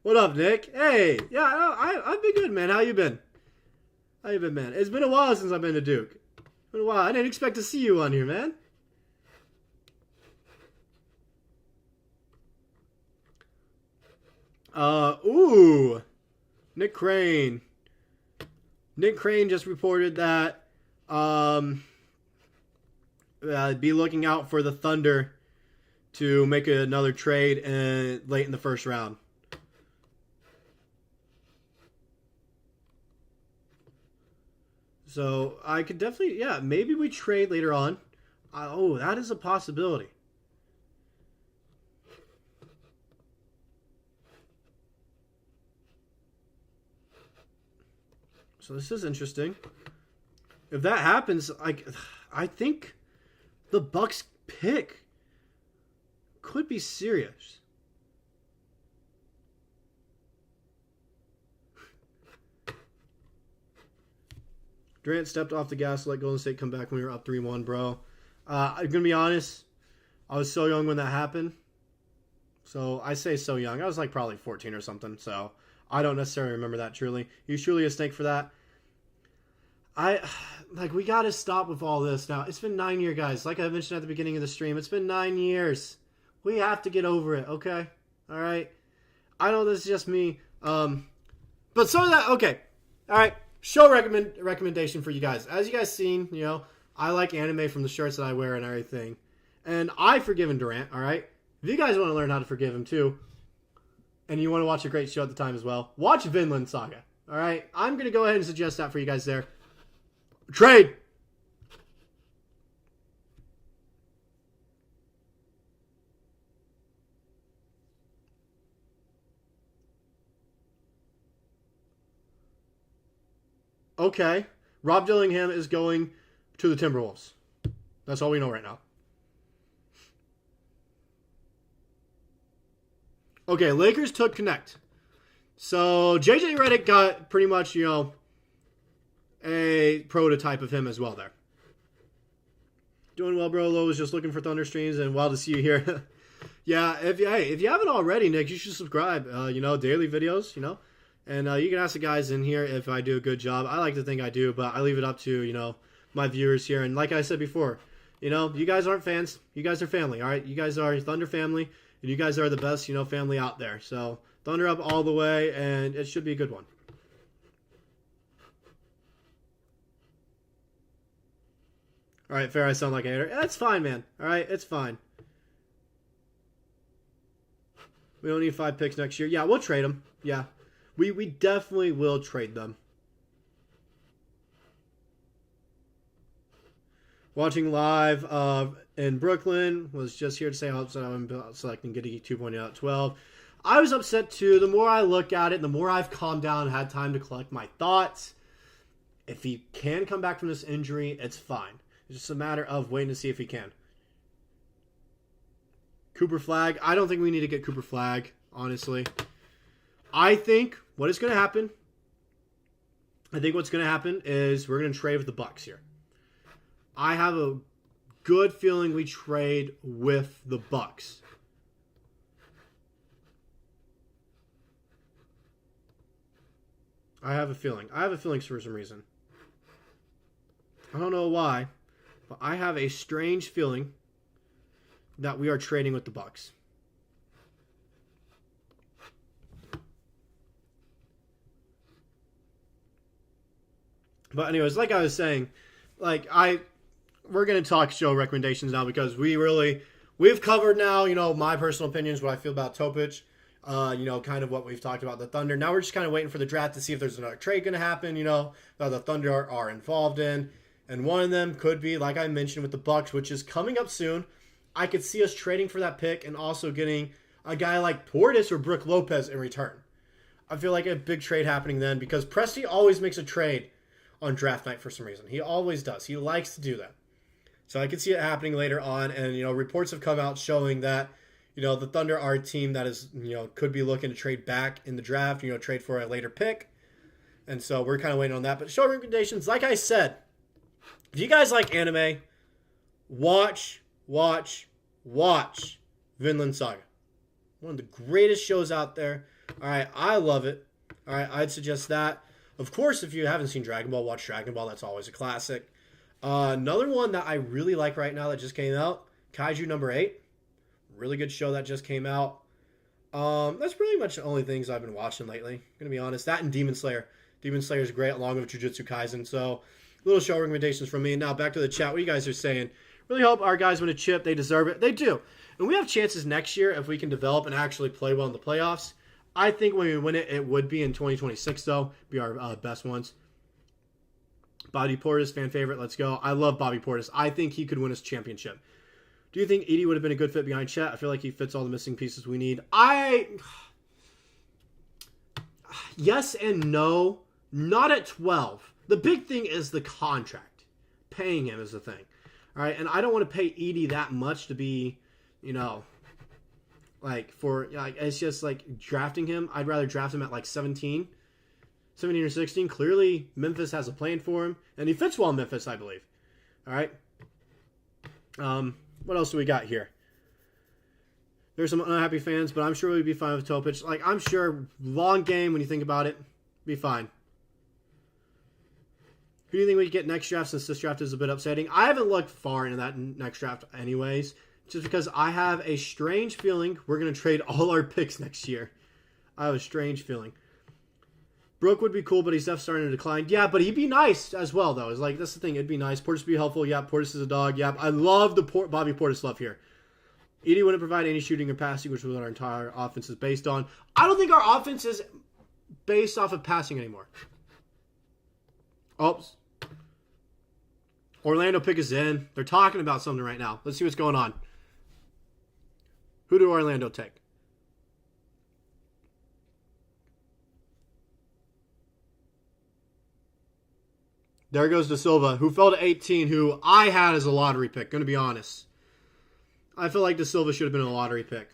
What up, Nick? Hey, yeah, I've been good, man. How you been? Man? It's been a while since I've been to Duke. It's been a while. I didn't expect to see you on here, man. Nick Crane. Nick Crane just reported that be looking out for the Thunder to make another trade late in the first round. So I could definitely, maybe we trade later on. That is a possibility. So this is interesting. If that happens, I think the Bucks pick could be serious. Durant stepped off the gas to let Golden State come back when we were up 3-1, bro. I'm going to be honest. I was so young when that happened. So I say so young. I was like probably 14 or something. So I don't necessarily remember that truly. He's truly a snake for that. We got to stop with all this now. It's been 9 years, guys. Like I mentioned at the beginning of the stream, it's been 9 years. We have to get over it, okay? All right? I know this is just me. But some of that, okay. All right. Show recommendation for you guys. As you guys seen, I like anime from the shirts that I wear and everything. And I've forgiven Durant, all right? If you guys want to learn how to forgive him too, and you want to watch a great show at the time as well, watch Vinland Saga, all right? I'm going to go ahead and suggest that for you guys there. Trade! Okay. Rob Dillingham is going to the Timberwolves. That's all we know right now. Okay, Lakers took Connect. So JJ Redick got pretty much, a prototype of him as well there. Doing well, bro. Lo was just looking for Thunder streams and wild to see you here. Yeah, if you haven't already, Nick, you should subscribe. Daily videos, And you can ask the guys in here if I do a good job. I like to think I do, but I leave it up to, my viewers here. And like I said before, you guys aren't fans. You guys are family, all right? You guys are Thunder family, and you guys are the best, family out there. So Thunder up all the way, and it should be a good one. All right, fair, I sound like a hater. That's fine, man. All right, it's fine. We don't need 5 picks next year. Yeah, we'll trade them. Yeah, we definitely will trade them. Watching live in Brooklyn. Was just here to say how upset I'm selecting Giddey 2.0 at 12. I was upset too. The more I look at it, the more I've calmed down and had time to collect my thoughts. If he can come back from this injury, it's fine. It's just a matter of waiting to see if he can. Cooper Flag. I don't think we need to get Cooper Flag, honestly. I think what's going to happen is we're going to trade with the Bucks here. I have a good feeling we trade with the Bucks. I have a feeling. For some reason. I don't know why, but I have a strange feeling that we are trading with the Bucks. But anyways, like I was saying, we're going to talk show recommendations now because we've covered now, my personal opinions, what I feel about Topic, kind of what we've talked about the Thunder. Now we're just kind of waiting for the draft to see if there's another trade going to happen, that the Thunder are involved in. And one of them could be, like I mentioned, with the Bucks, which is coming up soon. I could see us trading for that pick and also getting a guy like Portis or Brook Lopez in return. I feel like a big trade happening then because Presti always makes a trade on draft night for some reason. He always does. He likes to do that. So I could see it happening later on. And, reports have come out showing that, the Thunder are a team that is, could be looking to trade back in the draft, trade for a later pick. And so we're kind of waiting on that. But show recommendations, like I said, if you guys like anime, watch Vinland Saga. One of the greatest shows out there. All right, I love it. All right, I'd suggest that. Of course, if you haven't seen Dragon Ball, watch Dragon Ball. That's always a classic. Another one that I really like right now that just came out, Kaiju number 8. Really good show that just came out. That's pretty much the only things I've been watching lately. I'm going to be honest. That and Demon Slayer. Demon Slayer is great along with Jujutsu Kaisen. So, little show recommendations from me. Now, back to the chat. What you guys are saying. Really hope our guys win a chip. They deserve it. They do. And we have chances next year if we can develop and actually play well in the playoffs. I think when we win it, it would be in 2026, though. Be our best ones. Bobby Portis, fan favorite. Let's go. I love Bobby Portis. I think he could win us a championship. Do you think Edey would have been a good fit behind Chet? I feel like he fits all the missing pieces we need. Yes and no. Not at 12. The big thing is the contract. Paying him is the thing. All right, and I don't want to pay Edey that much to be, it's just like drafting him. I'd rather draft him at 17 or 16. Clearly, Memphis has a plan for him, and he fits well in Memphis, I believe. All right. What else do we got here? There's some unhappy fans, but I'm sure we'd be fine with Topic. I'm sure long game when you think about it, be fine. Who do you think we get next draft since this draft is a bit upsetting? I haven't looked far into that next draft anyways, just because I have a strange feeling we're going to trade all our picks next year. I have a strange feeling. Brooke would be cool, but he's definitely starting to decline. Yeah, but he'd be nice as well, though. That's the thing. It'd be nice. Portis would be helpful. Yeah, Portis is a dog. Yeah, I love the Bobby Portis love here. Edey wouldn't provide any shooting or passing, which is what our entire offense is based on. I don't think our offense is based off of passing anymore. Oops. Orlando pick is in. They're talking about something right now. Let's see what's going on. Who do Orlando take? There goes De Silva, who fell to 18, who I had as a lottery pick, going to be honest. I feel like De Silva should have been a lottery pick.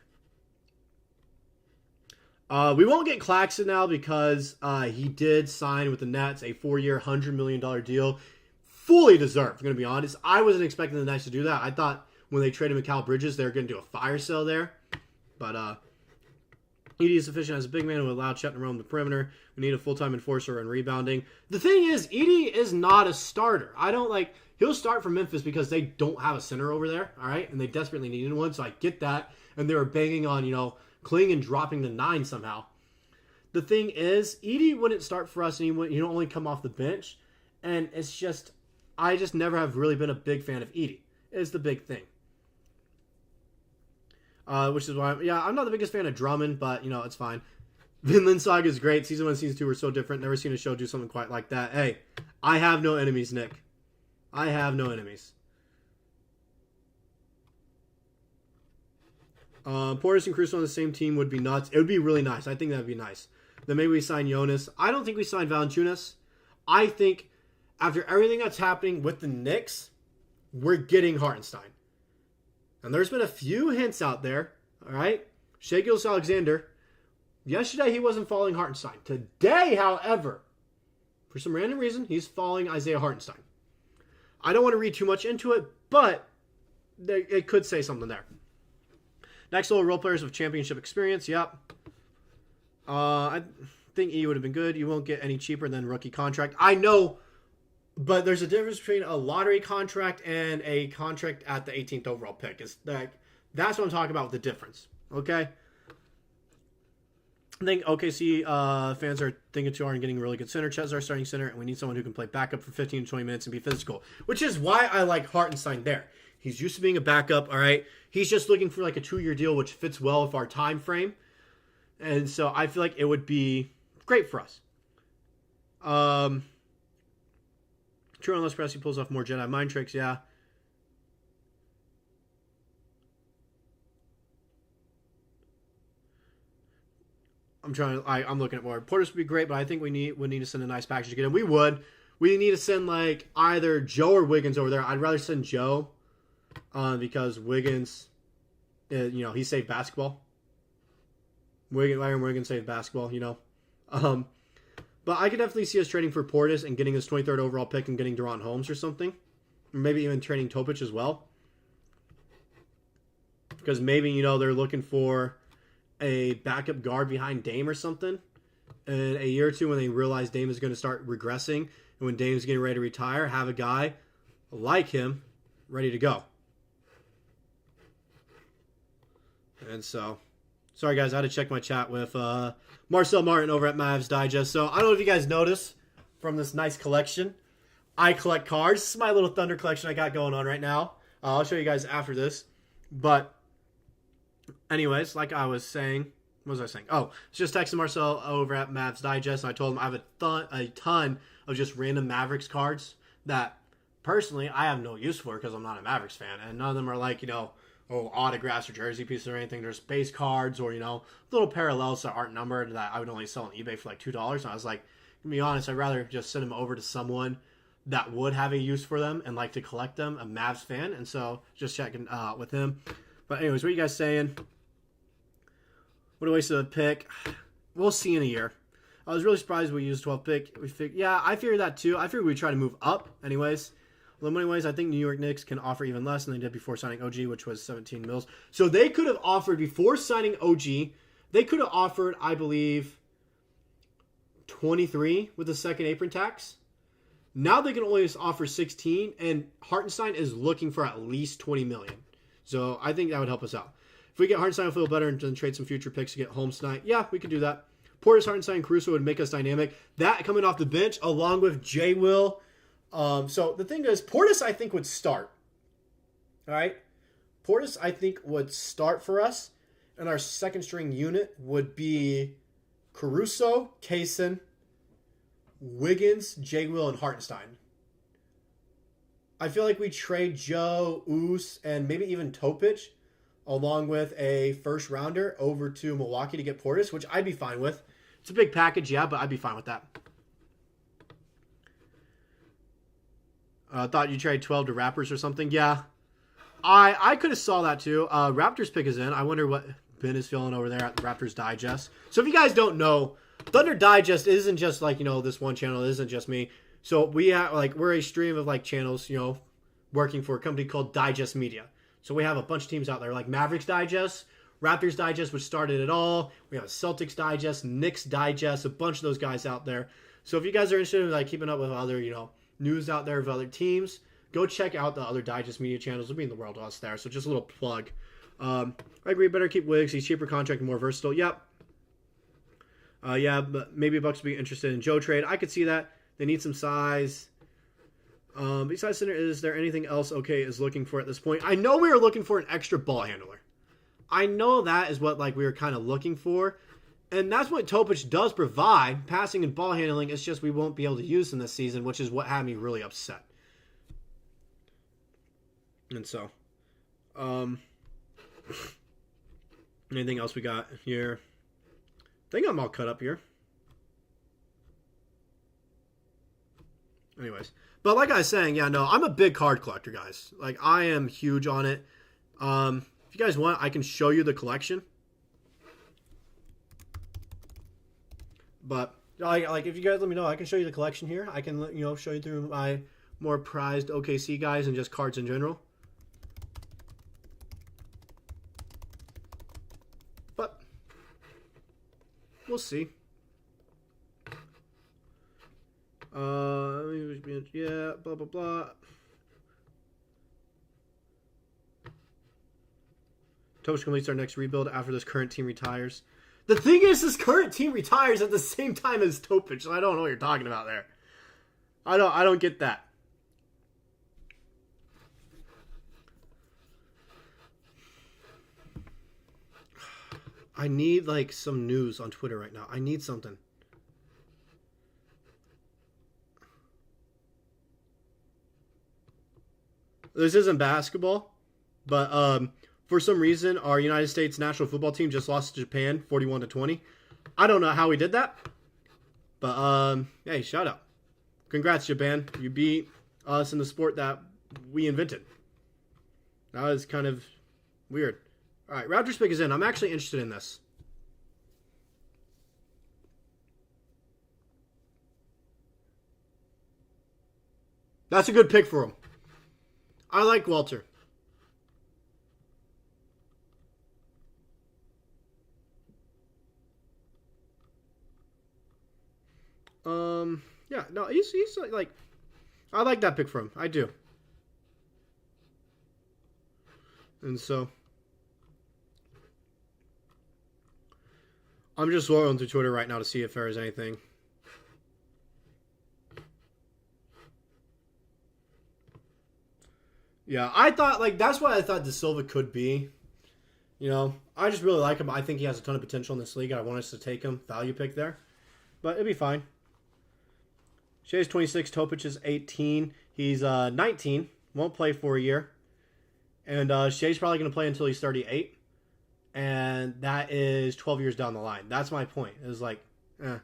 We won't get Claxton now because he did sign with the Nets a 4-year, $100 million deal. Fully deserved, I'm going to be honest. I wasn't expecting the Nets to do that. I thought when they traded Mikal Bridges, they were going to do a fire sale there. But Edey is sufficient as a big man who will allow Chet to roam the perimeter. We need a full-time enforcer and rebounding. The thing is, Edey is not a starter. I don't like... He'll start for Memphis because they don't have a center over there, all right? And they desperately needed one, so I get that. And they were banging on, Clingan dropping the 9 somehow. The thing is, Edey wouldn't start for us, and he'd only come off the bench. And it's just... I just never have really been a big fan of Edey. It's the big thing. Which is why, I'm not the biggest fan of Drummond, but, it's fine. Vinland Saga is great. Season 1 and Season 2 were so different. Never seen a show do something quite like that. Hey, I have no enemies, Nick. I have no enemies. Portis and Caruso on the same team would be nuts. It would be really nice. I think that would be nice. Then maybe we sign Jonas. I don't think we sign Valanciunas. I think after everything that's happening with the Knicks, we're getting Hartenstein. And there's been a few hints out there, all right? Shai Gilgeous-Alexander. Yesterday, he wasn't following Hartenstein. Today, however, for some random reason, he's following Isaiah Hartenstein. I don't want to read too much into it, but it could say something there. Next level role players with championship experience. Yep. I think E would have been good. You won't get any cheaper than rookie contract. I know, but there's a difference between a lottery contract and a contract at the 18th overall pick. That's what I'm talking about with the difference. Okay? I think OKC fans are thinking too hard and getting a really good center. Chet's our starting center, and we need someone who can play backup for 15 to 20 minutes and be physical, which is why I like Hartenstein there. He's used to being a backup, all right? He's just looking for like a 2-year deal, which fits well with our time frame. And so I feel like it would be great for us. True, unless Presti pulls off more Jedi mind tricks, yeah. I'm looking at more. Portis would be great, but I think we need to send a nice package to get him. We would. We need to send like either Joe or Wiggins over there. I'd rather send Joe because Wiggins, he saved basketball. Wiggins saved basketball, But I could definitely see us trading for Portis and getting his 23rd overall pick and getting Deron Holmes or something. Or maybe even trading Topic as well. Because maybe, they're looking for a backup guard behind Dame or something. In a year or two when they realize Dame is going to start regressing and when Dame's getting ready to retire, have a guy like him ready to go. And so, sorry guys, I had to check my chat with Marcel Martin over at Mavs Digest. So, I don't know if you guys notice from this nice collection, I collect cards. This is my little Thunder collection I got going on right now. I'll show you guys after this. But anyways, like I was saying, what was I saying? Oh, just texting Marcel over at Mavs Digest. And I told him I have a ton of just random Mavericks cards that personally I have no use for because I'm not a Mavericks fan. And none of them are like, autographs or jersey pieces or anything. There's base cards or, little parallels that aren't numbered that I would only sell on eBay for like $2. And I was like, to be honest, I'd rather just send them over to someone that would have a use for them and like to collect them, a Mavs fan. And so just checking with him. But anyways, what are you guys saying? What a waste of a pick. We'll see in a year. I was really surprised we used 12th pick. I figured that too. I figured we'd try to move up anyways. Anyways, I think New York Knicks can offer even less than they did before signing OG, which was 17 mils. So they could have offered, before signing OG, they could have offered, I believe, 23 with the second apron tax. Now they can only offer 16, and Hartenstein is looking for at least 20 million. So I think that would help us out. If we get Hartenstein, we'll feel better and then trade some future picks to get Holmes tonight. Yeah, we could do that. Portis, Hartenstein, and Caruso would make us dynamic. That coming off the bench, along with J. Will. So the thing is, Portis, I think, would start. All right? Portis, I think, would start for us. And our second string unit would be Caruso, Cason, Wiggins, J. Will, and Hartenstein. I feel like we trade Joe, Oos, and maybe even Topic, along with a first rounder over to Milwaukee to get Portis, which I'd be fine with. It's a big package, yeah, but I'd be fine with that. Thought you trade 12 to Raptors or something. Yeah, I could have saw that too. Raptors pick is in. I wonder what Ben is feeling over there at the Raptors Digest. So if you guys don't know, Thunder Digest isn't just like, this one channel. It isn't just me. So we have we're a stream of channels, working for a company called Digest Media. So we have a bunch of teams out there like Mavericks Digest, Raptors Digest, which started it all. We have a Celtics Digest, Knicks Digest, a bunch of those guys out there. So if you guys are interested in like keeping up with other, news out there of other teams, go check out the other Digest media channels. It'll be in the world of us there. So just a little plug. I agree. Better keep Wiggs. He's cheaper contract and more versatile. Yep. Yeah, but maybe Bucks will be interested in Joe trade. I could see that. They need some size. Besides center, is there anything else OK is looking for at this point? I know we were looking for an extra ball handler. I know that is what we were kind of looking for. And that's what Topic does provide, passing and ball handling. It's just we won't be able to use him this season, which is what had me really upset. And so, anything else we got here? I think I'm all cut up here. Anyways, but like I was saying, yeah, no, I'm a big card collector, guys. Like, I am huge on it. If you guys want, I can show you the collection. But like if you guys let me know, I can show you the collection here. I can show you through my more prized OKC guys and just cards in general. But we'll see. Yeah, blah blah blah. Tosh completes our next rebuild after this current team retires. The thing is, this current team retires at the same time as Topic, so I don't know what you're talking about there. I don't get that. I need some news on Twitter right now. I need something. This isn't basketball, but for some reason, our United States national football team just lost to Japan 41-20. I don't know how we did that, but hey, shout out. Congrats, Japan. You beat us in the sport that we invented. That was kind of weird. All right, Raptors pick is in. I'm actually interested in this. That's a good pick for him. I like Walter. Yeah, no, he's like, I like that pick for him. I do. And so, I'm just scrolling through Twitter right now to see if there is anything. Yeah, I thought, that's what I thought De Silva could be. I just really like him. I think he has a ton of potential in this league. I want us to take him. Value pick there. But it'll be fine. Shai's 26. Topic is 18. He's 19. Won't play for a year. And Shai's probably going to play until he's 38. And that is 12 years down the line. That's my point. It's you know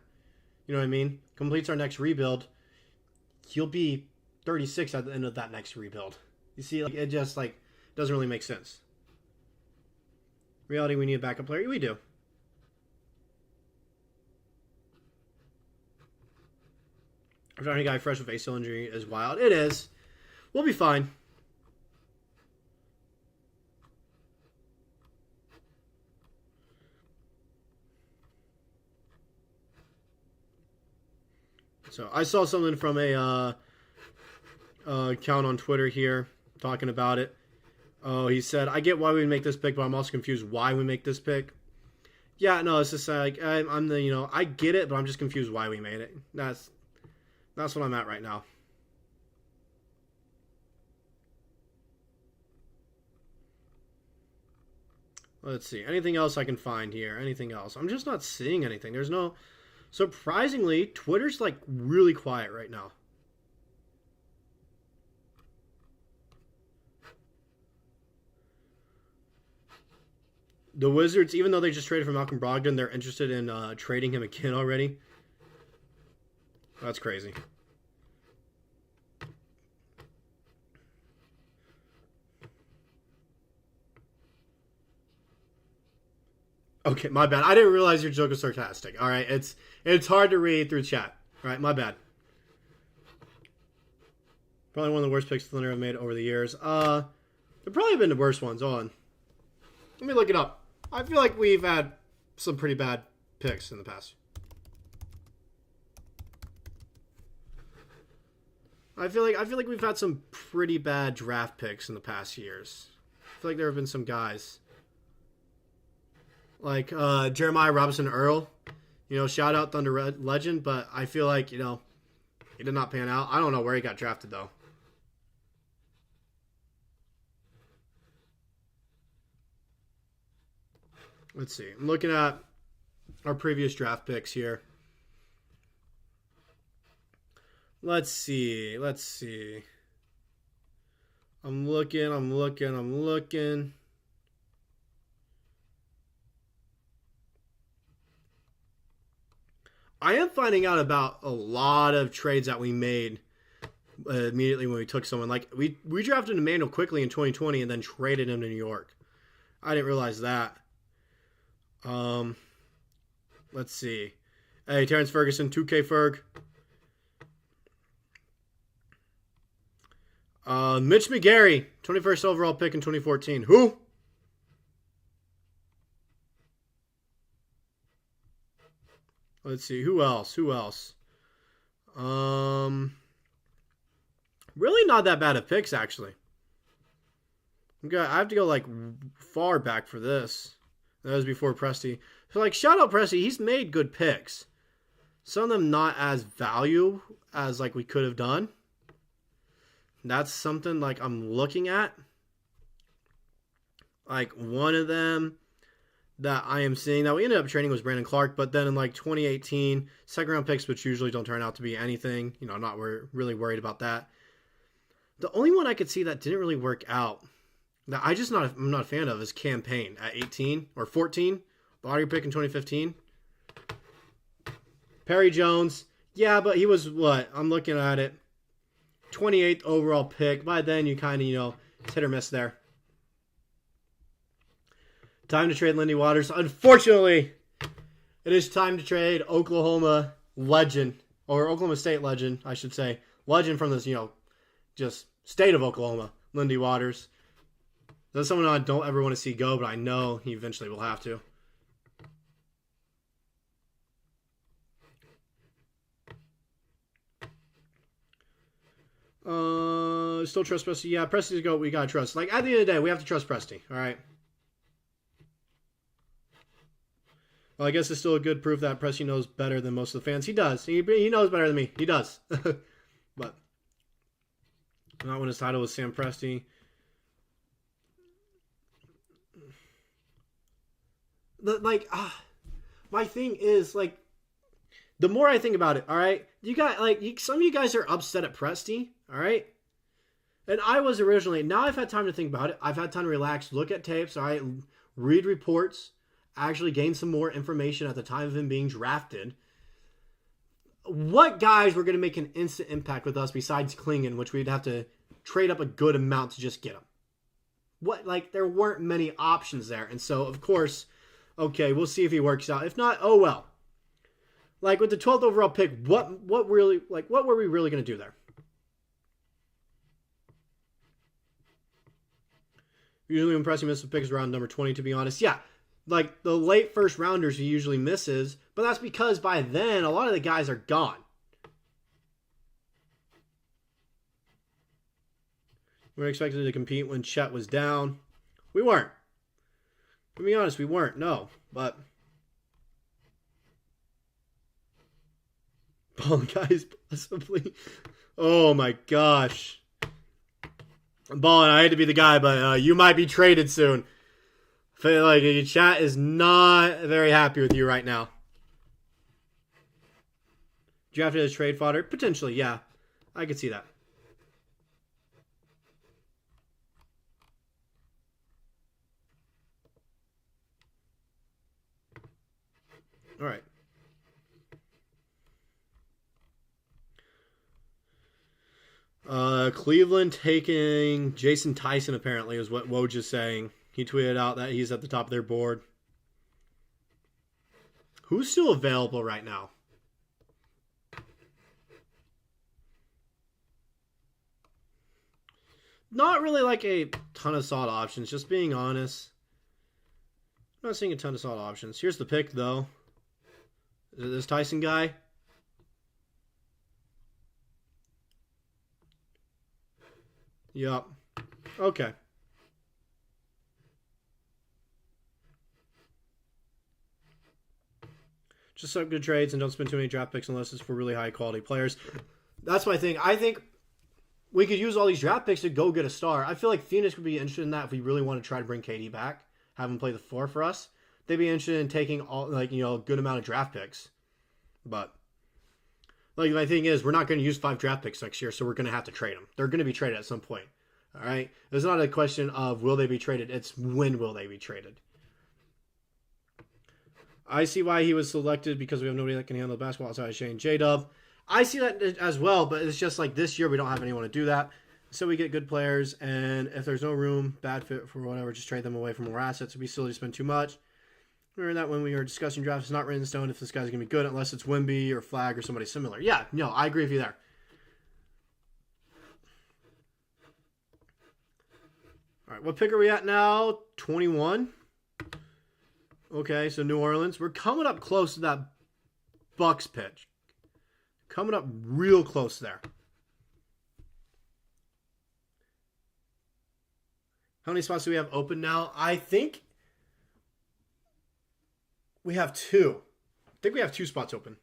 what I mean? Completes our next rebuild. He'll be 36 at the end of that next rebuild. You see, it just, doesn't really make sense. Reality, we need a backup player. We do. Drowning guy fresh with ACL injury is wild. It is. We'll be fine. So I saw something from a account on Twitter here talking about it. Oh, he said, I get why we make this pick, but I'm also confused why we make this pick. Yeah, no, it's just I get it, but I'm just confused why we made it. That's what I'm at right now. Let's see. Anything else I can find here? Anything else? I'm just not seeing anything. There's no... Surprisingly, Twitter's really quiet right now. The Wizards, even though they just traded for Malcolm Brogdon, they're interested in trading him again already. That's crazy. Okay, my bad. I didn't realize your joke was sarcastic. All right, it's hard to read through chat. All right, my bad. Probably one of the worst picks the Thunder have made over the years. There probably have been the worst ones. Hold on. Let me look it up. I feel like we've had some pretty bad picks in the past. I feel like we've had some pretty bad draft picks in the past years. I feel like there have been some guys like Jeremiah Robinson Earl. You know, shout out Thunder legend, but I feel like, you know, he did not pan out. I don't know where he got drafted though. Let's see. I'm looking at our previous draft picks here. Let's see. I'm looking. I am finding out about a lot of trades that we made immediately when we took someone. Like, we drafted Emmanuel quickly in 2020 and then traded him to New York. I didn't realize that. Let's see. Hey, Terrence Ferguson, 2K Ferg. Mitch McGary, 21st overall pick in 2014. Who? Let's see. Who else? Really not that bad of picks, actually. I have to go, like, far back for this. That was before Presti. So, like, shout out Presti. He's made good picks. Some of them not as value as, like, we could have done. That's something, like, I'm looking at. Like, one of them that I am seeing that we ended up trading was Brandon Clark, but then in, like, 2018, second-round picks, which usually don't turn out to be anything. You know, really worried about that. The only one I could see that didn't really work out that I'm not a fan of is Cam Payne at 18 or 14, lottery pick in 2015. Perry Jones, yeah, but he was what? I'm looking at it. 28th overall pick. By then, you kind of, you know, it's hit or miss there. Time to trade Lindy Waters. Unfortunately, it is time to trade Oklahoma legend, or Oklahoma State legend, I should say. Legend from this, you know, just state of Oklahoma, Lindy Waters. That's someone I don't ever want to see go, but I know he eventually will have to. Still trust Presti? Yeah, Presti's go. We gotta trust. Like, at the end of the day, we have to trust Presti. All right. Well, I guess it's still a good proof that Presti knows better than most of the fans. He does. He knows better than me. He does. But not when his title was Sam Presti. My thing is, like, the more I think about it, all right, some of you guys are upset at Presti, all right, and I was originally. Now I've had time to think about it. I've had time to relax, look at tapes, all right, read reports, actually gain some more information at the time of him being drafted. What guys were going to make an instant impact with us besides Clingan, which we'd have to trade up a good amount to just get him? There weren't many options there, and so of course. Okay, we'll see if he works out. If not, oh well. Like, with the 12th overall pick, what were we really going to do there? Usually when Presti misses picks around number 20, to be honest. Yeah, like, the late first rounders he usually misses, but that's because by then, a lot of the guys are gone. We were expected to compete when Chet was down. We weren't. To be honest, we weren't. No, but Ball guys, possibly. Oh my gosh, Ball, I hate to be the guy, but you might be traded soon. I feel like your chat is not very happy with you right now. Drafted as trade fodder, potentially, yeah, I could see that. All right. Cleveland taking Jason Tyson, apparently, is what Woj is saying. He tweeted out that he's at the top of their board. Who's still available right now? Not really like a ton of solid options, just being honest. I'm not seeing a ton of solid options. Here's the pick, though. Is it this Tyson guy? Yup. Okay. Just some good trades and don't spend too many draft picks unless it's for really high quality players. That's my thing. I think we could use all these draft picks to go get a star. I feel like Phoenix would be interested in that if we really want to try to bring KD back, have him play the 4 for us. They'd be interested in taking all a good amount of draft picks. But my thing is, we're not going to use 5 draft picks next year, so we're going to have to trade them. They're going to be traded at some point. All right? It's not a question of will they be traded. It's when will they be traded. I see why he was selected because we have nobody that can handle the basketball outside of Shane J-Dub. I see that as well, but it's just like this year we don't have anyone to do that. So we get good players, and if there's no room, bad fit for whatever, just trade them away for more assets. We still spend too much. Remember that when we were discussing drafts, it's not written in stone if this guy's going to be good unless it's Wemby or Flag or somebody similar. Yeah, no, I agree with you there. All right, what pick are we at now? 21? Okay, so New Orleans. We're coming up close to that Bucks pitch. Coming up real close there. How many spots do we have open now? I think we have 2. I think we have 2 spots open.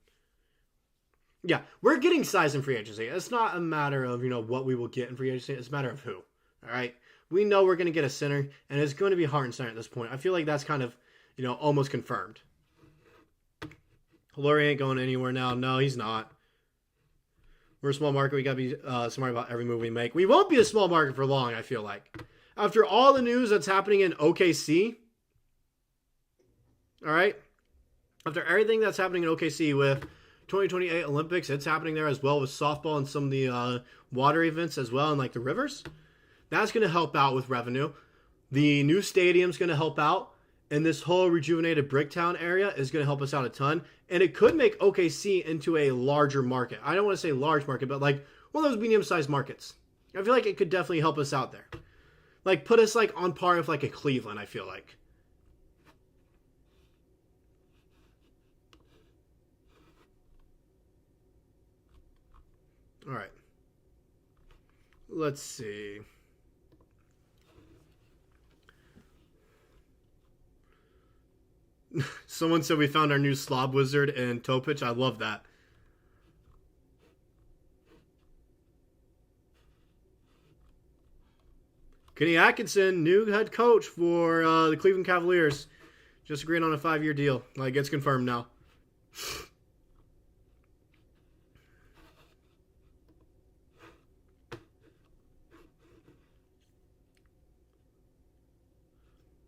Yeah, we're getting size in free agency. It's not a matter of, what we will get in free agency. It's a matter of who. All right? We know we're going to get a center, and it's going to be Hartenstein at this point. I feel like that's kind of, almost confirmed. Laurie ain't going anywhere now. No, he's not. We're a small market. We got to be smart about every move we make. We won't be a small market for long, I feel like. After all the news that's happening in OKC, all right? After everything that's happening in OKC with 2028 Olympics, it's happening there as well with softball and some of the water events as well, and like the rivers. That's going to help out with revenue. The new stadium's going to help out. And this whole rejuvenated Bricktown area is going to help us out a ton. And it could make OKC into a larger market. I don't want to say large market, but like one of those medium-sized markets. I feel like it could definitely help us out there. Like put us like on par with like a Cleveland, I feel like. All right. Let's see. Someone said we found our new slob wizard in Topic. I love that. Kenny Atkinson, new head coach for the Cleveland Cavaliers. Just agreeing on a 5-year deal. Like, it's confirmed now.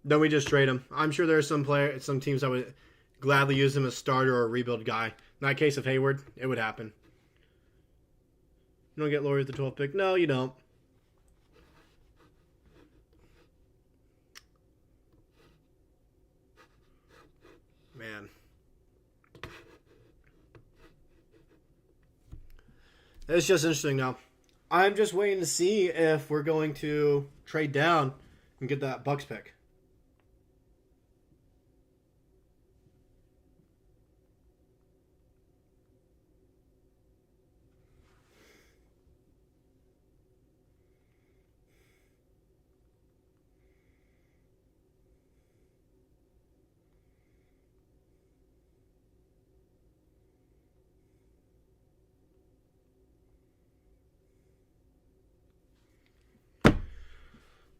Then we just trade him. I'm sure there are some teams that would gladly use him as starter or a rebuild guy. In that case of Hayward, it would happen. You don't get Laurie with the 12th pick? No, you don't. Man. It's just interesting now. I'm just waiting to see if we're going to trade down and get that Bucks pick.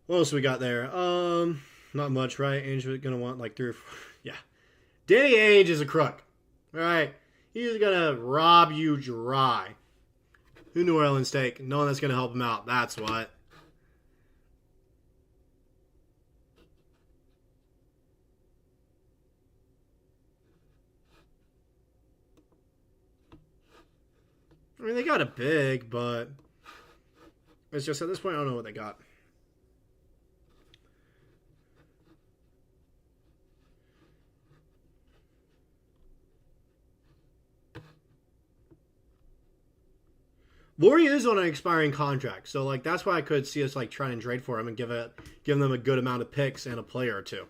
What else we got there? Not much, right? Ainge is gonna want like 3 or 4. Yeah, Danny Ainge is a crook. All right, he's gonna rob you dry. Who New Orleans take? No one that's gonna help him out. That's what. I mean, they got a big, but it's just at this point I don't know what they got. Laurie is on an expiring contract, so like that's why I could see us like trying to trade for him and give them a good amount of picks and a player or two.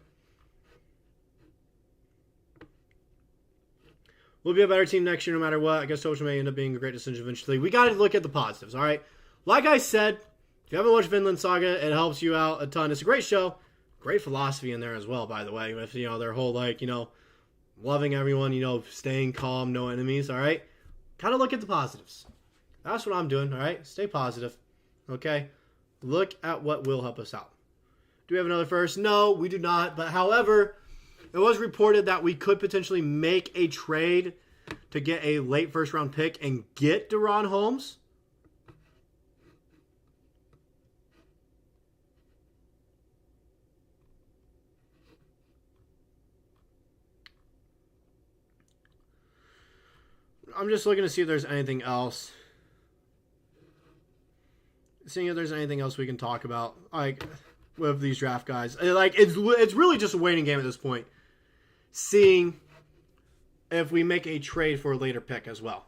We'll be a better team next year no matter what. I guess Tocha may end up being a great decision eventually. We got to look at the positives, all right? Like I said, if you haven't watched Vinland Saga, it helps you out a ton. It's a great show. Great philosophy in there as well, by the way. With, their whole, loving everyone, staying calm, no enemies, all right? Kind of look at the positives. That's what I'm doing, all right? Stay positive, okay? Look at what will help us out. Do we have another first? No, we do not. But, however, it was reported that we could potentially make a trade to get a late first-round pick and get DaRon Holmes. I'm just looking to see if there's anything else. Seeing if there's anything else we can talk about, with these draft guys. It's really just a waiting game at this point. Seeing if we make a trade for a later pick as well.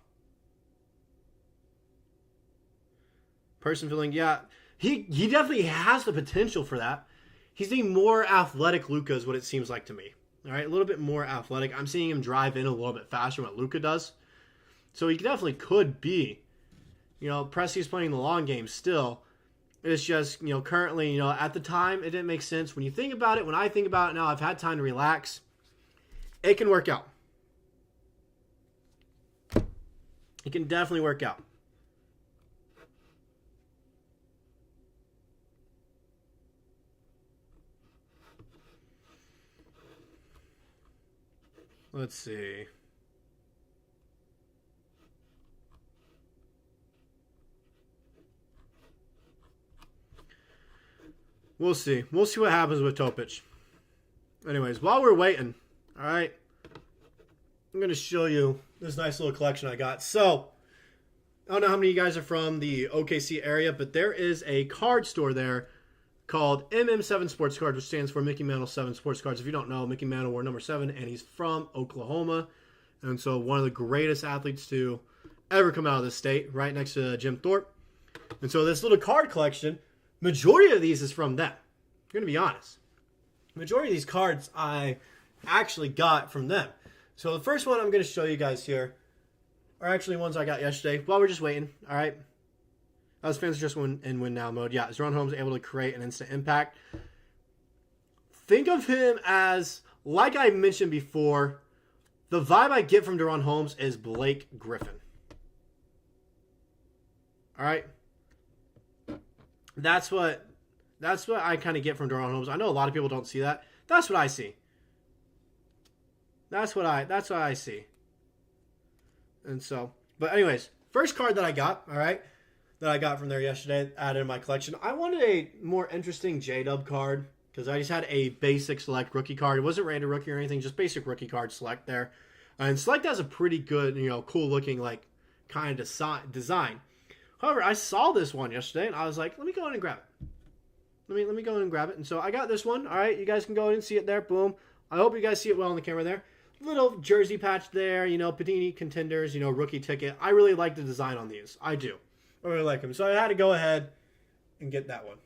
Person feeling, yeah, he definitely has the potential for that. He's a more athletic Luka is what it seems like to me. All right, a little bit more athletic. I'm seeing him drive in a little bit faster than what Luka does. So he definitely could be. Presti's playing the long game still. It's just, currently, at the time, it didn't make sense. When you think about it, when I think about it now, I've had time to relax. It can work out. It can definitely work out. Let's see. We'll see. We'll see what happens with Topic. Anyways, while we're waiting, all right, I'm going to show you this nice little collection I got. So, I don't know how many of you guys are from the OKC area, but there is a card store there called MM7 Sports Cards, which stands for Mickey Mantle 7 Sports Cards. If you don't know, Mickey Mantle wore number 7, and he's from Oklahoma. And so one of the greatest athletes to ever come out of this state, right next to Jim Dort. And so this little card collection, majority of these is from them. I'm going to be honest. Majority of these cards I actually got from them. So the first one I'm going to show you guys here are actually ones I got yesterday while we're just waiting. All right. Us fans just in win now mode. Yeah, DaRon Holmes able to create an instant impact. Think of him as, like I mentioned before, the vibe I get from DaRon Holmes is Blake Griffin. All right. That's what I kind of get from DaRon Holmes. I know a lot of people don't see that. That's what I see. That's what I see. And so, but anyways, first card that I got, all right, that I got from there yesterday, added in my collection. I wanted a more interesting J-Dub card because I just had a basic select rookie card. It wasn't rated rookie or anything, just basic rookie card select there. And select has a pretty good, cool looking kind of design. However, I saw this one yesterday and I was like, let me go in and grab it. Let me go in and grab it. And so I got this one. All right, you guys can go in and see it there. Boom. I hope you guys see it well on the camera there. Little jersey patch there, Panini Contenders, rookie ticket. I really like the design on these. I do. I really like them. So I had to go ahead and get that one.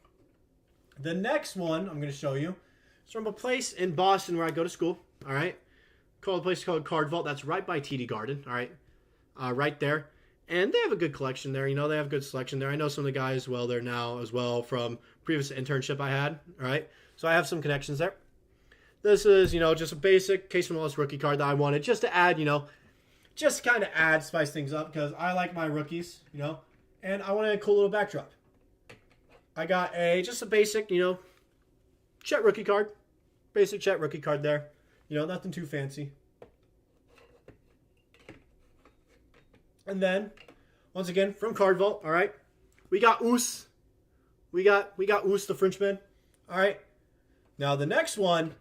The next one I'm going to show you is from a place in Boston where I go to school. All right. A place called Card Vault. That's right by TD Garden. All right. Right there. And they have a good collection there. They have a good selection there. I know some of the guys well there now as well from previous internship I had. All right. So I have some connections there. This is, just a basic Cason Wallace rookie card that I wanted just to add, just kind of add, spice things up because I like my rookies, and I wanted a cool little backdrop. I got just a basic, Chet rookie card. Basic Chet rookie card there. Nothing too fancy. And then, once again, from Card Vault, all right, we got Oos. We got Oos the Frenchman, all right. Now, the next one,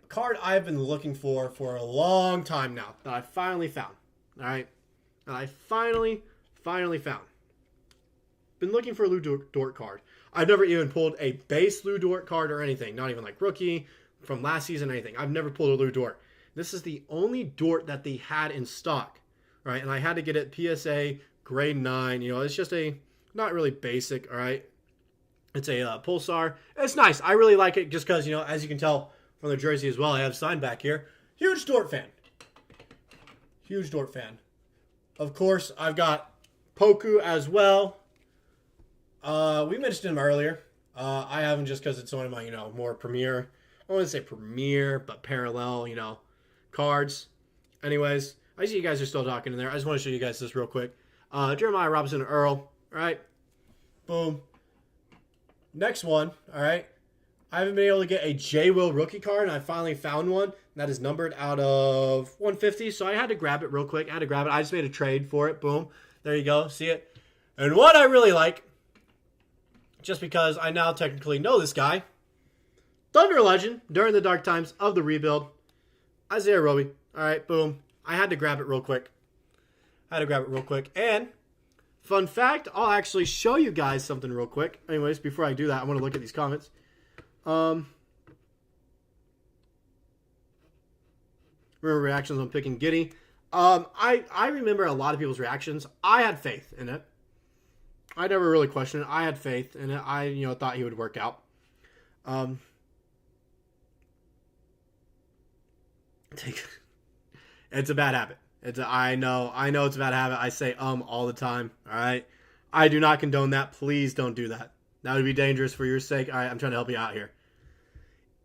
a card I've been looking for a long time now that I finally found, all right. That I finally found. Been looking for a Lou Dort card. I've never even pulled a base Lou Dort card or anything, not even like rookie from last season or anything. I've never pulled a Lou Dort. This is the only Dort that they had in stock. All right, and I had to get it PSA grade 9. It's just not really basic, all right? It's a Pulsar. It's nice. I really like it just because, as you can tell from the jersey as well, I have signed back here. Huge Dort fan. Huge Dort fan. Of course, I've got Poku as well. We mentioned him earlier. I haven't just because it's one of my, more premier. I wouldn't say premier, but parallel, cards. Anyways, I see you guys are still talking in there. I just want to show you guys this real quick. Jeremiah Robinson Earl. All right. Boom. Next one. All right. I haven't been able to get a J. Will rookie card, and I finally found one. That is numbered out of 150, so I had to grab it real quick. I just made a trade for it. Boom. There you go. See it? And what I really like, just because I now technically know this guy, Thunder legend during the dark times of the rebuild, Isaiah Roby. All right, boom. I had to grab it real quick. And fun fact, I'll actually show you guys something real quick. Anyways, before I do that, I want to look at these comments. Remember reactions on picking Giddey. I remember a lot of people's reactions. I had faith in it. I never really questioned it. I had faith in it. I thought he would work out. It's a bad habit. I know it's a bad habit. I say all the time. All right. I do not condone that. Please don't do that. That would be dangerous for your sake. All right, I'm trying to help you out here.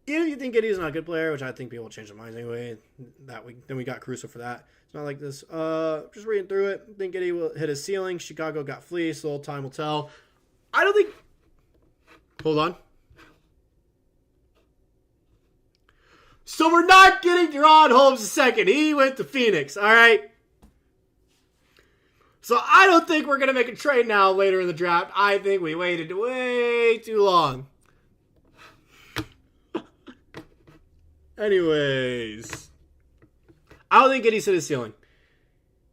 Even if you think Giddey is not a good player, which I think people will change their minds anyway, then we got Caruso for that. It's not like this. Just reading through it. I think Giddey will hit his ceiling. Chicago got fleeced. A little time will tell. I don't think. Hold on. So we're not getting Deron Holmes second. He went to Phoenix. All right. So I don't think we're going to make a trade now later in the draft. I think we waited way too long. Anyways. I don't think Giddey's hit his ceiling.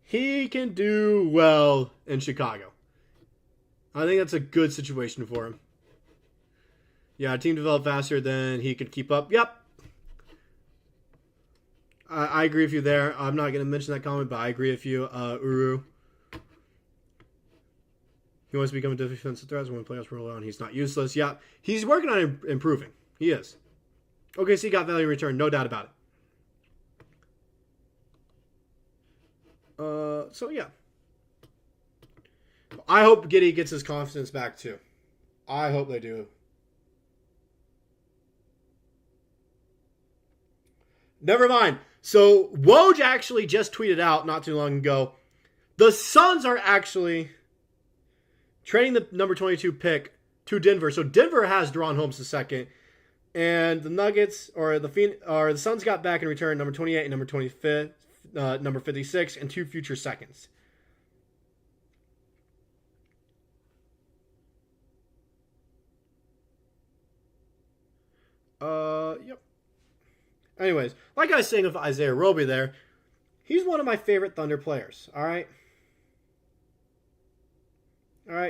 He can do well in Chicago. I think that's a good situation for him. Yeah, team developed faster than he could keep up. Yep. I agree with you there. I'm not going to mention that comment, but I agree with you, Uru. He wants to become a defensive threat when playoffs roll on. He's not useless. Yeah, he's working on improving. He is. OKC got value in return, no doubt about it. So yeah. I hope Giddey gets his confidence back too. I hope they do. Never mind. So Woj actually just tweeted out not too long ago, the Suns are actually trading the number 22 pick to Denver. So Denver has Deron Holmes the second, and the Nuggets or the Suns got back in return number 28 and number 25, number 56, and 2 future seconds. Yep. Anyways, like I was saying with Isaiah Roby there, he's one of my favorite Thunder players. All right.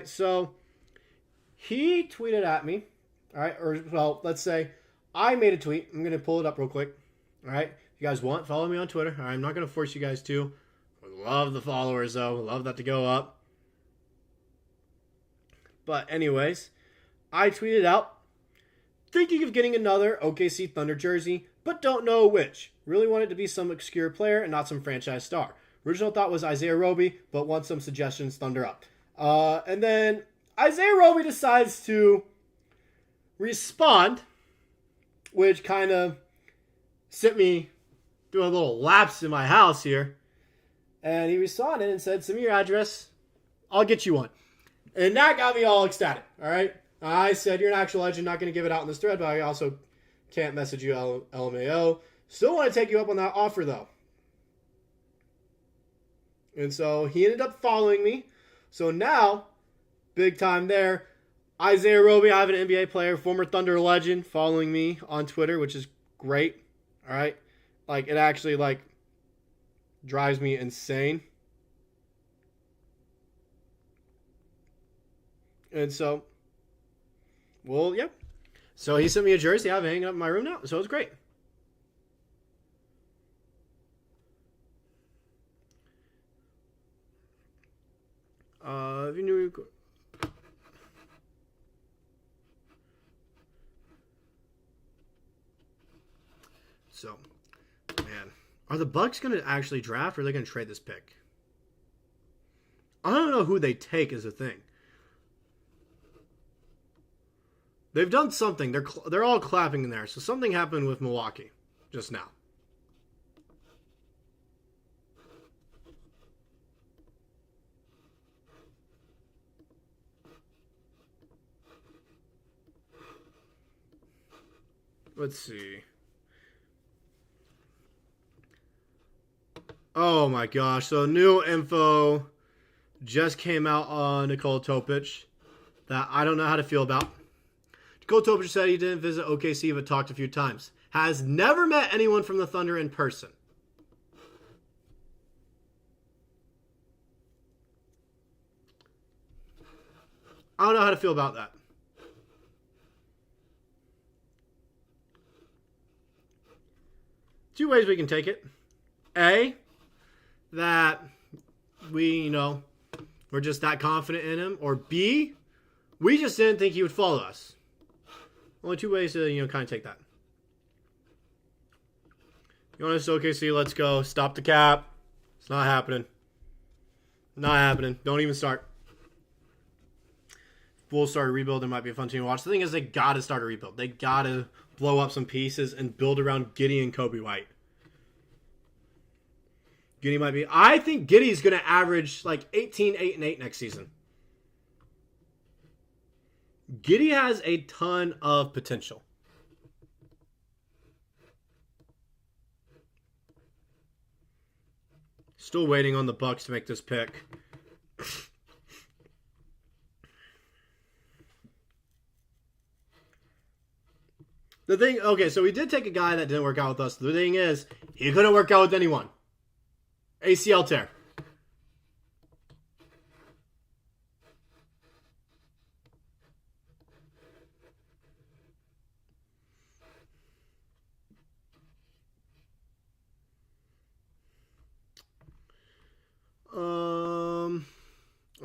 So he tweeted at me. All right. Or, well, let's say I made a tweet. I'm going to pull it up real quick. All right. If you guys want, follow me on Twitter. All right, I'm not going to force you guys to. I love the followers, though. Love that to go up. But anyways, I tweeted out, thinking of getting another OKC Thunder jersey, but don't know which. Really want it to be some obscure player and not some franchise star. Original thought was Isaiah Roby, but want some suggestions, Thunder up. And then Isaiah Roby decides to respond, which kind of sent me through a little lapse in my house here. And he responded and said, send me your address. I'll get you one. And that got me all ecstatic, all right? I said, you're an actual legend, not going to give it out in this thread, but I also can't message you LMAO. Still want to take you up on that offer, though. And so he ended up following me. So now, big time there. Isaiah Roby, I have an NBA player, former Thunder legend, following me on Twitter, which is great. All right? Like, it actually, like, drives me insane. And so, well, yep. So he sent me a jersey. I have it hanging up in my room now. So it's great. If you knew. So, man, Are the Bucks going to actually draft, or are they going to trade this pick? I don't know who they take is the thing. They've done something. They're all clapping in there. So something happened with Milwaukee just now. Let's see. Oh my gosh. So new info just came out on Nikola Topic that I don't know how to feel about. Nikola Topic said he didn't visit OKC but talked a few times. Has never met anyone from the Thunder in person. I don't know how to feel about that. Two ways we can take it. A, that we're just that confident in him. Or B, we just didn't think he would follow us. Only two ways to, kind of take that. You want us to OKC, let's go. Stop the cap. It's not happening. Not happening. Don't even start. We'll start a rebuild. It might be a fun team to watch. The thing is, they got to start a rebuild. They got to blow up some pieces and build around Giddey and Kobe White. Giddey might be... I think Giddey's going to average like 18, 8, and 8 next season. Giddey has a ton of potential. Still waiting on the Bucks to make this pick. The thing, okay, so we did take a guy that didn't work out with us. The thing is, he couldn't work out with anyone. ACL tear.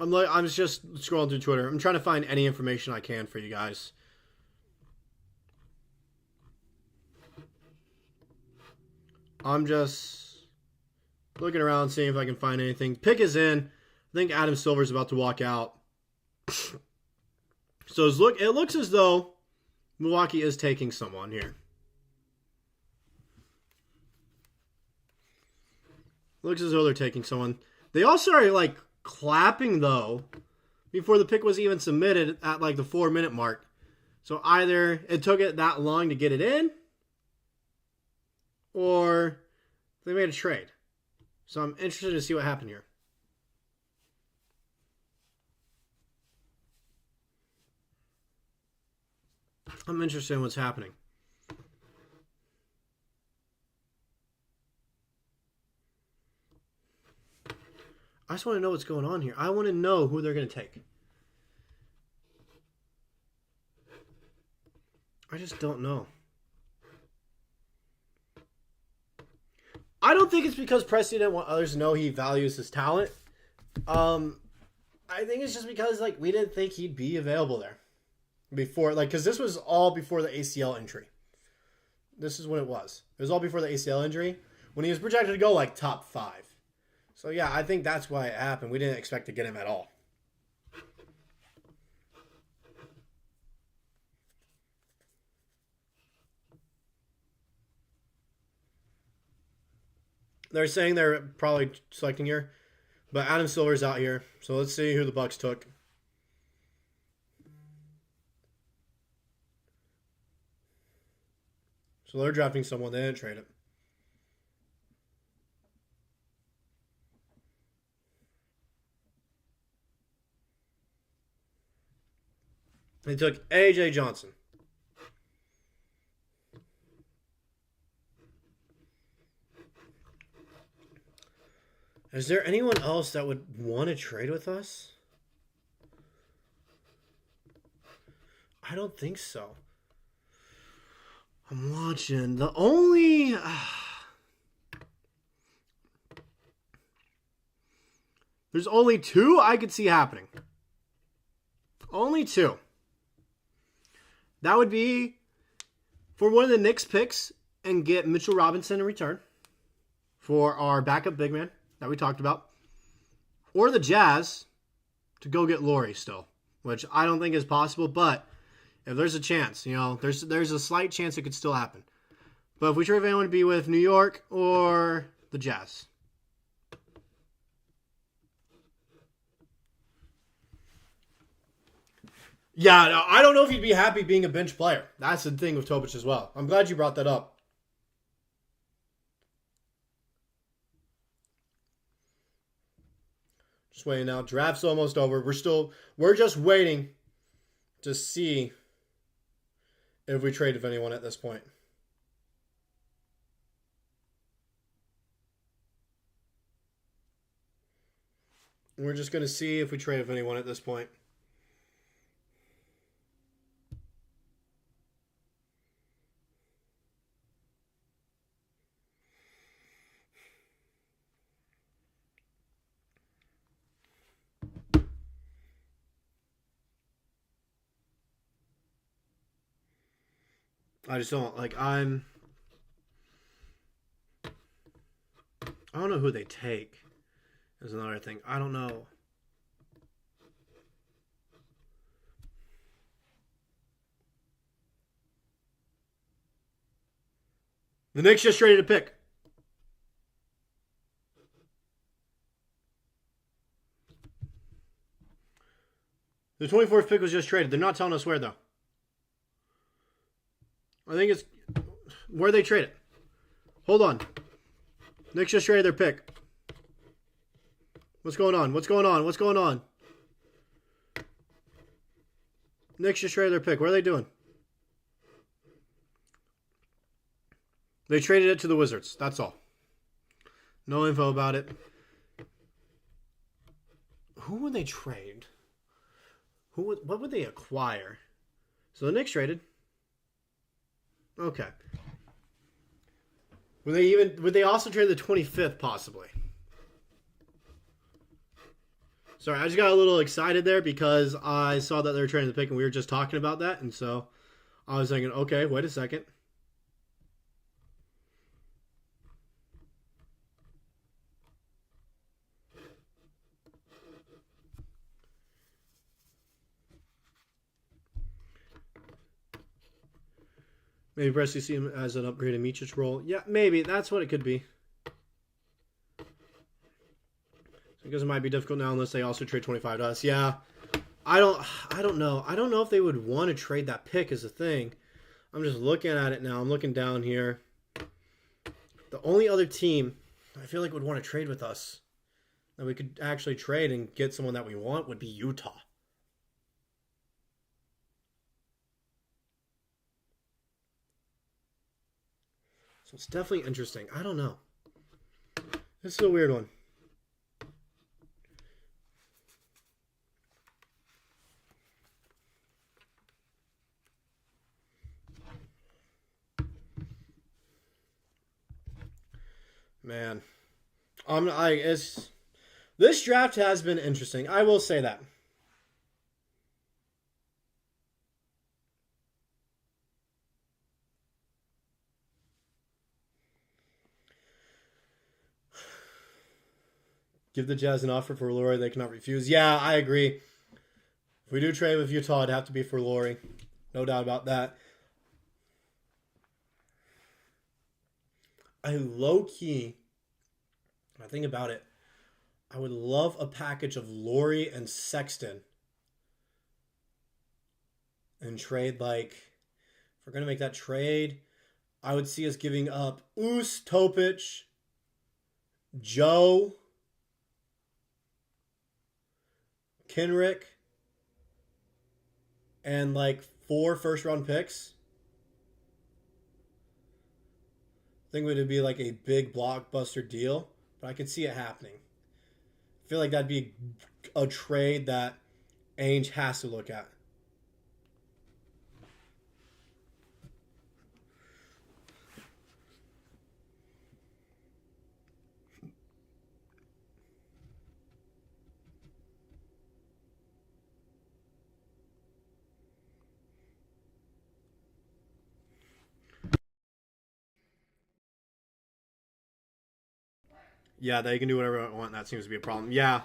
I'm just scrolling through Twitter. I'm trying to find any information I can for you guys. I'm just looking around, seeing if I can find anything. Pick is in. I think Adam Silver's about to walk out. So it looks as though Milwaukee is taking someone here. Looks as though they're taking someone. They all started clapping though before the pick was even submitted at the 4-minute mark. So either it took it that long to get it in, or they made a trade. So I'm interested to see what happened here. I'm interested in what's happening. I just want to know what's going on here. I want to know who they're going to take. I just don't know. I don't think it's because Presti didn't want others to know he values his talent. I think it's just because we didn't think he'd be available there before, because this was all before the ACL injury. This is when it was. It was all before the ACL injury when he was projected to go top 5. So yeah, I think that's why it happened. We didn't expect to get him at all. They're saying they're probably selecting here, but Adam Silver's out here. So let's see who the Bucks took. So they're drafting someone. They didn't trade it. They took A.J. Johnson. Is there anyone else that would want to trade with us? I don't think so. I'm watching. The only... There's only 2 I could see happening. Only 2. That would be for one of the Knicks picks and get Mitchell Robinson in return for our backup big man that we talked about, or the Jazz to go get Lauri still, which I don't think is possible, but if there's a chance, there's a slight chance it could still happen. But if we trade anyone to be with New York or the Jazz. Yeah, no, I don't know if he'd be happy being a bench player. That's the thing with Topic as well. I'm glad you brought that up. Just waiting now. Draft's almost over. We're just waiting to see if we trade with anyone at this point. We're just going to see if we trade with anyone at this point. I just don't I don't know who they take. Is another thing. I don't know. The Knicks just traded a pick. The 24th pick was just traded. They're not telling us where, though. I think it's where they trade it. Hold on. Knicks just traded their pick. What's going on? What's going on? What's going on? Knicks just traded their pick. What are they doing? They traded it to the Wizards. That's all. No info about it. Who would they trade? What would they acquire? So the Knicks traded. Okay. Would they also trade the 25th possibly? Sorry, I just got a little excited there because I saw that they were trading the pick and we were just talking about that, and so I was thinking, okay, wait a second. Maybe Presti see him as an upgraded Micic role. Yeah, maybe. That's what it could be. Because it might be difficult now unless they also trade 25 to us. Yeah. I don't know. I don't know if they would want to trade that pick as a thing. I'm just looking at it now. I'm looking down here. The only other team I feel like would want to trade with us that we could actually trade and get someone that we want would be Utah. So it's definitely interesting. I don't know. This is a weird one. Man, this draft has been interesting. I will say that. Give the Jazz an offer for Lauri they cannot refuse. Yeah, I agree. If we do trade with Utah, it'd have to be for Lauri. No doubt about that. I low-key, when I think about it, I would love a package of Lauri and Sexton. And trade, if we're going to make that trade, I would see us giving up Topic, Joe, Kenrick, and 4 first-round picks. I think it would be a big blockbuster deal, but I could see it happening. I feel like that'd be a trade that Ainge has to look at. Yeah, they can do whatever they want. That seems to be a problem. Yeah,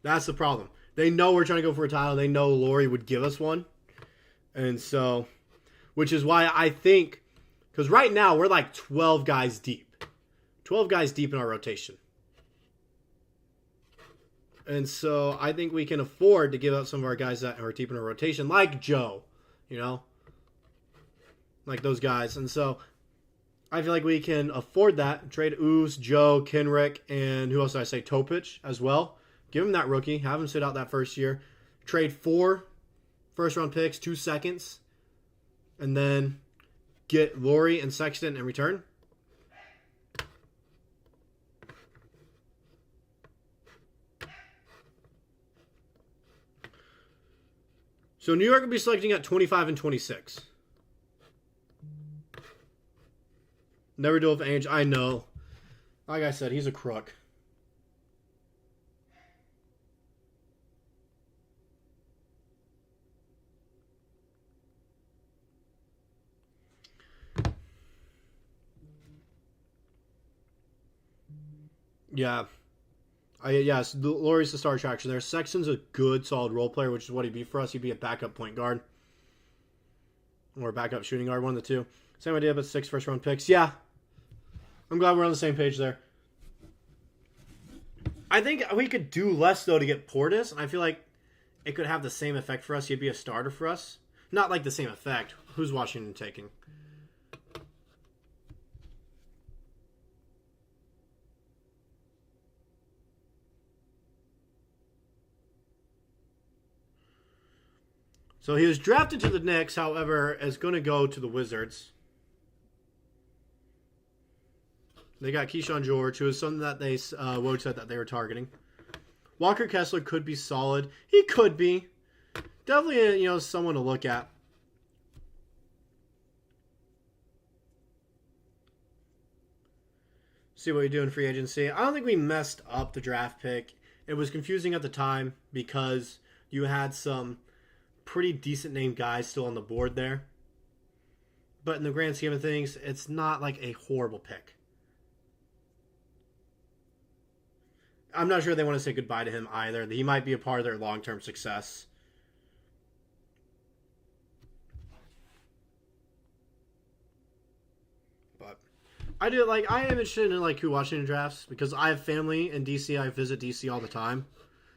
that's the problem. They know we're trying to go for a title. They know Laurie would give us one. And so, which is why I think, because right now we're like 12 guys deep. 12 guys deep in our rotation. And so I think we can afford to give out some of our guys that are deep in our rotation, like Joe, you know, like those guys. And so I feel like we can afford that. Trade Ooze, Joe, Kenrick, and who else did I say? Topic as well. Give him that rookie. Have him sit out that first year. Trade 4 first-round picks, 2 seconds, and then get Laurie and Sexton in return. So New York will be selecting at 25 and 26. Never deal with age. I know. Like I said, he's a crook. Yeah. Yes, Laurie's the star attraction there. Sexton's a good, solid role player, which is what he'd be for us. He'd be a backup point guard. Or a backup shooting guard, one of the two. Same idea, but 6 first-round picks. Yeah. I'm glad we're on the same page there. I think we could do less, though, to get Portis, and I feel like it could have the same effect for us. He'd be a starter for us. Not like the same effect. Who's Washington taking? So he was drafted to the Knicks, however, is going to go to the Wizards. They got Keyshawn George, who is something that they Woj said that they were targeting. Walker Kessler could be solid. He could be. Definitely, someone to look at. See what we do in free agency. I don't think we messed up the draft pick. It was confusing at the time because you had some pretty decent named guys still on the board there. But in the grand scheme of things, it's not like a horrible pick. I'm not sure they want to say goodbye to him either. He might be a part of their long-term success. But I am interested in who Washington drafts because I have family in DC. I visit DC all the time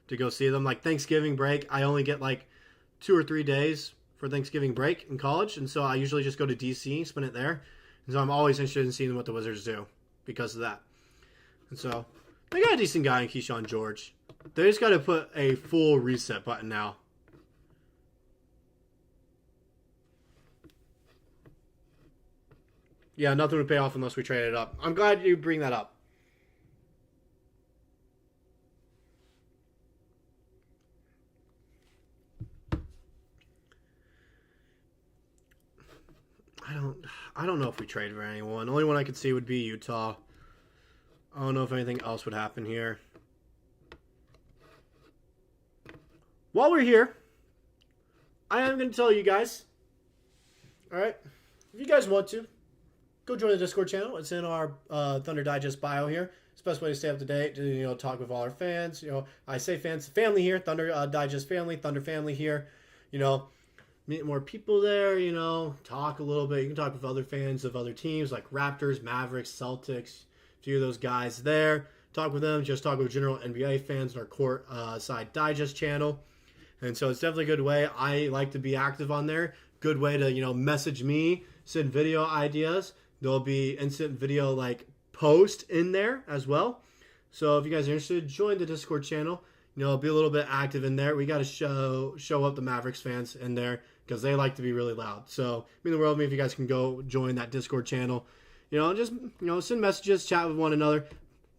to go see them. Like Thanksgiving break, I only get 2 or 3 days for Thanksgiving break in college, and so I usually just go to DC, spend it there. And so I'm always interested in seeing what the Wizards do because of that. And so they got a decent guy in Keyshawn George. They just got to put a full reset button now. Yeah, nothing would pay off unless we trade it up. I'm glad you bring that up. I don't know if we trade for anyone. The only one I could see would be Utah. I don't know if anything else would happen here. While we're here, I am going to tell you guys. All right, if you guys want to, go join the Discord channel. It's in our Thunder Digest bio here. It's the best way to stay up to date. To talk with all our fans. I say fans, family here. Thunder Digest family, Thunder family here. Meet more people there, talk a little bit. You can talk with other fans of other teams like Raptors, Mavericks, Celtics, a few of those guys there. Talk with them. Just talk with general NBA fans in our Court Side Digest channel. And so it's definitely a good way. I like to be active on there. Good way to, message me, send video ideas. There'll be instant video post in there as well. So if you guys are interested, join the Discord channel. Be a little bit active in there. We got to show up the Mavericks fans in there because they like to be really loud. So mean the world to me if you guys can go join that Discord channel. Just send messages, chat with one another.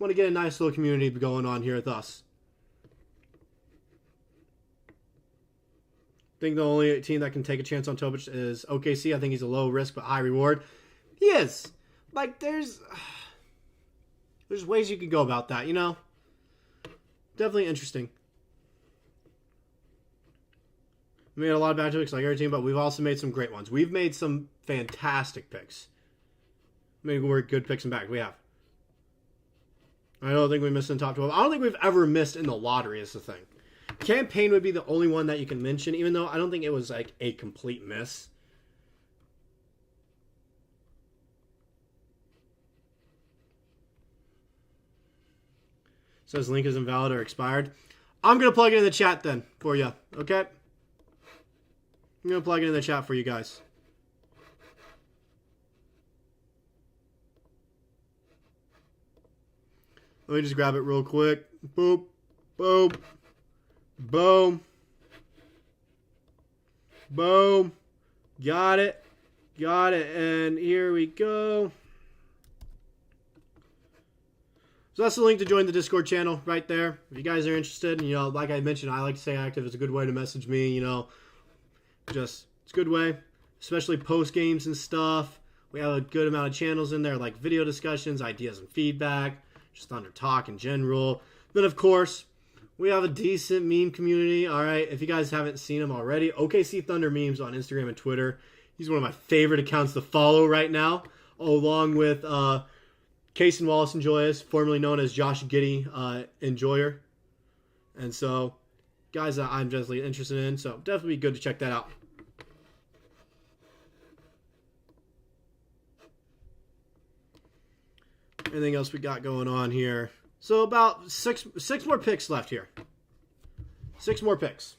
Want to get a nice little community going on here with us. I think the only team that can take a chance on Topic is OKC. I think he's a low risk but high reward. He is. There's ways you could go about that, Definitely interesting. We made a lot of bad picks like every team, but we've also made some great ones. We've made some fantastic picks. Maybe we're good picks and back. We have. I don't think we missed in top 12. I don't think we've ever missed in the lottery is the thing. Campaign would be the only one that you can mention, even though I don't think it was like a complete miss. Says link is invalid or expired. I'm going to plug it in the chat then for you, okay? I'm going to plug it in the chat for you guys. Let me just grab it real quick. Boop, boom, boom, boom. Got it. Got it. And here we go. So that's the link to join the Discord channel right there. If you guys are interested, and, like I mentioned, I like to stay active. It's a good way to message me, Just, it's a good way, especially post games and stuff. We have a good amount of channels in there, like video discussions, ideas and feedback, just Thunder talk in general. Then, of course, we have a decent meme community. All right, if you guys haven't seen them already, OKC Thunder memes on Instagram and Twitter. He's one of my favorite accounts to follow right now, along with Cason Wallace Enjoyers, formerly known as Josh Giddey Enjoyer. And so, guys that I'm definitely interested in, so definitely good to check that out. Anything else we got going on here? So about six more picks left here. 6 more picks.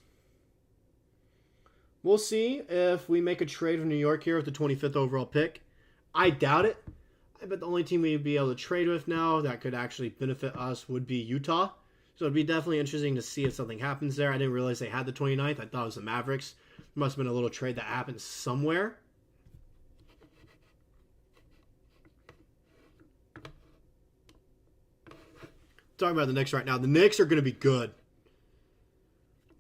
We'll see if we make a trade from New York here with the 25th overall pick. I doubt it. I bet the only team we'd be able to trade with now that could actually benefit us would be Utah. So it'd be definitely interesting to see if something happens there. I didn't realize they had the 29th. I thought it was the Mavericks. Must have been a little trade that happened somewhere. Talking about the Knicks right now. The Knicks are going to be good.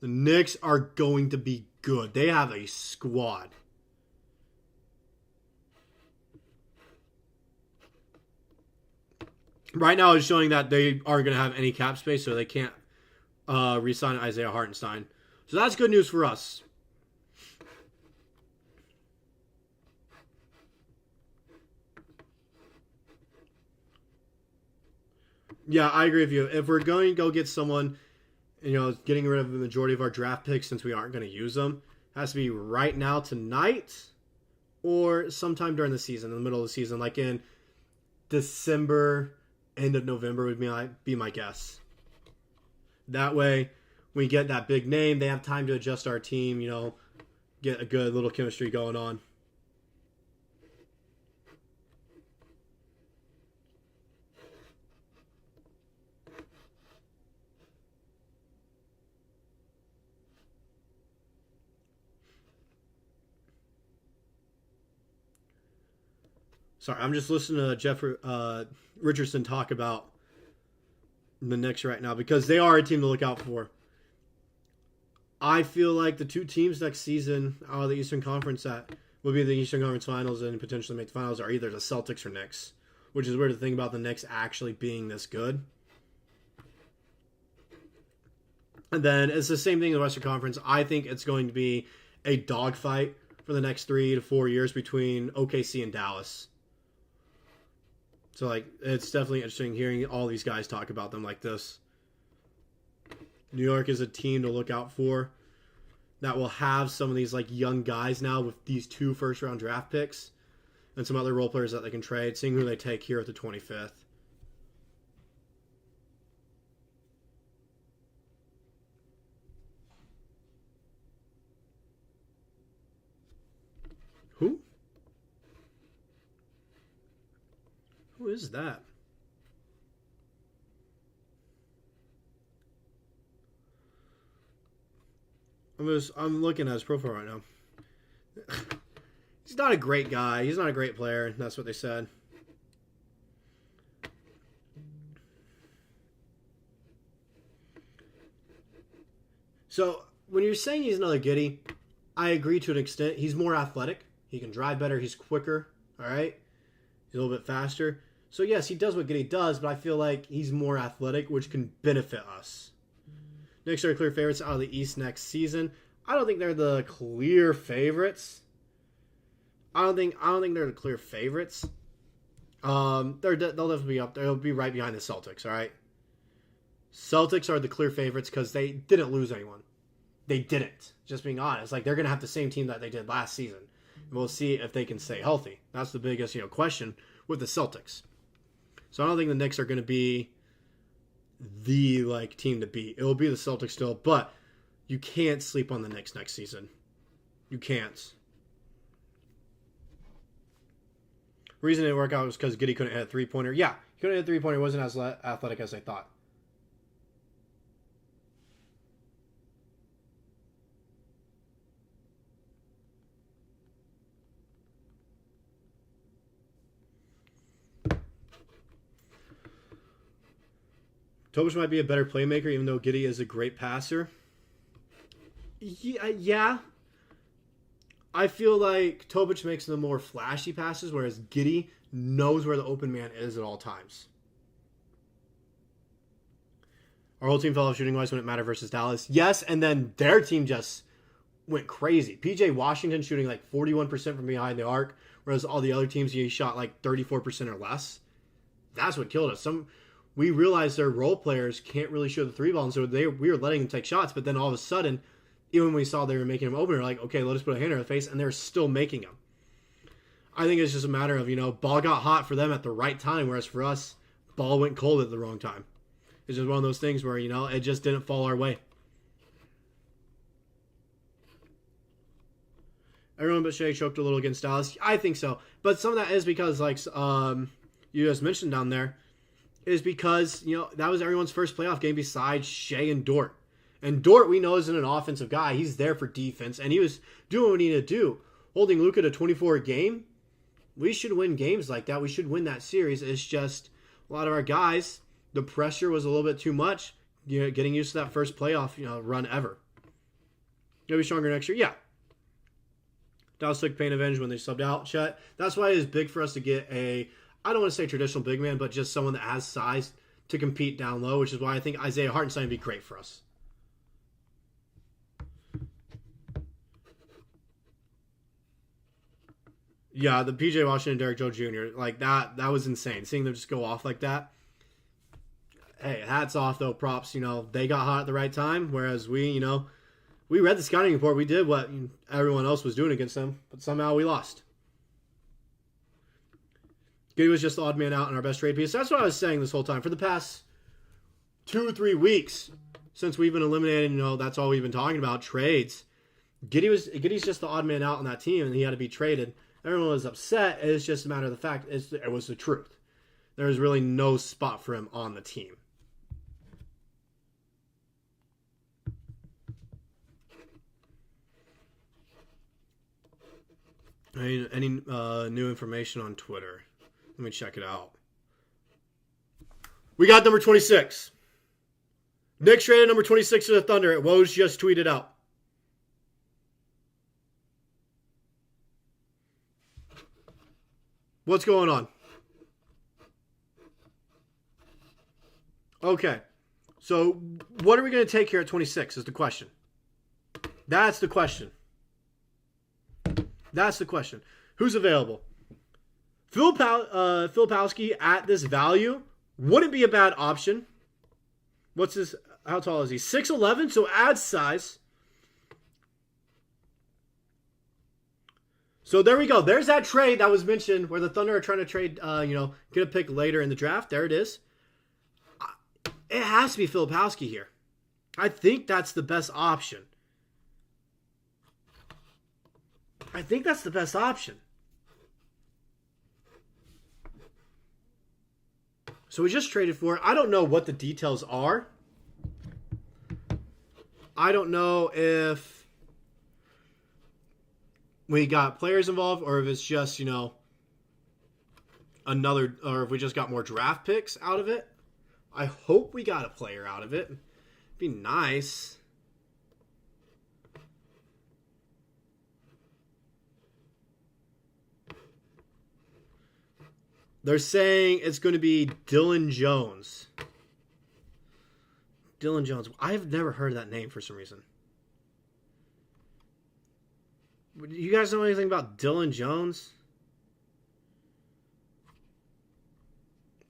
The Knicks are going to be good. They have a squad. Right now, it's showing that they aren't going to have any cap space, so they can't re-sign Isaiah Hartenstein. So that's good news for us. Yeah, I agree with you. If we're going to go get someone, getting rid of the majority of our draft picks since we aren't going to use them, it has to be right now, tonight, or sometime during the season, in the middle of the season, like in December, end of November would be my guess. That way, we get that big name. They have time to adjust our team, get a good little chemistry going on. Sorry, I'm just listening to Jeff Richardson talk about the Knicks right now because they are a team to look out for. I feel like the 2 teams next season out of the Eastern Conference that will be the Eastern Conference Finals and potentially make the finals are either the Celtics or Knicks, which is weird to think about the Knicks actually being this good. And then it's the same thing in the Western Conference. I think it's going to be a dogfight for the next 3 to 4 years between OKC and Dallas. So, it's definitely interesting hearing all these guys talk about them like this. New York is a team to look out for that will have some of these, young guys now with these 2 first-round draft picks and some other role players that they can trade, seeing who they take here at the 25th. Who? Who is that? I'm looking at his profile right now. He's not a great guy. He's not a great player. That's what they said. So when you're saying he's another Giddey, I agree to an extent. He's more athletic. He can drive better. He's quicker. All right. He's a little bit faster. So, yes, he does what Giddey does, but I feel like he's more athletic, which can benefit us. Knicks are clear favorites out of the East next season. I don't think they're the clear favorites. I don't think they're the clear favorites. They'll definitely be up there. They'll be right behind the Celtics. All right. Celtics are the clear favorites because they didn't lose anyone. They didn't. Just being honest, like they're gonna have the same team that they did last season. And we'll see if they can stay healthy. That's the biggest question with the Celtics. So I don't think the Knicks are gonna be the team to beat. It will be the Celtics still, but you can't sleep on the Knicks next season. You can't. Reason it didn't work out was because Giddey couldn't hit a three-pointer. Yeah, he couldn't hit a three-pointer. He wasn't as athletic as I thought. Tobias might be a better playmaker, even though Giddey is a great passer. Yeah. I feel like Tobic makes the more flashy passes, whereas Giddey knows where the open man is at all times. Our whole team fell off shooting-wise when it mattered versus Dallas. Yes, and then their team just went crazy. PJ Washington shooting 41% from behind the arc, whereas all the other teams, he shot 34% or less. That's what killed us. We realized their role players can't really shoot the three ball, and so we were letting them take shots, but then all of a sudden, even when we saw they were making them open, we're like, okay, let us put a hand in their face, and they're still making them. I think it's just a matter of, ball got hot for them at the right time, whereas for us, ball went cold at the wrong time. It's just one of those things where, it just didn't fall our way. Everyone but Shai choked a little against Dallas. I think so. But some of that is because, you just mentioned down there, is because, that was everyone's first playoff game besides Shai and Dort. And Dort, we know, isn't an offensive guy. He's there for defense, and he was doing what he needed to do. Holding Luka to 24 a game, we should win games like that. We should win that series. It's just a lot of our guys, the pressure was a little bit too much, getting used to that first playoff run ever. Gonna be stronger next year? Yeah. Dallas took pain advantage when they subbed out Chet. That's why it is big for us to get I don't want to say traditional big man, but just someone that has size to compete down low, which is why I think Isaiah Hartenstein would be great for us. Yeah, the PJ Washington, Derek Joe Jr., that was insane. Seeing them just go off like that. Hey, hats off, though. Props, they got hot at the right time, whereas we read the scouting report. We did what everyone else was doing against them, but somehow we lost. Giddey was just the odd man out in our best trade piece. That's what I was saying this whole time. For the past 2 or 3 weeks, since we've been eliminated, that's all we've been talking about, trades. Giddey's just the odd man out on that team, and he had to be traded. Everyone was upset. It's just a matter of the fact. It was the truth. There was really no spot for him on the team. Any new information on Twitter? Let me check it out. We got number 26. Knicks traded number 26 to the Thunder. Woj just tweeted out. What's going on? Okay. So, what are we going to take here at 26 is the question. That's the question. Who's available? Filipowski at this value wouldn't be a bad option. How tall is he? 6'11", so adds size. So there we go. There's that trade that was mentioned where the Thunder are trying to trade, get a pick later in the draft. There it is. It has to be Filipowski here. I think that's the best option. So we just traded for it. I don't know what the details are. I don't know if we got players involved or if it's just, or if we just got more draft picks out of it. I hope we got a player out of it. It'd be nice. They're saying it's going to be Dylan Jones. Dylan Jones. I've never heard of that name for some reason. You guys know anything about Dylan Jones?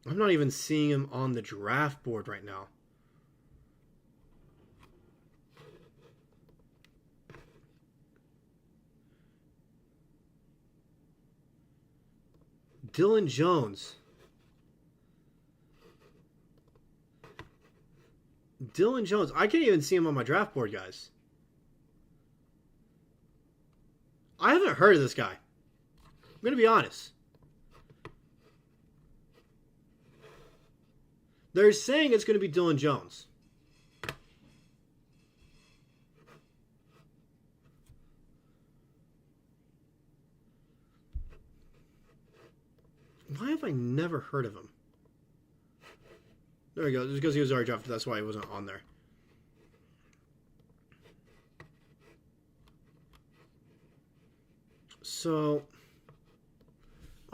I'm not even seeing him on the draft board right now. Dylan Jones. Dylan Jones. I can't even see him on my draft board, guys. I haven't heard of this guy. I'm going to be honest. They're saying it's going to be Dylan Jones. Why have I never heard of him? There we go. Just because he was already drafted, that's why he wasn't on there. So,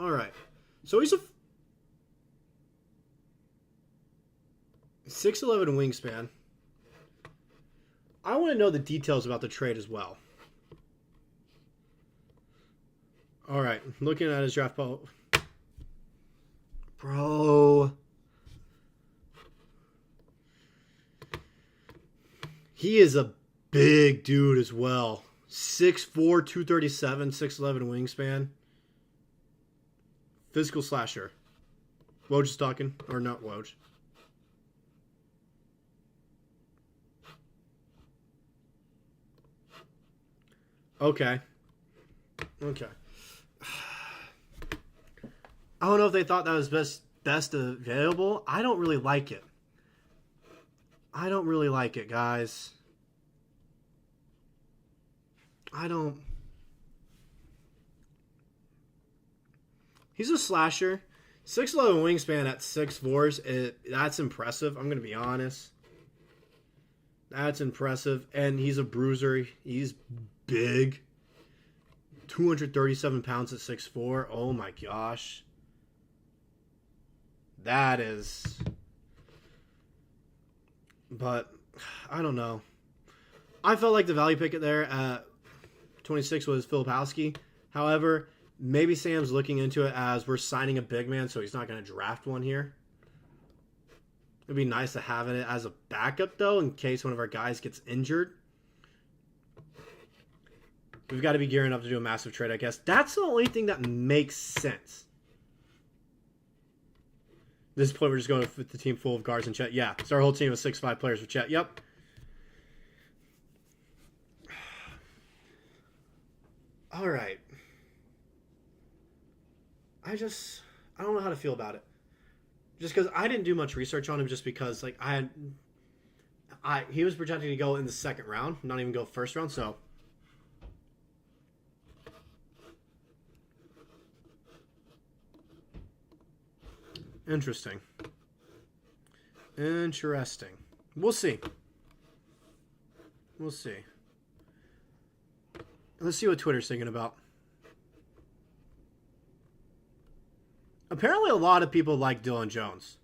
all right. So he's a 6'11" wingspan. I want to know the details about the trade as well. All right. Looking at his draft pool. Bro. He is a big dude as well. 6'4", 237, 6'11" wingspan. Physical slasher. Woj is talking. Or not Woj. Okay. I don't know if they thought that was best available. I don't really like it. Guys. He's a slasher. 6'11" wingspan at 6'4". That's impressive. I'm going to be honest. That's impressive. And he's a bruiser. He's big. 237 pounds at 6'4". Oh my gosh. That is... But, I don't know. I felt like the value pick there at 26 was Filipowski. However, maybe Sam's looking into it as we're signing a big man, so he's not going to draft one here. It'd be nice to have it as a backup, though, in case one of our guys gets injured. We've got to be gearing up to do a massive trade, I guess. That's the only thing that makes sense. At this point, we're just going with the team full of guards and Chet. Yeah, it's our whole team of 6'5" players with Chet. Yep. All right. I don't know how to feel about it. Just because I didn't do much research on him, just because like he was projected to go in the second round, not even go first round. So interesting. We'll see. Let's see what Twitter's thinking about. Apparently a lot of people like Dylan Jones.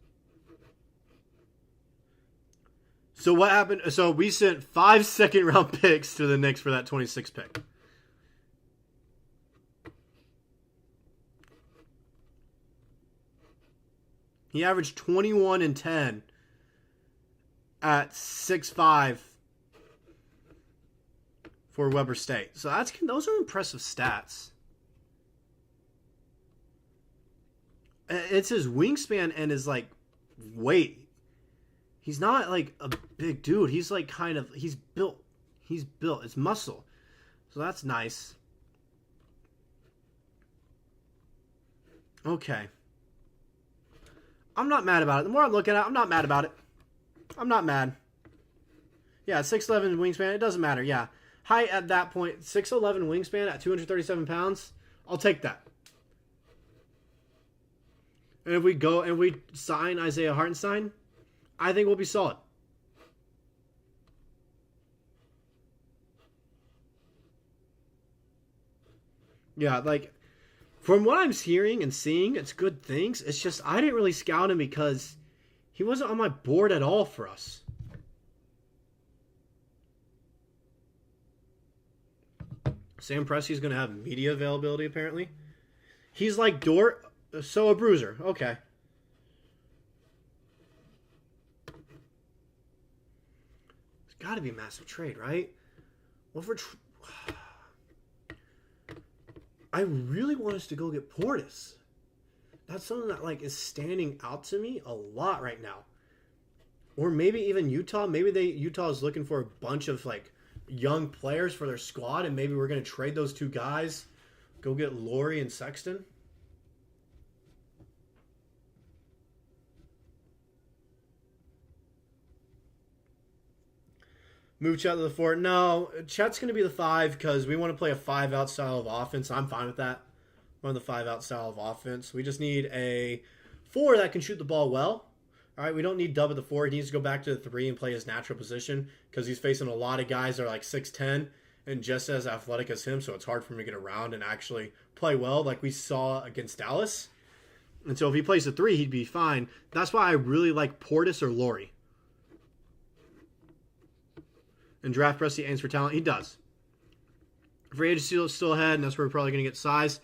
So what happened? So we sent 5 second-round picks to the Knicks for that 26 pick. He averaged 21 and 10 at 6'5" for Weber State. So those are impressive stats. It's his wingspan and his like weight. He's not like a big dude. He's like he's built. It's muscle. So that's nice. Okay. I'm not mad about it. The more I'm looking at it, I'm not mad about it. I'm not mad. Yeah, 6'11" wingspan. It doesn't matter. Yeah. Height at that point, 6'11" wingspan at 237 pounds. I'll take that. And if we go and we sign Isaiah Hartenstein, I think we'll be solid. Yeah, like, from what I'm hearing and seeing, it's good things. It's just I didn't really scout him because he wasn't on my board at all for us. Sam Presti's going to have media availability, apparently. He's like Dort, so a bruiser. Okay. got to be a massive trade, right? What for? I really want us to go get Portis. That's something that like is standing out to me a lot right now. Or maybe even Utah. Maybe Utah is looking for a bunch of like young players for their squad, and maybe we're going to trade those two guys. Go get Laurie and Sexton. Move Chet to the 4. No, Chet's going to be the 5 because we want to play a 5-out style of offense. I'm fine with that. Run the 5-out style of offense. We just need a 4 that can shoot the ball well. All right, we don't need Dub at the 4. He needs to go back to the 3 and play his natural position because he's facing a lot of guys that are like 6'10 and just as athletic as him, so it's hard for him to get around and actually play well like we saw against Dallas. And so if he plays the 3, he'd be fine. That's why I really like Portis or Laurie. And draft Presti aims for talent. He does. Free agency is still ahead, and that's where we're probably going to get size.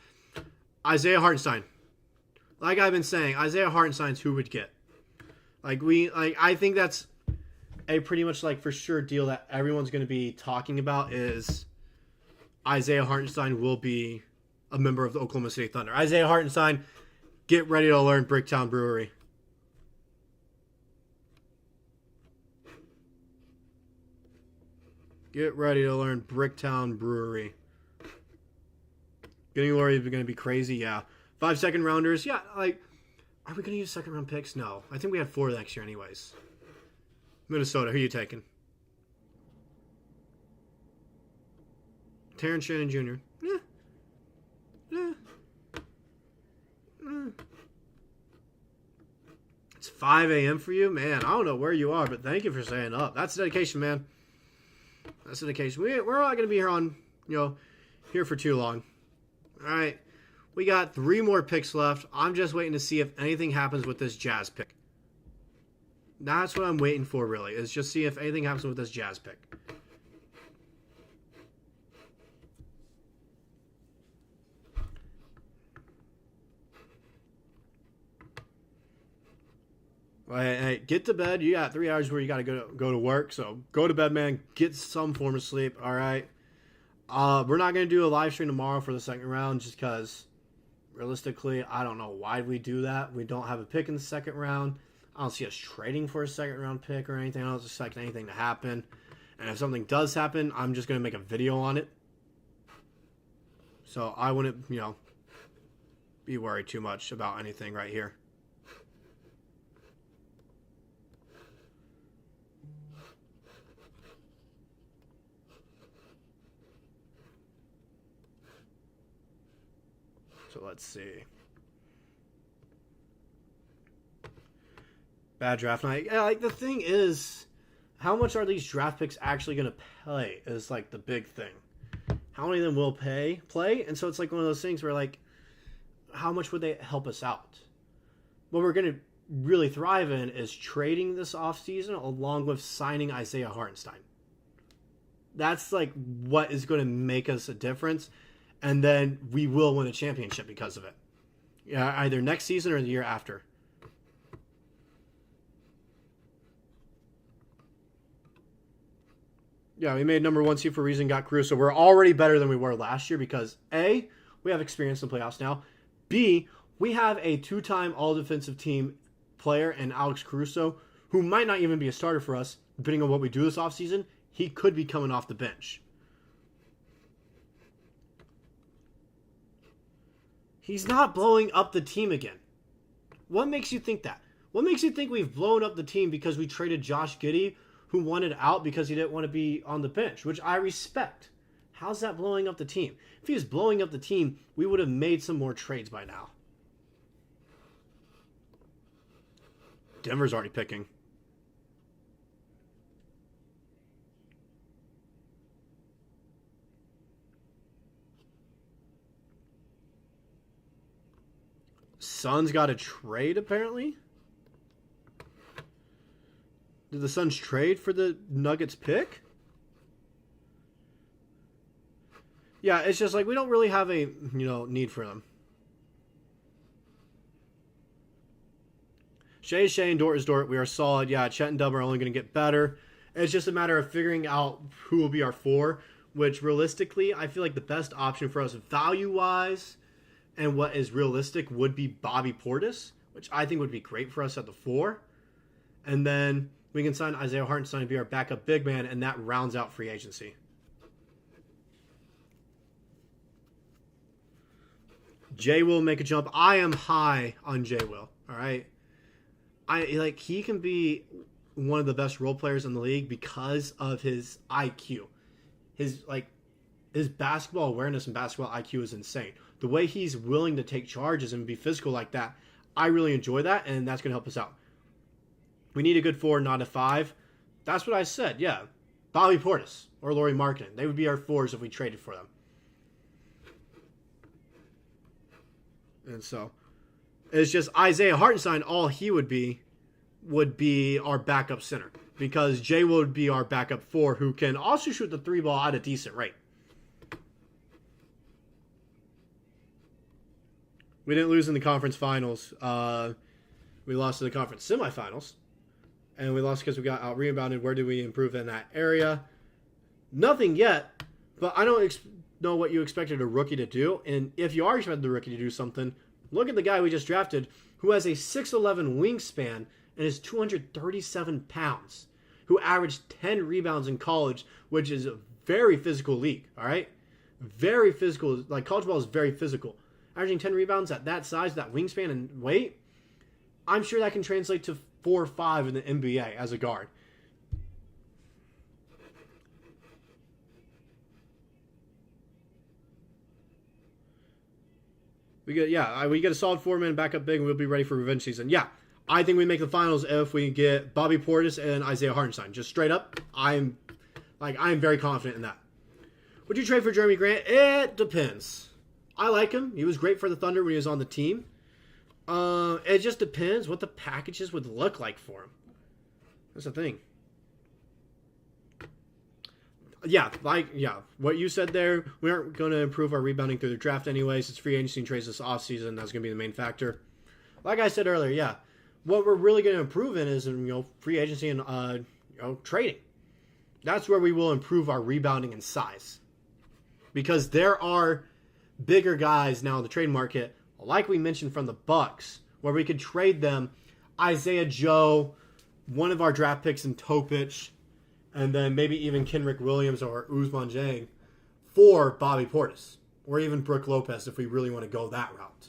Isaiah Hartenstein. Like I've been saying, Isaiah Hartenstein's who would get. I think that's a pretty much like for sure deal that everyone's going to be talking about is Isaiah Hartenstein will be a member of the Oklahoma City Thunder. Isaiah Hartenstein, get ready to learn Bricktown Brewery. Get ready to learn Bricktown Brewery. Getting Laurie is going to be crazy, yeah. 5 second rounders, yeah, like, are we going to use second round picks? No. I think we had 4 next year anyways. Minnesota, who are you taking? Terrence Shannon Jr. Yeah. It's 5 a.m. for you? Man, I don't know where you are, but thank you for staying up. That's dedication, man. That's dedication. We're not going to be here on, here for too long. All right. We got 3 more picks left. I'm just waiting to see if anything happens with this Jazz pick. That's what I'm waiting for, really, is just see if anything happens with this Jazz pick. Hey, get to bed. You got 3 hours where you got to go to work. So go to bed, man. Get some form of sleep. All right. We're not going to do a live stream tomorrow for the second round just because realistically, I don't know why we do that. We don't have a pick in the second round. I don't see us trading for a second round pick or anything. I don't expect anything to happen. And if something does happen, I'm just going to make a video on it. So I wouldn't, be worried too much about anything right here. So let's see. Bad draft night. Yeah, like the thing is, how much are these draft picks actually going to play is like the big thing. How many of them will play? And so it's like one of those things where like, how much would they help us out? What we're going to really thrive in is trading this offseason along with signing Isaiah Hartenstein. That's like what is going to make us a difference. And then we will win a championship because of it. Yeah, either next season or the year after. Yeah, we made number 1 seed for a reason, got Caruso. We're already better than we were last year because A, we have experience in the playoffs now. B, we have a 2-time all-defensive team player in Alex Caruso who might not even be a starter for us. Depending on what we do this offseason, he could be coming off the bench. He's not blowing up the team again. What makes you think that? What makes you think we've blown up the team because we traded Josh Giddey, who wanted out because he didn't want to be on the bench, which I respect. How's that blowing up the team? If he was blowing up the team, we would have made some more trades by now. Denver's already picking. Suns got a trade, apparently. Did the Suns trade for the Nuggets pick? Yeah, it's just like we don't really have a, need for them. Shai is Shai and Dort is Dort. We are solid. Yeah, Chet and Dub are only going to get better. It's just a matter of figuring out who will be our 4, which realistically, I feel like the best option for us value-wise and what is realistic would be Bobby Portis, which I think would be great for us at the 4. And then we can sign Isaiah Hartenstein to be our backup big man, and that rounds out free agency. Jay will make a jump. I am high on Jay Will. All right. He can be one of the best role players in the league because of his IQ. His basketball awareness and basketball IQ is insane. The way he's willing to take charges and be physical like that, I really enjoy that, and that's going to help us out. We need a good 4, not a 5. That's what I said, yeah. Bobby Portis or Lauri Markkanen. They would be our 4s if we traded for them. And so, it's just Isaiah Hartenstein, all he would be our backup center. Because Jay would be our backup 4 who can also shoot the 3 ball at a decent rate. We didn't lose in the conference finals. We lost in the conference semifinals. And we lost because we got out-rebounded. Where did we improve in that area? Nothing yet. But I don't know what you expected a rookie to do. And if you are expecting the rookie to do something, look at the guy we just drafted who has a 6'11 wingspan and is 237 pounds, who averaged 10 rebounds in college, which is a very physical league, all right? Very physical. Like, college ball is very physical. Averaging 10 rebounds at that size, that wingspan and weight, I'm sure that can translate to 4 or 5 in the NBA as a guard. We get a solid 4-man backup big, and we'll be ready for revenge season. Yeah, I think we make the finals if we get Bobby Portis and Isaiah Hartenstein. Just straight up, I am very confident in that. Would you trade for Jeremy Grant? It depends. I like him. He was great for the Thunder when he was on the team. It just depends what the packages would look like for him. That's the thing. Yeah, what you said there, we aren't going to improve our rebounding through the draft anyways. It's free agency and trades this offseason. That's going to be the main factor. Like I said earlier, yeah, what we're really going to improve in is, free agency and, trading. That's where we will improve our rebounding and size. Because there are bigger guys now in the trade market, like we mentioned from the Bucks, where we could trade them Isaiah Joe, one of our draft picks in Topic, and then maybe even Kenrick Williams or Ousmane Dieng for Bobby Portis, or even Brook Lopez if we really want to go that route.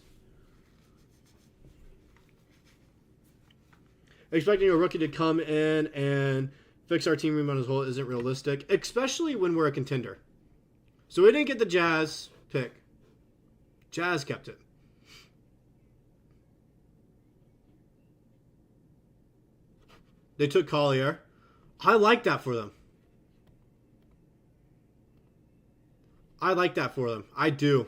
Expecting a rookie to come in and fix our team rebound as a whole isn't realistic, especially when we're a contender. So we didn't get the Jazz pick. Jazz kept it. They took Collier. I like that for them. I do.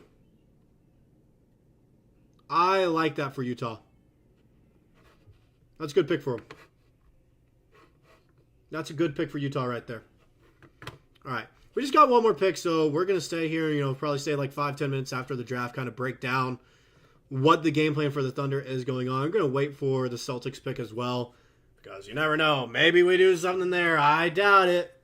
I like that for Utah. That's a good pick for them. That's a good pick for Utah right there. All right. We just got one more pick, so we're going to stay here, probably stay like 5-10 minutes after the draft, kind of break down what the game plan for the Thunder is going on. I'm going to wait for the Celtics pick as well, because you never know. Maybe we do something there. I doubt it.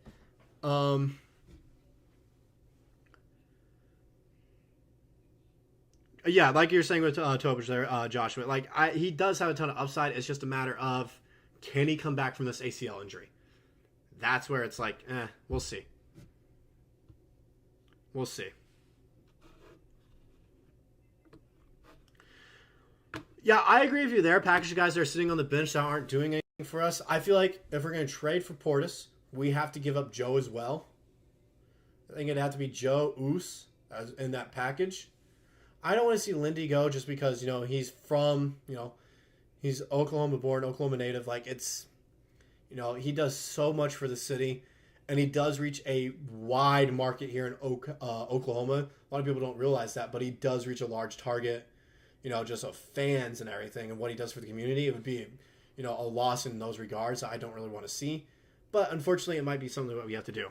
Yeah, like you're saying with Topic there, Joshua. He does have a ton of upside. It's just a matter of, can he come back from this ACL injury? That's where it's like, we'll see. We'll see. Yeah, I agree with you there. Package guys that are sitting on the bench that aren't doing anything for us. I feel like if we're going to trade for Portis, we have to give up Joe as well. I think it'd have to be Joe, Oos in that package. I don't want to see Lindy go just because, he's from, he's Oklahoma born, Oklahoma native. He does so much for the city. And he does reach a wide market here in Oklahoma. A lot of people don't realize that, but he does reach a large target, just of fans and everything, and what he does for the community. It would be, a loss in those regards I don't really want to see. But unfortunately, it might be something that we have to do.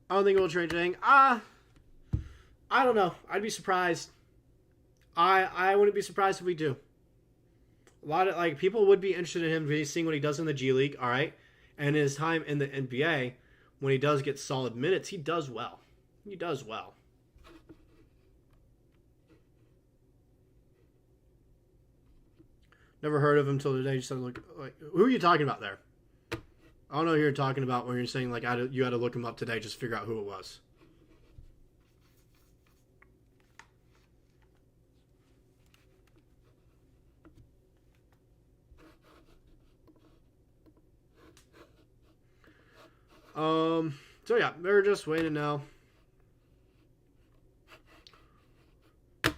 I don't think it will change anything. I don't know. I'd be surprised. I wouldn't be surprised if we do. A lot of like people would be interested in him seeing what he does in the G League, all right, and his time in the NBA. When he does get solid minutes, he does well. He does well. Never heard of him until today. Just look like, who are you talking about there? I don't know who you're talking about when you're saying like you had to look him up today just to figure out who it was. So yeah, they're just waiting now.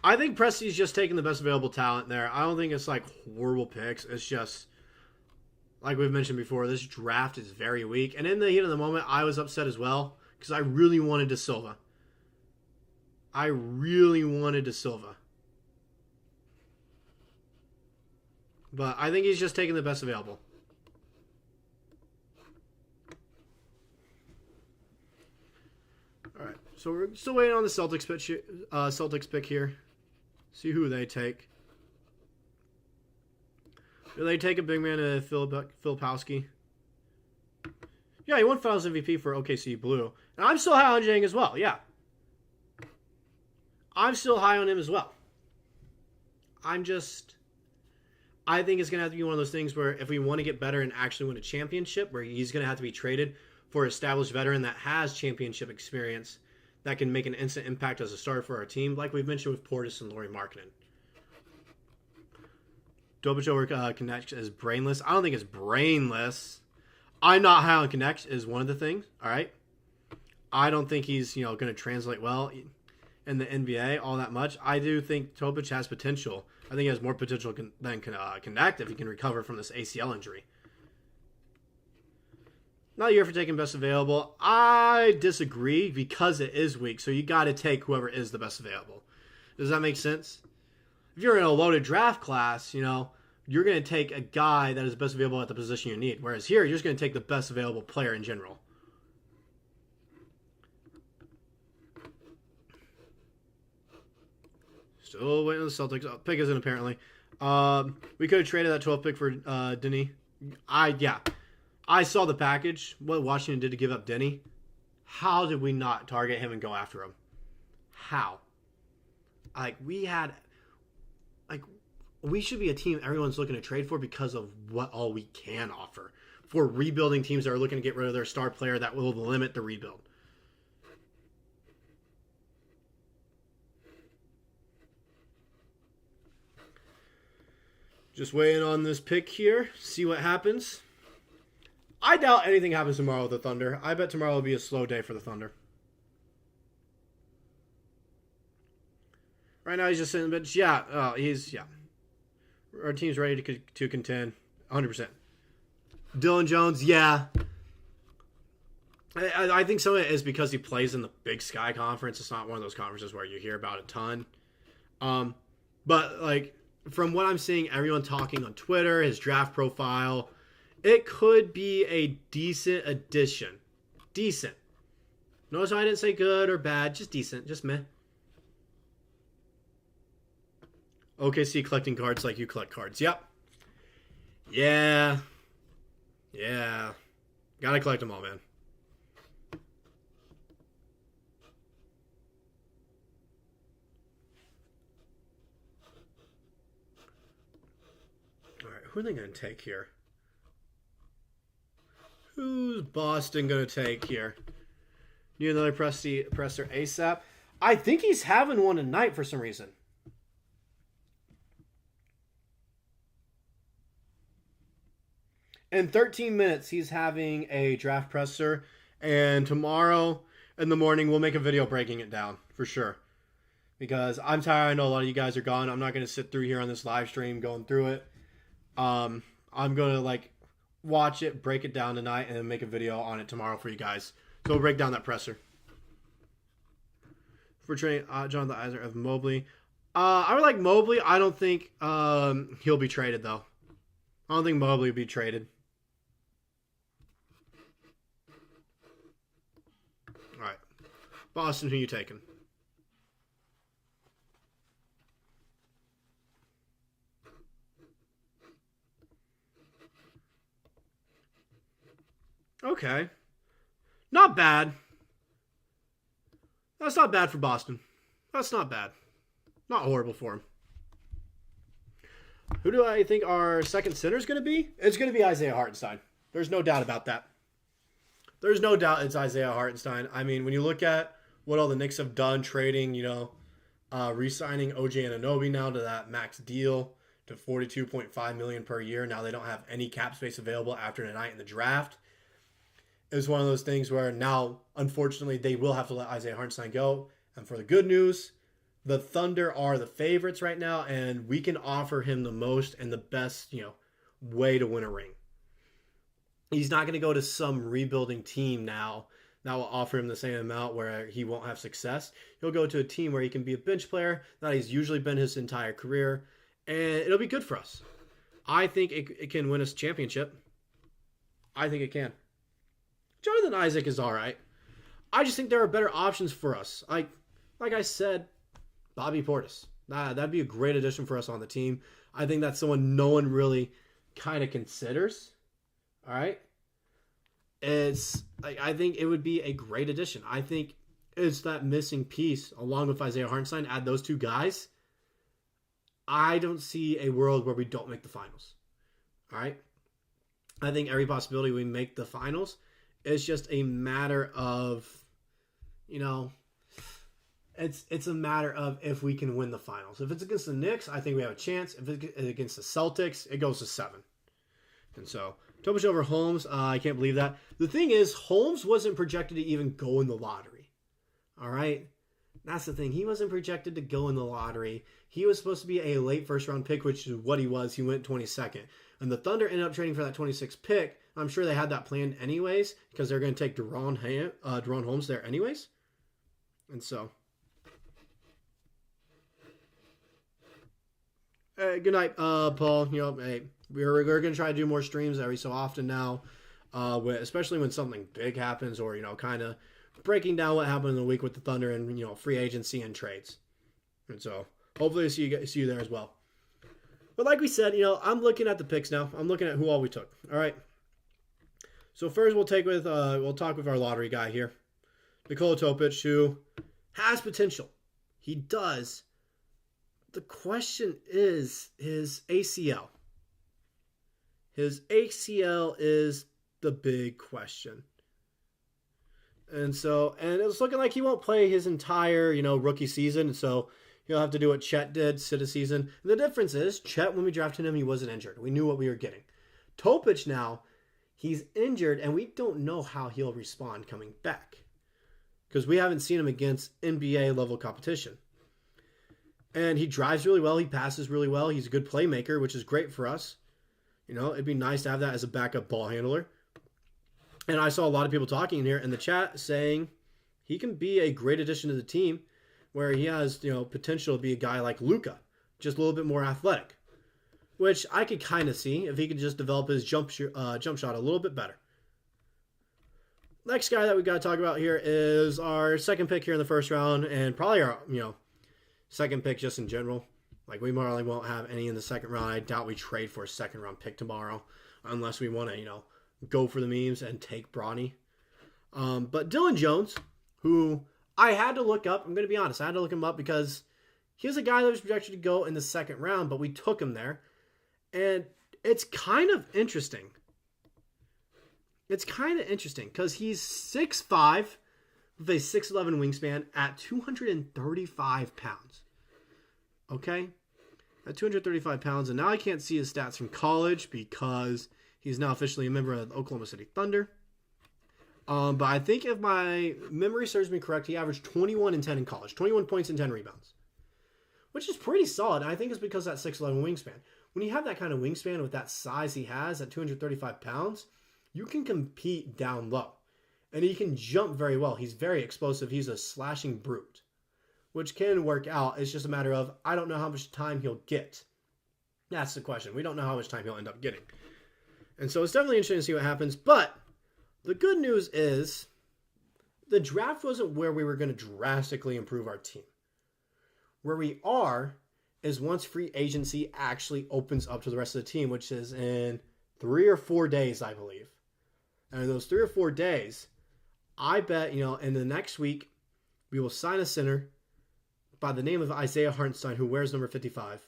I think Presti's just taking the best available talent there. I don't think it's like horrible picks. It's just like we've mentioned before, this draft is very weak. And in the heat of the moment, I was upset as well because I really wanted De Silva. But I think he's just taking the best available. All right, so we're still waiting on the Celtics pick here. See who they take. Do they take a big man to Filipowski? Yeah, he won Finals MVP for OKC Blue. And I'm still high on Jang as well, yeah. I'm still high on him as well. I think it's going to have to be one of those things where if we want to get better and actually win a championship, where he's going to have to be traded for an established veteran that has championship experience that can make an instant impact as a starter for our team, like we've mentioned with Portis and Lauri Markkanen. Dobic over Connect is brainless. I don't think it's brainless. I'm not high on Connect is one of the things, all right? I don't think he's going to translate well in the NBA all that much. I do think Tobic has potential. I think he has more potential than Connect if he can recover from this ACL injury. Not a year for taking best available. I disagree because it is weak, so you got to take whoever is the best available. Does that make sense? If you're in a loaded draft class, you're going to take a guy that is best available at the position you need. Whereas here, you're just going to take the best available player in general. Still waiting on the Celtics. Oh, pick isn't apparently. We could have traded that 12th pick for Denny. I saw the package, what Washington did to give up Denny. How did we not target him and go after him? How? We should be a team everyone's looking to trade for because of what all we can offer. For rebuilding teams that are looking to get rid of their star player, that will limit the rebuild. Just waiting on this pick here. See what happens. I doubt anything happens tomorrow with the Thunder. I bet tomorrow will be a slow day for the Thunder. Right now he's just sitting the bench. Yeah. Our team's ready to contend. 100%. Dylan Jones, yeah. I think some of it is because he plays in the Big Sky Conference. It's not one of those conferences where you hear about a ton. But, from what I'm seeing, everyone talking on Twitter, his draft profile, it could be a decent addition. Decent. Notice how I didn't say good or bad. Just decent. Just meh. OKC collecting cards like you collect cards. Yep. Yeah. Gotta collect them all, man. All right, who are they going to take here? Who's Boston going to take here? Need another presser ASAP? I think he's having one tonight for some reason. In 13 minutes, he's having a draft presser. And tomorrow in the morning, we'll make a video breaking it down for sure. Because I'm tired. I know a lot of you guys are gone. I'm not going to sit through here on this live stream going through it. I'm going to watch it, break it down tonight, and then make a video on it tomorrow for you guys. So we'll break down that presser. For trading Jonathan Isaac of Mobley. I would like Mobley. I don't think he'll be traded, though. I don't think Mobley will be traded. All right. Boston, who you taking? Okay. Not bad. That's not bad for Boston. That's not bad. Not horrible for him. Who do I think our second center is going to be? It's going to be Isaiah Hartenstein. There's no doubt about that. There's no doubt it's Isaiah Hartenstein. I mean, when you look at what all the Knicks have done, trading, re-signing OG Anunoby now to that max deal to $42.5 million per year. Now they don't have any cap space available after tonight in the draft. It's one of those things where now, unfortunately, they will have to let Isaiah Hartenstein go. And for the good news, the Thunder are the favorites right now, and we can offer him the most and the best, way to win a ring. He's not going to go to some rebuilding team now that will offer him the same amount where he won't have success. He'll go to a team where he can be a bench player that he's usually been his entire career, and it'll be good for us. I think it can win us a championship. I think it can. Jonathan Isaac is all right. I just think there are better options for us. Like I said, Bobby Portis. That'd be a great addition for us on the team. I think that's someone no one really kind of considers. All right? I think it would be a great addition. I think it's that missing piece along with Isaiah Hartenstein. Add those two guys. I don't see a world where we don't make the finals. All right? I think every possibility we make the finals. It's just a matter of, it's a matter of if we can win the finals. If it's against the Knicks, I think we have a chance. If it's against the Celtics, it goes to 7. And so, Tobias over Holmes, I can't believe that. The thing is, Holmes wasn't projected to even go in the lottery. All right? That's the thing. He wasn't projected to go in the lottery. He was supposed to be a late first-round pick, which is what he was. He went 22nd. And the Thunder ended up trading for that 26th pick. I'm sure they had that planned anyways because they're going to take Deron Holmes there anyways. And so, good night, Paul. Hey, we're going to try to do more streams every so often now, especially when something big happens or, kind of breaking down what happened in the week with the Thunder and, free agency and trades. And so, hopefully see you there as well. But like we said, I'm looking at the picks now. I'm looking at who all we took. All right. So first we'll talk with our lottery guy here, Nikola Topic, who has potential. He does. The question is his ACL. His ACL is the big question. And it's looking like he won't play his entire, rookie season. And so he'll have to do what Chet did, sit a season. And the difference is, Chet, when we drafted him, he wasn't injured. We knew what we were getting. Topic now, he's injured, and we don't know how he'll respond coming back because we haven't seen him against NBA-level competition. And he drives really well. He passes really well. He's a good playmaker, which is great for us. It'd be nice to have that as a backup ball handler. And I saw a lot of people talking in here in the chat saying he can be a great addition to the team where he has, potential to be a guy like Luka, just a little bit more athletic. Which I could kind of see if he could just develop his jump shot a little bit better. Next guy that we got to talk about here is our second pick here in the first round, and probably our second pick just in general. Like we probably won't have any in the second round. I doubt we trade for a second round pick tomorrow, unless we want to go for the memes and take Bronny. But Dylan Jones, who I had to look up. I'm going to be honest, I had to look him up because he was a guy that was projected to go in the second round, but we took him there. And it's kind of interesting. It's kind of interesting because he's 6'5", with a 6'11" wingspan at 235 pounds. Okay? At 235 pounds. And now I can't see his stats from college because he's now officially a member of the Oklahoma City Thunder. But I think if my memory serves me correct, he averaged 21 and 10 in college. 21 points and 10 rebounds. Which is pretty solid. And I think it's because of that 6'11" wingspan. When you have that kind of wingspan with that size he has at 235 pounds, you can compete down low. And he can jump very well. He's very explosive. He's a slashing brute, which can work out. It's just a matter of, I don't know how much time he'll get. That's the question. We don't know how much time he'll end up getting. And so it's definitely interesting to see what happens. But the good news is the draft wasn't where we were going to drastically improve our team. Where we are is once free agency actually opens up to the rest of the team, which is in 3 or 4 days, I believe. And in those 3 or 4 days, I bet, in the next week, we will sign a center by the name of Isaiah Hartenstein, who wears number 55.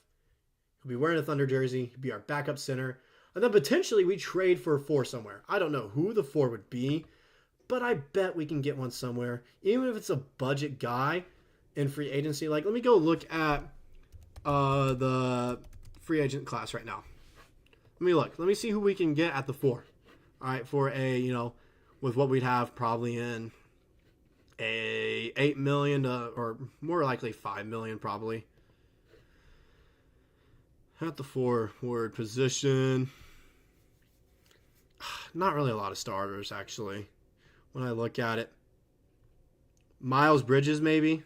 He'll be wearing a Thunder jersey. He'll be our backup center. And then potentially we trade for a 4 somewhere. I don't know who the 4 would be, but I bet we can get one somewhere. Even if it's a budget guy in free agency. Like, let me go look at the free agent class right now. Let me look. Let me see who we can get at the 4. All right, for a, with what we'd have probably in a $8 million or more likely $5 million probably. At the forward position. Not really a lot of starters, actually, when I look at it. Miles Bridges, maybe.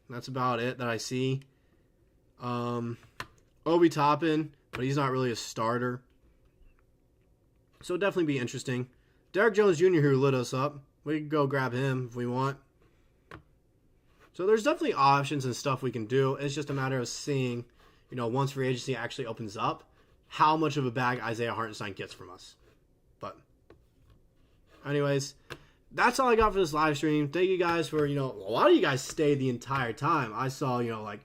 That's about it that I see. Obi Toppin, but he's not really a starter. So it'll definitely be interesting. Derrick Jones Jr., who lit us up. We can go grab him if we want. So there's definitely options and stuff we can do. It's just a matter of seeing, once free agency actually opens up, how much of a bag Isaiah Hartenstein gets from us. But anyways, that's all I got for this live stream. Thank you guys for, a lot of you guys stayed the entire time. I saw, like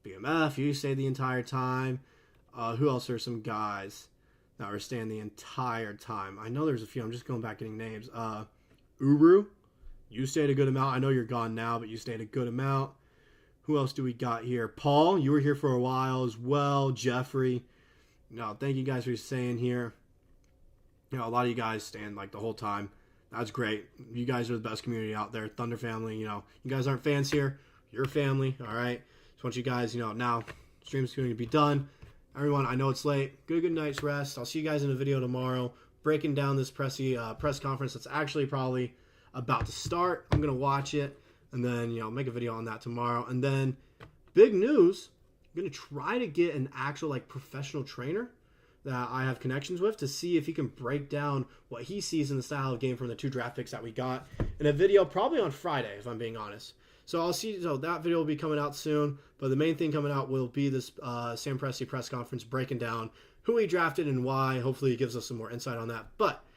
BMF, you stayed the entire time. Who else are some guys that were staying the entire time? I know there's a few. I'm just going back getting names. Uru, you stayed a good amount. I know you're gone now, but you stayed a good amount. Who else do we got here? Paul, you were here for a while as well. Jeffrey. Thank you guys for staying here. A lot of you guys staying like the whole time. That's great. You guys are the best community out there. Thunder family, you guys aren't fans here. You're family, all right? Just want you guys, now stream's going to be done. Everyone, I know it's late. Good night's rest. I'll see you guys in a video tomorrow, breaking down this press conference that's actually probably about to start. I'm going to watch it and then, make a video on that tomorrow. And then, big news, I'm going to try to get an actual, professional trainer that I have connections with to see if he can break down what he sees in the style of game from the 2 draft picks that we got in a video probably on Friday, if I'm being honest. So that video will be coming out soon, but the main thing coming out will be this Sam Presti press conference breaking down who he drafted and why. Hopefully he gives us some more insight on that. But